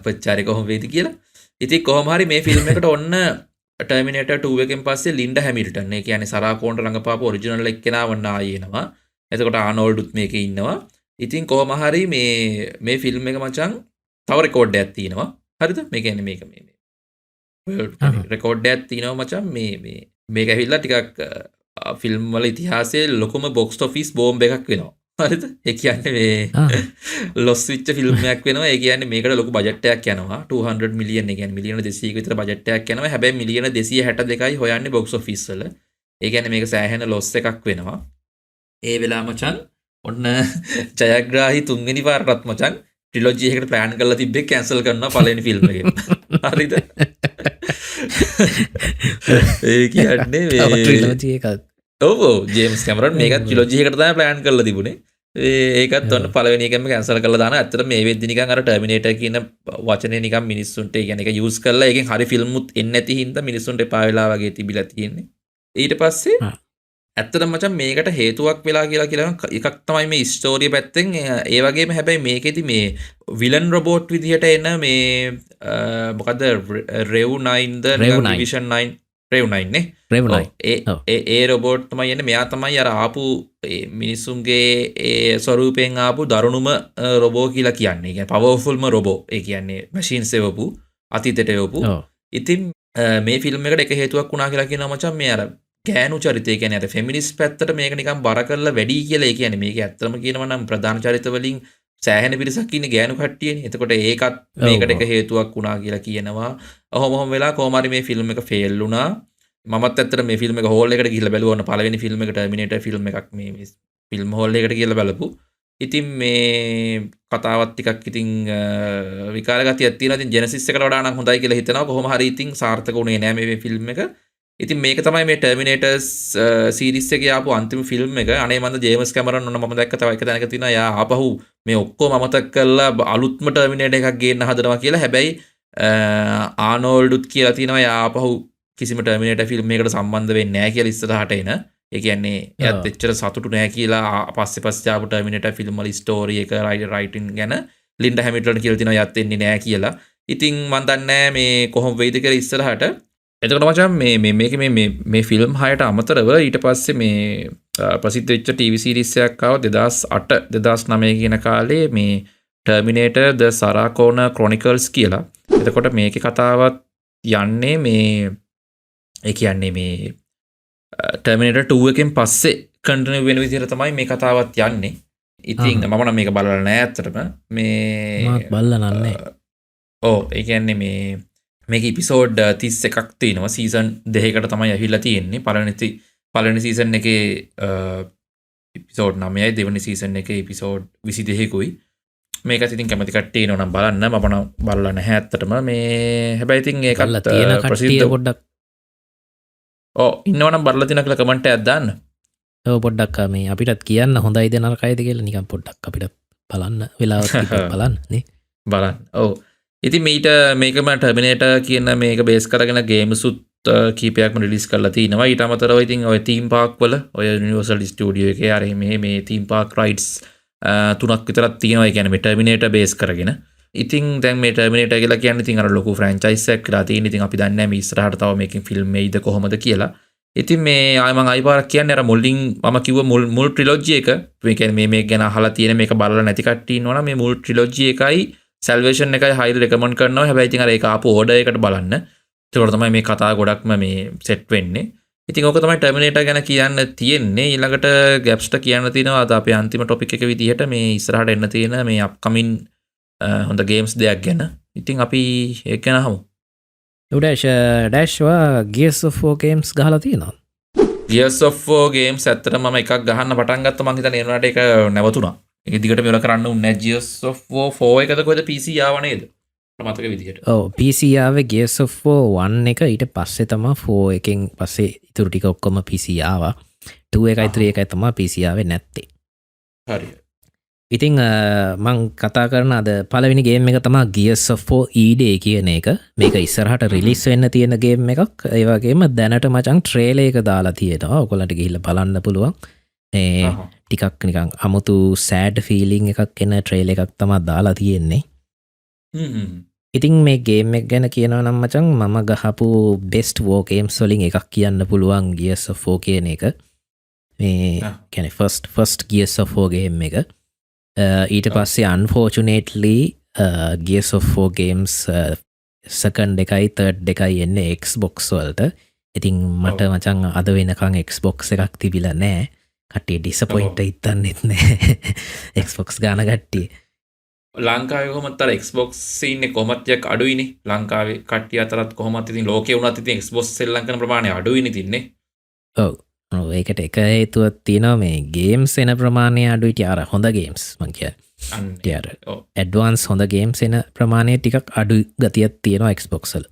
පච්චාරි කොහොම වේද කියලා. ඉතින් කොහොම හරි මේ ෆිල්ම් එකට ඔන්න Terminator 2 එකෙන් පස්සේ ලින්ඩා හැමිල්ටන් ඒ කියන්නේ සරා කෝන්ට රඟපාපු ඔරිජිනල් එක්කෙනා වන්න ආයෙනවා. එතකොට ආනෝල්ඩ්ුත් මේකේ ඉන්නවා. ඉතින් කොහොම හරි මේ ෆිල්ම් එක මචං තව රෙකෝඩ් එකක් තියෙනවා. හරිද? මේ කියන්නේ මේක මේ රෙකෝඩ් එකක් තියෙනවා මචං මේක ඇවිල්ලා ටිකක් ෆිල්ම් වල ඉතිහාසයේ ලොකුම බොක්ස් ඔෆිස් බෝම්බ එකක් වෙනවා. හරිද? ඒ කියන්නේ මේ ලොස් වෙච්ච ෆිල්ම් එකක් වෙනවා. ඒ කියන්නේ මේකට ලොකු බජට් එකක් යනවා. 200 මිලියන් ඒ කියන්නේ මිලියන 200ක විතර බජට් එකක් යනවා. හැබැයි මිලියන 262යි හොයන්නේ බොක්ස් ඔෆිස් වල. ඒ කියන්නේ මේක සෑහෙන ලොස් එකක් වෙනවා. ඒ වෙලාව මචං ඔන්න ජයග්‍රාහි තුන්වෙනි පාරටත් මචං ට්‍රිලොජි එකකට ප්ලෑන් කරලා තිබ්බේ කැන්සල් කරනවා පළවෙනි ෆිල්ම් එකෙන්. හරිද? ඒ කියන්නේ මේ ට්‍රිලොජි එකක්. ඔව් ජේම්ස් කැමරන් මේකත් ට්‍රිලොජි එකකට තමයි ප්ලෑන් කරලා තිබුණේ. ඒකත් ඔන්න පළවෙනි එකෙන්ම කැන්සල් කරලා දානවා. ඇත්තට මේ වෙද්දි නිකන් අර ටර්මිනේටර් කියන වචනේ නිකන් මිනිස්සුන්ට ඒ කියන්නේ ඒක යූස් කරලා ඒකෙන් හරි ෆිල්මුත් එන්නේ නැති හින්දා මිනිස්සුන්ට එපා වෙලා වගේ තිබිලා තියෙන්නේ. ඊට පස්සේ ඇත්තටම මචං මේකට හේතුවක් වෙලා කියලා එකක් තමයි මේ ස්ටෝරිය පැත්තෙන් ඒ වගේම හැබැයි මේකෙදි මේ විලන් රොබෝට් විදිහට එන මේ මොකද රෙව් 9ද ඩිවිෂන් 9 රෙව් 9 නේ රෙව් 9 ඒ රොබෝට් තමයි එන්නේ. මෙයා තමයි අර ආපු මිනිස්සුන්ගේ ඒ ස්වරූපයෙන් ආපු දරුණුම රොබෝ කියලා කියන්නේ. ඒ කියන්නේ පවර්ෆුල්ම රොබෝ. ඒ කියන්නේ මැෂින්ස් එවපු අතීතයට එවපු. ඉතින් මේ ෆිල්ම් එකට එක හේතුවක් වුණා කියලා කියනවා මචං මේ අර ගෑනු චරිතය කියන්නේ අර ෆෙමිනිස්ට් පැත්තට මේක නිකන් බර කරලා වැඩි කියලා. ඒ කියන්නේ මේක ඇත්තම කියනවා නම් ප්‍රධාන චරිත වලින් සෑහෙන පිරිසක් ඉන්නේ ගෑනු කට්ටියනේ. එතකොට ඒකත් මේකට එක හේතුවක් වුණා කියලා කියනවා. ඔහොම වෙලා කොහොම හරි මේ ෆිල්ම් එක ෆේල් වුණා. මමත් ඇත්තට මේ ෆිල්ම් එක හෝල් එකට ගිහිල්ලා බැලුවා. ඔන්න පළවෙනි ෆිල්ම් එක ටර්මිනේටර් ෆිල්ම් එකක් මේ ෆිල්ම් හෝල් එකට ගිහිල්ලා බලපු. ඉතින් මේ කතාවත් ටිකක් ඉතින් විකාර ගතියක් තියෙනවා. ඉතින් ජෙනසිස් එකට වඩා නම් හොඳයි කියලා හිතනවා. කොහොම හරි ඉතින් සාර්ථක වුණේ නෑ මේ ෆිල්ම් එක. ඉතින් මේක තමයි මේ ටර්මිනේටර්ස් සීරීස් එකේ ආපු අන්තිම ෆිල්ම් එක. අනේ මන්ද ජේම්ස් කැමරන් ඔන්න මම දැක්ක තව එක තැනක තියෙනවා. යා ආපහු මේ ඔක්කොම අමතක කරලා අලුත්ම ටර්මිනේටර් එකක් ගේන්න හදනවා කියලා. හැබැයි ආනෝල්ඩ්ුත් කියලා තියෙනවා යා ආපහු කිසිම ටර්මිනේටර් ෆිල්ම් එකකට සම්බන්ධ වෙන්නේ නැහැ කියලා ඉස්සරහට එන. ඒ කියන්නේ එයාත් එච්චර සතුටු නැහැ කියලා පස්සේ ආපු ටර්මිනේටර් ෆිල්ම් වල ස්ටෝරි එක රයිටින් ගැන ලින්ඩා හැමිල්ටන් කියලා තියෙනවා යත් එන්නේ නැහැ කියලා. ඉතින් මන් දන්නේ මේ කොහොම වෙයිද කියලා ඉස්සරහට. එතකොට මචං මේ ෆිල්ම් 6ට අමතරව ඊට පස්සේ මේ ප්‍රසිද්ධ වෙච්ච ටීවී සීරීස් එකක් ආවා 2008 2009 කියන කාලේ මේ ටර්මිනේටර් ද සරා කෝනර් ක්‍රොනිකල්ස් කියලා. එතකොට මේකේ කතාවත් යන්නේ මේ ඒ කියන්නේ මේ ටර්මිනේටර් 2 එකෙන් පස්සේ කන්ටිනියු වෙන විදිහට තමයි මේ කතාවත් යන්නේ. ඉතින් මම නම් මේක බලලා නැහැ ඇත්තටම. මාත් බලලා නැහැ. ඔව් ඒ කියන්නේ මේක එපිසෝඩ් 31ක් තියෙනවා. සීසන් 2කට තමයි ඇවිල්ලා තියෙන්නේ. පළවෙනි සීසන් එකේ එපිසෝඩ් 9යි දෙවෙනි සීසන් එකේ එපිසෝඩ් 22කුයි. මේකත් ඉතින් කැමති කට්ටිය ඉන්නවා නම් බලන්න. මම නම් බලලා නැහැ ඇත්තටම. මේ හැබැයි ඉතින් ඒකත් ප්‍රසිද්ධ පොඩ්ඩක් ඉන්නවනම් බලලා තියෙන කියලා කමෙන්ට් එකක් දාන්න. ඔව් පොඩ්ඩක් මේ අපිටත් කියන්න හොඳයිද නරකයිද කියලා නිකන් පොඩ්ඩක් අපිටත් බලන්න වෙලාවක් බලන්න නේ. බලන්න. ඔව්. ඉතින් මේකම ටර්මිනේටර් කියන මේක බේස් කරගෙන ගේම්සුත් කීපයක්ම රිලීස් කරලා තිනවා. ඊට අමතරව ඉතින් ඔය තීම් පාක් වල ඔය යුනිවර්සල් ස්ටුඩියෝ එකේ අර මේ තීම් පාක් රයිඩ්ස් 3ක් විතරක් තියෙනවා. ඒ කියන්නේ මේ ටර්මිනේටර් බේස් කරගෙන. ඉතින් දැන් මේ ටර්මිනේටර් කියලා කියන්නේ ඉතින් අර ලොකු ෆ්‍රැන්චයිස් එකක් කියලා තියෙන. ඉතින් අපි දන්නේ නැහැ මේ ඉස්සරහට තව මේකෙන් ෆිල්ම් එයිද කොහොමද කියලා. ඉතින් මේ ආයෙ මම අයිපාරක් කියන්නේ අර මුලින් මම කිව්ව මුල් ට්‍රිලොජි එක මේ කියන්නේ මේ ගැන අහලා තියෙන මේක බලලා නැති කට්ටිය ඉන්නවනම් මේ මුල් ට්‍රිලොජි එකයි සල්වේෂන් එකයි හයිලි රෙකමන්ඩ් කරනවා. හැබැයි ඉතින් අර ඒක ආපු ඕඩර් එකට බලන්න. ඒකට තමයි මේ කතාව ගොඩක්ම මේ සෙට් වෙන්නේ. ඉතින් ඕක තමයි ටර්මිනේටර් ගැන කියන්න තියෙන්නේ. ඊළඟට ගැප්ස්ට කියන්න තියෙනවා අද අපේ අන්තිම ටොපික් එක විදිහට මේ ඉස්සරහට එන්න තියෙන මේ අප්කමින් හොඳ ගේම්ස් දෙයක් ගැන. ඉතින් අපි ඒක ගැන අහමු. ඩෑෂ්වා Gears of War games ගහලා තියෙනවා. Gears of War games ඇත්තටම මම එකක් ගහන්න පටන් ගත්තා. මං හිතන්නේ ඒ වුණාට ඒක නැවතුණා. ඒක දිගට මෙල කරන්න උන්නේ Gears of War 4 එකද කොහෙද PC ආව නේද? මතක විදිහට. ඔව් PC ආවේ Gears of War 1 එක ඊට පස්සේ තමයි 4 එකෙන් පස්සේ ඉතුරු ටික ඔක්කොම PC ආවා. 2 එකයි 3 එකයි තමයි PC ආවේ නැත්තේ. හරි. ඉතිං මං කතා කරන අද පලවිනි ගේම් එක තමා Gears of War E-Day කියන එක මේක ඉස්සරහට රිලිස් වෙන්න තියෙන ගේම් එකක් ඒවගේම දැනට මචන් ට්‍රේලේ එක දාලා තියෙනවා ඔකොලට ගිහිල්ල බලන්න පුළුවන් ටිකක් නිකං අමුතු සෑඩ් ෆීලිං එකක් එන්න ට්‍රේල එකක් තමා දාලා තියෙන්නේ ඉතින් මේ ගේම් එක ගැන කියනව නම් මචන් මම ගහපු බෙස්ට් වෝකේම් සොලින් එකක් කියන්න පුළුවන් Gears of War කියන එක මේ කැන first Gears of War game එක ඊට පස්සේ unfortunately Gears of War games second එකයි third එකයි එන්නේ Xbox වලට ඉතින් මට මචං අද වෙනකං Xbox එකක් තිබිලා නෑ කට්ටිය ඩිසපොයින්ට් හිතන්නෙත් නෑ Xbox ගාන කට්ටිය ලංකාවේ කොහොමද අර Xbox ඉන්නේ කොහොමද යක් අඩුයිනේ ලංකාවේ කට්ටිය අතරත් කොහොමද ඉතින් ලෝකේ වුණත් ඉතින් Xbox සෙල්ලම් කරන ප්‍රමාණය අඩුයිනේ තින්නේ ඔව් ඒකට එක හේතුවක් තියෙනවා මේ ගේම්ස් එන ප්‍රමාණය අඩුයි අර හොඳ ගේම්ස් මං කියන්නේ අර ඇඩ්වාන්ස් හොඳ ගේම්ස් එන ප්‍රමාණය ටිකක් අඩු ගතියක් තියෙනවා Xbox වල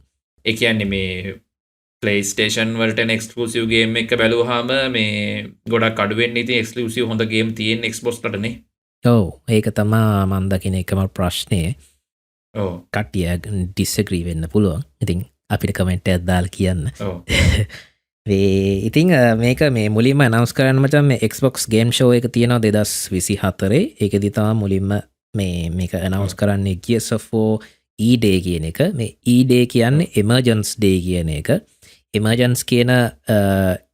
ඒ කියන්නේ මේ PlayStation වලට එන එක්ස්ක්ලූසිව් ගේම් එක බැලුවාම මේ ගොඩක් අඩු වෙන්නේ ඉතින් එක්ස්ක්ලූසිව් හොඳ ගේම් තියෙන Xbox වලටනේ ඔව් ඒක තමයි මම දකින එකම ප්‍රශ්නේ ඔව් කට්ටිය ඩිස්ඇග්‍රී වෙන්න පුළුවන් ඉතින් අපිට කමෙන්ට් එකක් දාලා කියන්න ඔව් ඉතිං මේක මේ මුලින්ම අනවස් කරන්න මචන් මේ Xbox ගේම් ෂෝ එක තියෙනවා 2024 ඒක දිතා මුලින්ම මේක අනවස් කරන්නේ Gears of War E-Day කියන එක මේ E-Day කියන්නේ Emergence Day කියන එක Emergence කියන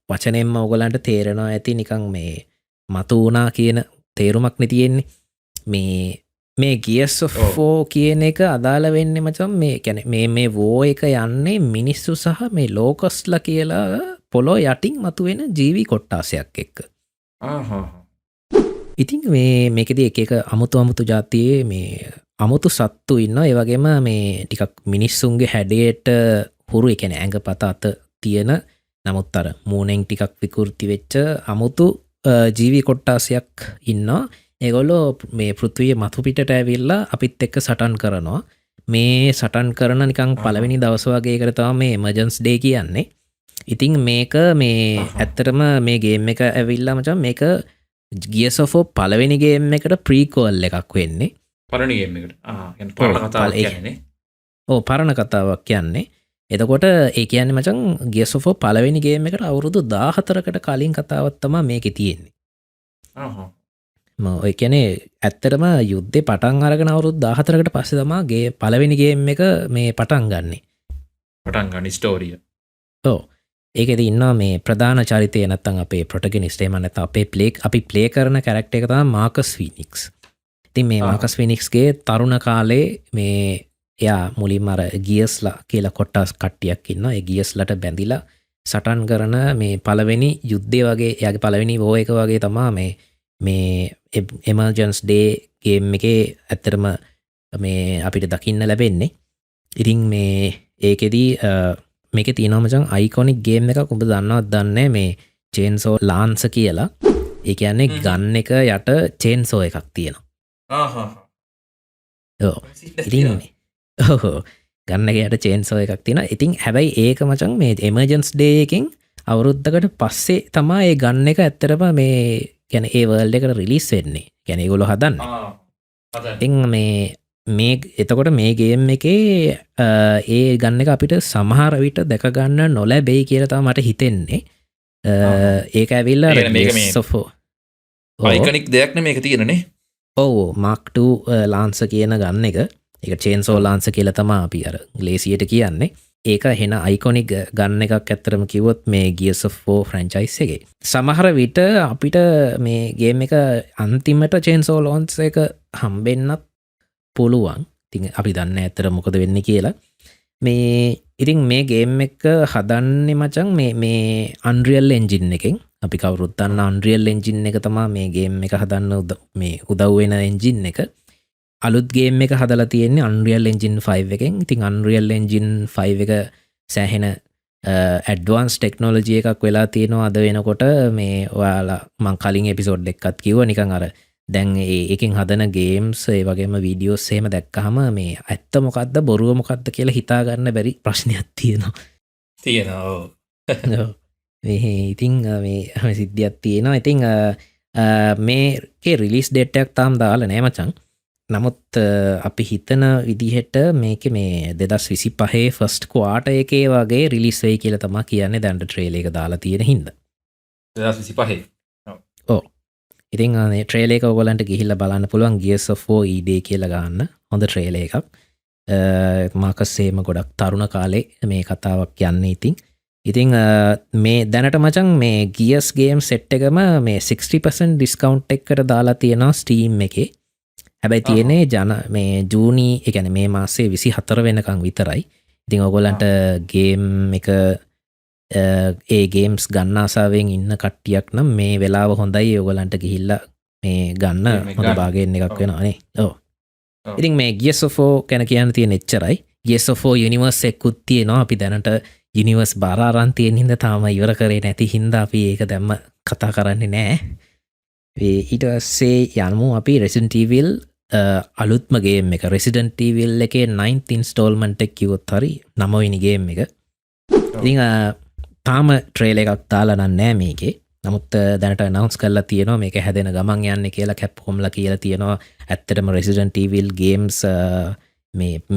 වචනයෙන්ම ඔයගලන්ට තේරෙනවා ඇති නිකන් මේ මතු වුණා කියන තේරුමක් නේ තියෙන්නේ මේ Gears of War කියන එක අදාළ වෙන්නේ මචන් මේ කියන්නේ මේ war එක යන්නේ මිනිස්සු සහ මේ ලෝකස්ලා කියලා පොළොව යටින් මතුවෙන ජීවි කොට්ටාසයක් එක්ක. ඉතින් මේකෙදී එක අමුතු ජාතියේ මේ අමුතු සත්තු ඉන්නවා. ඒ වගේම මේ ටිකක් මිනිස්සුන්ගේ හැඩයට හුරු ඒ කියන්නේ ඇඟපත අත තියෙන නමුත් අර මූණෙන් ටිකක් විකෘති වෙච්ච අමුතු ජීවි කොට්ටාසයක් ඉන්නවා. ඒගොල්ලෝ මේ පෘථිවිය මතු පිටට ඇවිල්ලා අපිත් එක්ක සටන් කරනවා. මේ සටන් කරන නිකන් පළවෙනි දවස් වගේ එකට තමයි මේ එමර්ජන්ස් ඩේ කියන්නේ. ඉතින් මේක මේ ඇත්තටම මේ ගේම් එක ඇවිල්ලා මචං මේක Gears of War පළවෙනි ගේම් එකට ප්‍රීක්වල් එකක් වෙන්නේ. පළවෙනි ගේම් එකට. يعني පරණ කතාවක් කියන්නේ. ඔව් පරණ කතාවක් කියන්නේ. එතකොට ඒ කියන්නේ මචං Gears of War පළවෙනි ගේම් එකට අවුරුදු 14කට කලින් කතාවක් තමයි මේකේ තියෙන්නේ. ඔය කියන්නේ ඇත්තටම යුද්ධේ පටන් අරගෙන අවුරුදු 14කට පස්සේ තමයි පළවෙනි ගේම් එක මේ පටන් ගන්නෙ. පටන් ගන්න ස්ටෝරිය. ඔව්. ඒකෙදි ඉන්නවා මේ ප්‍රධාන චරිතය නැත්තම් අපේ ප්‍රොටගනිස්ට් එහෙම නැත්නම් අපි ප්ලේ කරන කැරක්ටර් එක තමයි මාකස් ෆීනික්ස්. ඉතින් මේ මාකස් ෆීනික්ස්ගේ තරුණ කාලේ මේ එයා මුලින්ම අර ගියස්ලා කියලා කොටස් කට්ටියක් ඉන්නවා. ඒ ගියස්ලට බැඳිලා සටන් කරන මේ පළවෙනි යුද්ධය වගේ එයාගේ පළවෙනි වෝ එක වගේ තමයි මේ එමර්ජන්ස් ඩේ ගේම් එකේ ඇත්තටම මේ අපිට දකින්න ලැබෙන්නේ. ඉතින් මේ ඒකෙදී මේකේ තියෙනවා මචං අයිකොනික් ගේම් එකක් උඹ දන්නවද දන්නේ මේ චේන්සෝ ලාන්ස් කියලා. ඒ කියන්නේ ගන් එක යට චේන්සෝ එකක් තියෙනවා. ඔව්. ඉතින් ගන්න එක යට චේන්සෝ එකක් තියෙනවා. ඉතින් හැබැයි ඒක මචං මේ එමර්ජන්ස් ඩේ එකෙන් අවුරුද්දකට පස්සේ තමයි ඒ ගන්න එක ඇත්තටම මේ කියන්නේ ඒ වර්ල්ඩ් එකට රිලීස් වෙන්නේ. කියන්නේ ඒගොල්ලෝ හදන්නේ. ඉතින් මේ එතකොට මේ ගේම් එකේ ඒ ගන්න එක අපිට සමහර විට දැක ගන්න නොලැබෙයි කියලා තමයි මට හිතෙන්නේ. ඒක ඇවිල්ලා අයිකනික් දෙයක් නේ මේක තියෙනනේ. ඔව් Mark 2 ලාන්ස් කියන ගන්න එක. ඒක චේන්සෝ ලාන්ස් කියලා තමයි අපි අර ග්ලේසියට කියන්නේ. ඒක හෙන අයිකොනික් ගන්න එකක් ඇත්තරම කිව්වොත් මේ Gears of War ෆ්‍රැන්චයිස් එකේ. සමහර විට අපිට මේ ගේම් එක අන්තිමට චේන්සෝ ලාන්ස් එක හම්බෙන්නත් පුළුවන්. ඉතින් අපි දන්නේ ඇත්තට මොකද වෙන්නේ කියලා. මේ ඉතින් මේ ගේම් එක හදන්නේ මචං මේ Unreal Engine එකෙන්. අපි කවුරුත් දන්න Unreal Engine එක තමයි මේ ගේම් එක හදන්න මේ උදව් වෙන engine එක. අලුත් ගේම් එක හදලා තියෙන්නේ Unreal Engine 5 එකෙන්. ඉතින් Unreal Engine 5 එක සෑහෙන ඇඩ්වාන්ස් ටෙක්නොලොජි එකක් වෙලා තියෙනවා අද වෙනකොට. මේ ඔයාලා මං කලින් එපිසෝඩ් එකකත් කිව්වා නිකන් අර දැන් ඒකෙන් හදන ගේම්ස් ඒ වගේම වීඩියෝස් එහෙම දැක්කහම මේ ඇත්ත මොකක්ද බොරුව මොකක්ද කියලා හිතාගන්න බැරි ප්‍රශ්නයක් තියෙනවා. තියෙනවා. ඉතිං මේ සිද්ධියක් තියෙනවා. ඉතිං මේකේ රිලිස් ඩේට්ටයක් තාම් දාලා නෑ මචං. නමුත් අපි හිතන විදිහට මේක මේ 2025 ෆස්ට් ක්වාර්ටර් එකේ වගේ රිලිස් වෙයි කියලා තමයි කියන්නේ දැන් ට්‍රේලර් එක දාලා තියෙන හින්දා. 2025. ඉතින් ට්‍රේලර් එක ඔයගොල්ලන්ට ගිහිල්ලා බලන්න පුළුවන් Gears of War E-Day කියලා ගන්න. හොඳ ට්‍රේලර් එකක්. මාකස් සේම ගොඩක් තරුණ කාලේ මේ කතාවක් යන්නේ ඉතින්. ඉතින් මේ දැනට මචං මේ Gears game set එකම මේ 60% discount එකකට දාලා තියෙනවා Steam එකේ. හැබැයි තියෙන්නේ මේ ජූනි ඒ කියන්නේ මේ මාසේ 24 වෙනකන් විතරයි. ඉතින් ඔයගොල්ලන්ට ගේම් එක ඒ ගේම්ස් ගන්න ආසාවෙන් ඉන්න කට්ටියක් නම් මේ වෙලාව හොඳයි ඔයගොල්ලන්ට ගිහිල්ලා මේ ගන්න හොඳ භාගයෙන් එකක් වෙනවා නේ. ඔව්. ඉතින් මේ Gears of War ගැන කියන්න තියෙන එච්චරයි. Gears of War universe එකකුත් තියෙනවා. අපි දැනට universe බාර අරන් තියෙන හින්දා තාම ඉවර කරේ නැති හින්දා අපි ඒක දැම්ම කතා කරන්නේ නැහැ. ඊට පස්සේ යමු අපි Resident Evil අලුත්ම ගේම් එක Resident Evil එකේ 9th installment එක කිව්වොත් හරි 9 වෙනි ගේම් එක. ඉතින් තාම ට්‍රේලර් එකක් දාලා නැහැ මේකේ. නමුත් දැනට announce කරලා තියෙනවා මේක හැදෙන ගමන් යන්නේ කියලා Capcomලා කියලා තියෙනවා. ඇත්තටම Resident Evil games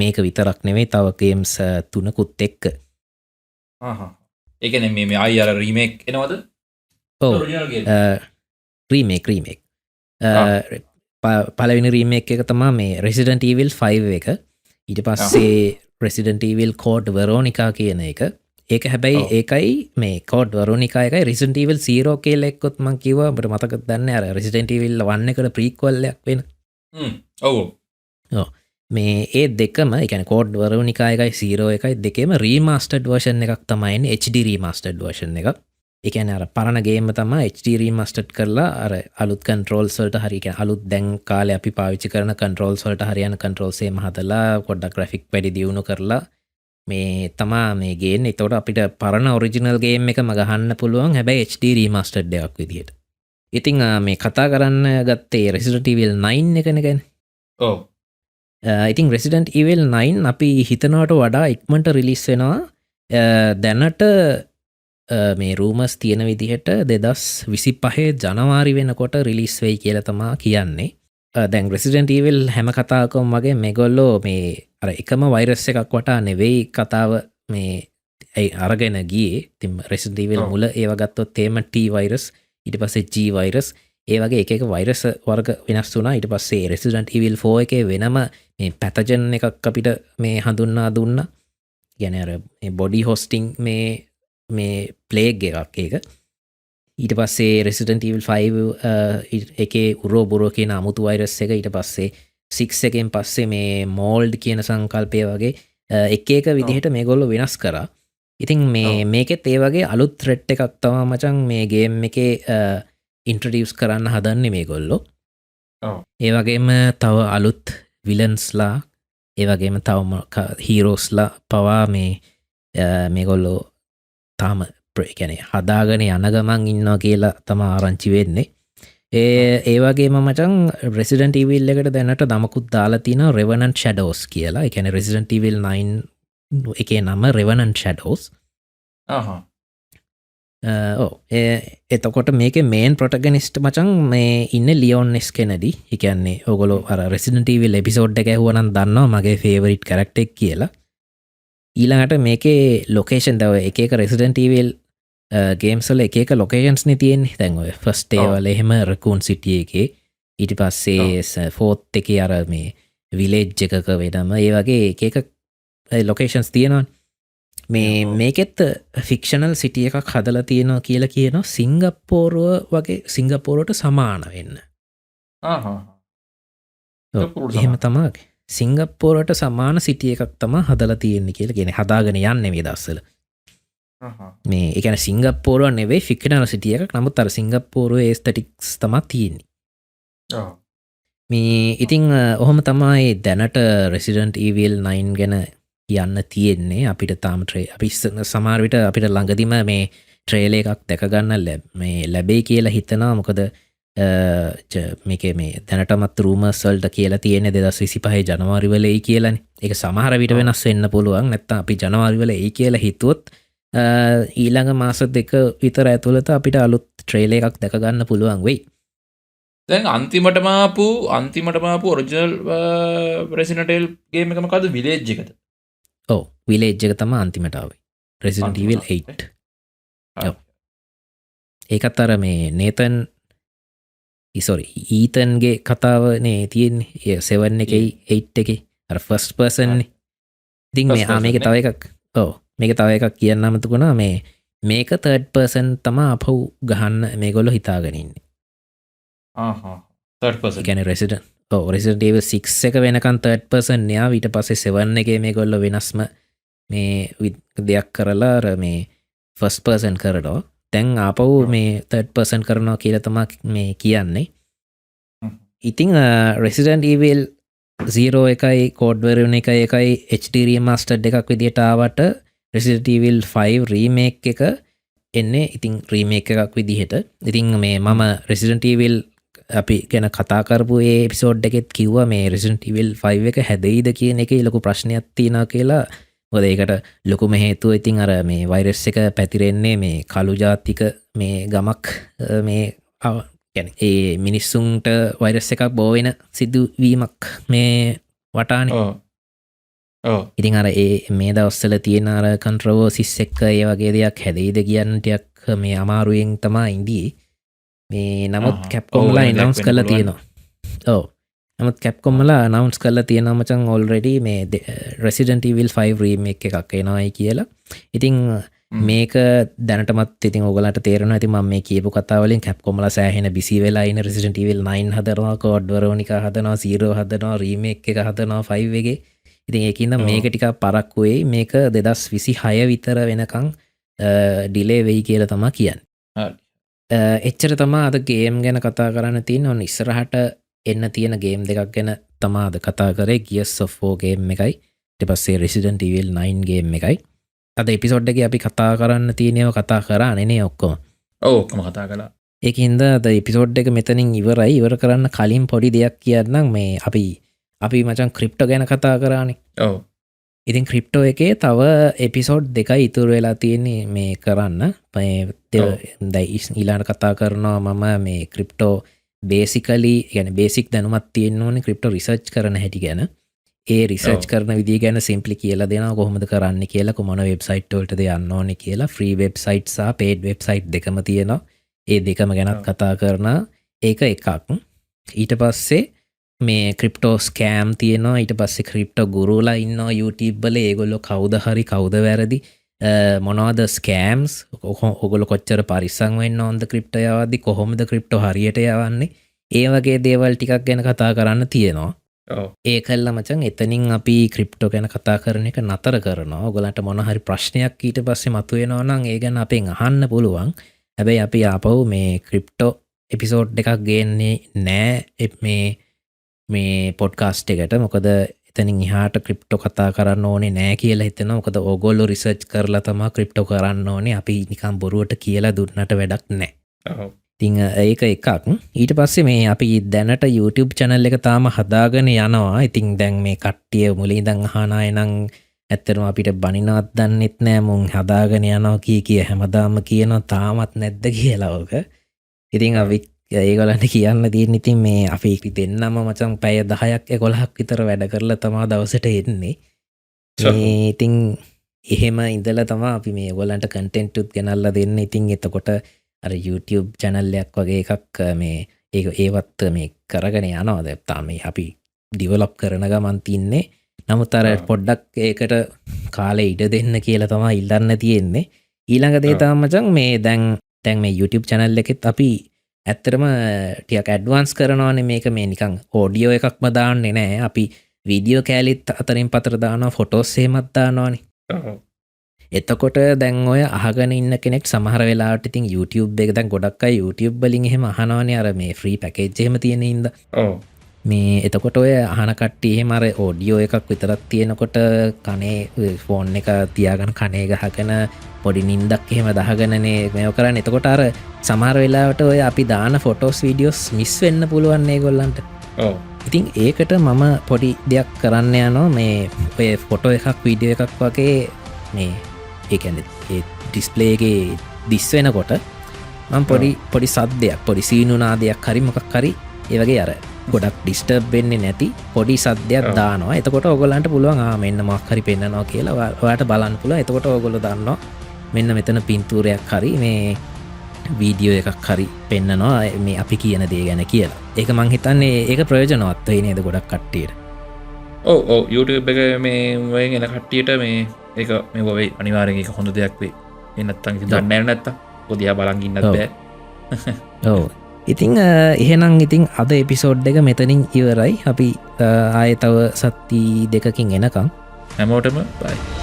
මේක විතරක් නෙවෙයි තව games 3කුත් එක්ක. ඒ කියන්නේ මේ ආයි අර රීමේක් එනවද? ඔව්. රීමේක්. පළවෙනි රීමේක් එක තමයි මේ Resident Evil 5 එක. ඊට පස්සේ Resident Evil Code Veronica කියන එක. ඒක හැබැයි ඒකයි මේ Code Veronica එකයි Resident Evil 0 කියලා එක්කොත් මම කිව්වා අපිට මතකද දන්නේ අර Resident Evil 1 එකට ප්‍රීක්වල් එකක් වෙන. ඔව්. මේ ඒ දෙකම ඒ කියන්නේ Code Veronica එකයි 0 එකයි දෙකේම remastered version එකක් තමයි එන්නේ HD remastered version එකක්. ඒ කියන්නේ අර පරණ ගේම තමයි HD remastered කරලා අර අලුත් controls වලට හරිය කියන්නේ අලුත් දැන් කාලේ අපි පාවිච්චි කරන controls වලට හරියන controls එහෙම හදලා පොඩ්ඩක් graphic වැඩි දියුණු කරලා මේ තමා මේ ගේන්නේ. එතකොට අපිට පරණ ඔරිජිනල් ගේම් එකම ගහන්න පුළුවන් හැබැයි HD remastered එකක් විදියට. ඉතින් මේ කතා කරන්න ගත්තේ Resident Evil 9 එකනේ ගැන. ඔව්. ඉතින් Resident Evil 9 අපි හිතනවට වඩා ඉක්මනට රිලීස් වෙනවා. දැනට මේ රූමර්ස් තියෙන විදිහට 2025 ජනවාරි වෙනකොට රිලීස් වෙයි කියලා තමා කියන්නේ. දැන් Resident Evil හැම කතාවකම වගේ මේගොල්ලෝ මේ අර එකම වෛරස් එකක් වටා නෙවෙයි කතාව මේ අරගෙන ගියේ. ඉතින් Resident Evil මුල ඒව ගත්තොත් තේම T වෛරස් ඊට පස්සේ G වෛරස් ඒ වගේ එක වෛරස් වර්ග වෙනස් වුණා. ඊට පස්සේ Resident Evil 4 එකේ වෙනම මේ පැතජන් එකක් අපිට මේ හඳුන්වා දුන්නා. කියන්නේ අර මේ බොඩි හොස්ටිං මේ ප්ලේග් එකක් ඒක. ඊට පස්සේ Resident Evil 5 එකේ උරෝබුරෝ කියන අමුතු වෛරස් එක. ඊට පස්සේ 6 එකෙන් පස්සේ මේ මෝල්ඩ් කියන සංකල්පය වගේ එක විදිහට මේගොල්ලෝ වෙනස් කරා. ඉතින් මේකෙත් ඒ වගේ අලුත් ත්‍රෙට් එකක් තමයි මචං මේ ගේම් එකේ ඉන්ට්‍රොඩියුස් කරන්න හදන්නේ මේගොල්ලෝ. ඒ වගේම තව අලුත් විලන්ස්ලා ඒ වගේම තව හීරෝස්ලා පවා මේගොල්ලෝ තාම කියන්නේ හදාගෙන යන ගමන් ඉන්නවා කියලා තමයි ආරංචි වෙන්නේ. ඒ වගේම මචං Resident Evil එකට දැනට නමකුත් දාලා තියෙනවා Revenant Shadows කියලා. ඒ කියන්නේ Resident Evil 9 එකේ නම Revenant Shadows. එතකොට මේකේ මේන් ප්‍රොටගනිස්ට් මචං මේ ඉන්නේ ලියෝන් එස් කෙනඩි. ඒ කියන්නේ ඔයගොල්ලෝ අර Resident Evil එපිසෝඩ් එක ඇහුවා නම් දන්නවා මගේ ෆේවරිට් කැරක්ටර් එක කියලා. ඊළඟට මේකේ ලොකේෂන් දව එක Resident Evil ගේම්ස් වල එක ලොකේෂන්ස් නේ තියෙන්නේ. දැන් ඔය ෆස්ට් ඩේ වල එහෙම රකූන් සිටි එකේ ඊට පස්සේ ෆෝර්ත් එකේ අර මේ විලේජ් එකක වෙනම ඒ වගේ එක ලොකේෂන්ස් තියෙනවා. මේකෙත් ෆික්ෂනල් සිටි එකක් හදලා තියෙනවා කියලා කියනවා සිංගප්පූරුව වගේ සිංගප්පූරුවට සමාන වෙන්න. එහෙම තමයි. සිංගප්පූරුවට සමාන සිටි එකක් තමයි හදලා තියෙන්නේ කියලා කියන්නේ හදාගෙන යන්නේ මේ දවස්වල. මේ ඒ කියන්නේ සිංගප්පූරුව නෙවෙයි ෆික්ෂනල් සිටි එකක්. නමුත් අර සිංගප්පූරුවේ ඇස්තටික්ස් තමයි තියෙන්නේ. මේ ඉතින් ඔහොම තමයි දැනට Resident Evil 9 ගැන යන්න තියෙන්නේ. අපිට තාම අපි සමහර විට අපිට ළඟදිම මේ ට්‍රේලර් එකක් දැක ගන්න මේ ලැබෙයි කියලා හිතනවා. මොකද මේක මේ දැනටමත් රූමර්ස්වල්ට කියලා තියෙන 2025 ජනවාරිවල එයි කියලානේ. ඒක සමහර විට වෙනස් වෙන්න පුළුවන්. නැත්නම් අපි ජනවාරිවල එයි කියලා හිතුවොත් ඊළඟ මාස 2 විතර ඇතුළත අපිට අලුත් ට්‍රේලර් එකක් දැක ගන්න පුළුවන් වෙයි. දැන් අන්තිමටම ආපු ඔරිජිනල් Resident Evil ගේම් එක මොකද්ද? විලේජ් එකද? ඔව් විලේජ් එක තමයි අන්තිමට ආවේ. Resident Evil 8. ඔව්. ඒකත් අර මේ නේතන් ඊතන්ගේ කතාවනේ තියෙන්නේ 7 එකයි 8 එකේ අර ෆස්ට් පර්සන් නේ. ඉතින් මේක තව එකක් මේක තව එකක් කියන්න අමතකුණා මේක තර්ඩ් පර්සන් තමයි අපහු ගහන්න මේගොල්ලෝ හිතාගෙන ඉන්නේ. තර්ඩ් පර්සන් කියන්නේ Resident Evil 6 එක වෙනකන් තර්ඩ් පර්සන් න්යා ඊට පස්සේ 7 එකේ මේගොල්ලෝ වෙනස්ම මේ දෙයක් කරලා අර මේ ෆස්ට් පර්සන් කරනවා. දැන් ආපහු මේ තර්ඩ් පර්සන් කරනවා කියලා තමයි මේ කියන්නේ. ඉතින් Resident Evil 0 එකයි Code Vein එකයි HD remastered එකක් විදිහට ආවට Resident Evil 5 remake එක එන්නේ ඉතින් remake එකක් විදිහට. ඉතින් මේ මම Resident Evil අපි ගැන කතා කරපු ඒ එපිසෝඩ් එකෙත් කිව්වා මේ Resident Evil 5 එක හැදෙයිද කියන එකේ ලොකු ප්‍රශ්නයක් තියෙනවා කියලා. මොකද ඒකට ලොකුම හේතුව ඉතින් අර මේ වෛරස් එක පැතිරෙන්නේ මේ කළු ජාතික මේ ගමක් මේ කියන්නේ ඒ මිනිස්සුන්ට වෛරස් එකක් බෝ වෙන සිදුවීමක් මේ වටානේ. ඉතින් අර මේ දවස්වල තියෙන අර කන්ට්‍රෝවර්සිස් එක්ක ඒ වගේ දෙයක් හැදෙයිද කියන ටිකක් මේ අමාරුවෙන් තමයි ඉඳී. මේ නමුත් කැප්කොම්ලා අනවුන්ස් කරලා තියෙනවා. ඔව්. නමුත් කැප්කොම්ලා අනවුන්ස් කරලා තියෙනවා මචං ඔල්රෙඩි මේ Resident Evil 5 remake එකක් එනවායි කියලා. ඉතින් මේක දැනටමත් ඉතින් ඔයගලන්ට තේරෙනවා. ඉතින් මම මේ කියපු කතාව වලින් කැප්කොම්ලා සෑහෙන බිසි වෙලා ඉන Resident Evil 9 හදනවා, Code Veronica හදනවා, 0 හදනවා, remake එක හදනවා 5 එකේ. ඉතින් ඒකින්ද මේක ටිකක් පරක්කු වෙයි. මේක 2026 විතර වෙනකන් ඩිලේ වෙයි කියලා තමයි කියන්නේ. එච්චර තමා අද ගේම් ගැන කතා කරන්න තියෙන. ඔන්න ඉස්සරහට එන්න තියෙන ගේම් දෙකක් ගැන තමා අද කතා කරේ. Gears of War ගේම් එකයි ඊට පස්සේ Resident Evil 9 ගේම් එකයි. අද එපිසෝඩ් එකේ අපි කතා කරන්න තියෙනව කතා කරානේ නේ ඔක්කොම. ඔක්කොම කතා කළා. ඒකින්ද අද එපිසෝඩ් එක මෙතනින් ඉවරයි. ඉවර කරන්න කලින් පොඩි දෙයක් කියන්නම්. මේ අපි මචං ක්‍රිප්ටෝ ගැන කතා කරානේ. ඔව්. ඉතින් ක්‍රිප්ටෝ එකේ තව එපිසෝඩ් 2යි ඉතුරු වෙලා තියෙන්නේ මේ කරන්න. ඊළඟ කතා කරනවා මම මේ ක්‍රිප්ටෝ බේසිකලි يعني බේසික් දැනුමක් තියෙන්න ඕනේ ක්‍රිප්ටෝ රිසර්ච් කරන හැටි ගැන. ඒ රිසර්ච් කරන විදිය ගැන සිම්පලි කියලා දෙනවා කොහොමද කරන්න කියලා, කොමන වෙබ්සයිට් වලටද යන්න ඕනේ කියලා. ෆ්‍රී වෙබ්සයිට් සහ පේඩ් වෙබ්සයිට් දෙකම තියෙනවා. ඒ දෙකම ගැනත් කතා කරනවා. ඒක එකක්. ඊට පස්සේ මේ ක්‍රිප්ටෝ ස්කෑම් තියෙනවා. ඊට පස්සේ ක්‍රිප්ටෝ ගුරුලා ඉන්නවා YouTube වල. ඒගොල්ලෝ කවුද හරි කවුද වැරදි මොනවද ස්කෑම්ස්, ඔගොල්ලෝ කොච්චර පරිස්සම් වෙන්න ඕනද ක්‍රිප්ටෝ යවද්දි, කොහොමද ක්‍රිප්ටෝ හරියට යවන්නේ, ඒ වගේ දේවල් ටිකක් ගැන කතා කරන්න තියෙනවා. ඒකල්ලා මචං එතනින් අපි ක්‍රිප්ටෝ ගැන කතා කරන එක නතර කරනවා. ඔයගලන්ට මොන හරි ප්‍රශ්නයක් ඊට පස්සේ මතුවෙනවා නම් ඒ ගැන අපෙන් අහන්න පුළුවන්. හැබැයි අපි ආපහු මේ ක්‍රිප්ටෝ එපිසෝඩ් එකක් ගේන්නේ නෑ මේ පොඩ්කාස්ට් එකට. මොකද එතනින් එහාට ක්‍රිප්ටෝ කතා කරන්න ඕනේ නෑ කියලා හිතෙනවා. මොකද ඕගොල්ලෝ රිසර්ච් කරලා තමයි ක්‍රිප්ටෝ කරන්න ඕනේ. අපි නිකන් බොරුවට කියලා දුන්නට වැඩක් නෑ. ඉතින් ඒක එකක්. ඊට පස්සේ මේ අපි දැනට YouTube channel එක තාම හදාගෙන යනවා. ඉතින් දැන් මේ කට්ටිය මුලින් ඉඳන් අහන අය නම් ඇත්තටම අපිට බනිනවත් දන්නෙත් නෑ. මුන් හදාගෙන යනවා කිය හැමදාම කියනවා තාමත් නැද්ද කියලා ඕක. ඉතින් අපි ඒගොල්ලන්ට කියන්න තියෙන ඉතින් මේ අපි දෙන්නම මචං පැය 10ක් 11ක් විතර වැඩ කරලා තමයි දවසට එන්නේ. මේ ඉතින් එහෙම ඉඳලා තමයි අපි මේ ඔයගොල්ලන්ට කන්ටෙන්ට් උත් ගෙනල්ලා දෙන්නේ. ඉතින් එතකොට අර YouTube channel එකක් වගේ එකක් මේ ඒවත් මේ කරගෙන යනවා. දැන් තාම අපි ඩෙවලොප් කරන ගමන් තින්නේ. නමුත් අර පොඩ්ඩක් ඒකට කාලේ ඉඩ දෙන්න කියලා තමයි ඉල්ලන්න තියෙන්නේ. ඊළඟ දේ තමයි මචං මේ දැන් මේ YouTube channel එකෙත් අපි ඇත්තටම ටිකක් ඇඩ්වාන්ස් කරනවානේ. මේක මේ නිකන් ඔඩියෝ එකක්ම දාන්නේ නෑ. අපි වීඩියෝ කෑලිත් අතරින් පතර දානවා, ෆොටෝස් එහෙමත් දානවානේ. එතකොට දැන් ඔය අහගෙන ඉන්න කෙනෙක් සමහර වෙලාවට ඉතින් YouTube එක දැන් ගොඩක් අය YouTube වලින් එහෙම අහනවානේ අර මේ ෆ්‍රී පැකේජ් එහෙම තියෙන ඉඳ. මේ එතකොට ඔය අහන කට්ටිය මර ඕඩියෝ එකක් විතරත් තියෙනකොට කනේ ෆෝන් එක තියාගන කනේ ගහගෙන පොඩි නින්දක් එහෙම දහගනනේ මෙය කරන්න එතකොට අර සමහර වෙලාවට ඔය අපි දාන ෆොටෝස් වීඩියෝස් මිස් වෙන්න පුළුවන්නේ ගොල්ලන්ට ඉතින් ඒකට මම පොඩි දෙයක් කරන්න යනවා මේ ඔය ෆොටෝ එකක් වීඩියෝ එකක් වගේ මේ ඒකැන ඩිස්පලේගේ දිස්වෙනකොට මං පොඩි සද්දයක් පොඩි සීනුනාදයක් හරි මොකක් හරි ඒවගේ අර ගොඩක් ඩිස්ටර්බ් වෙන්නේ නැති පොඩි සද්‍යයක් දානවා එතකොට ඔගොලන්ට පුළුවන් මෙන්න මක්හරි පෙන්න්නනවා කියලා ඔයාට බලන්න පුළ එතකොට ඔගොල දන්නවා මෙන්න මෙතන පින්තූරයක් හරි මේ වීඩියෝ එකක් හරි පෙන්න්නනවා මේ අපි කියන දේ ගැන කියලා ඒක මං හිතන්නේ ඒක ප්‍රයෝජනවත්වයි නේද ගොඩක් කට්ටියට YouTube එක මේ වයෙන් එන කට්ටියට මේ ඒක මේ බොවෙයි අනිවාරෙන් එක හොඳ දෙයක් වේ එන්නත්තන් දන්න නැත්ත පොදයා බලගින්නත් බෑ ඔව ඉතිං එහෙනම් ඉතිං අද එපිසෝඩ් එක මෙතනින් ඉවරයි අපි ආය තව සත්ති දෙකකින් එනකම් හැමෝටම බයි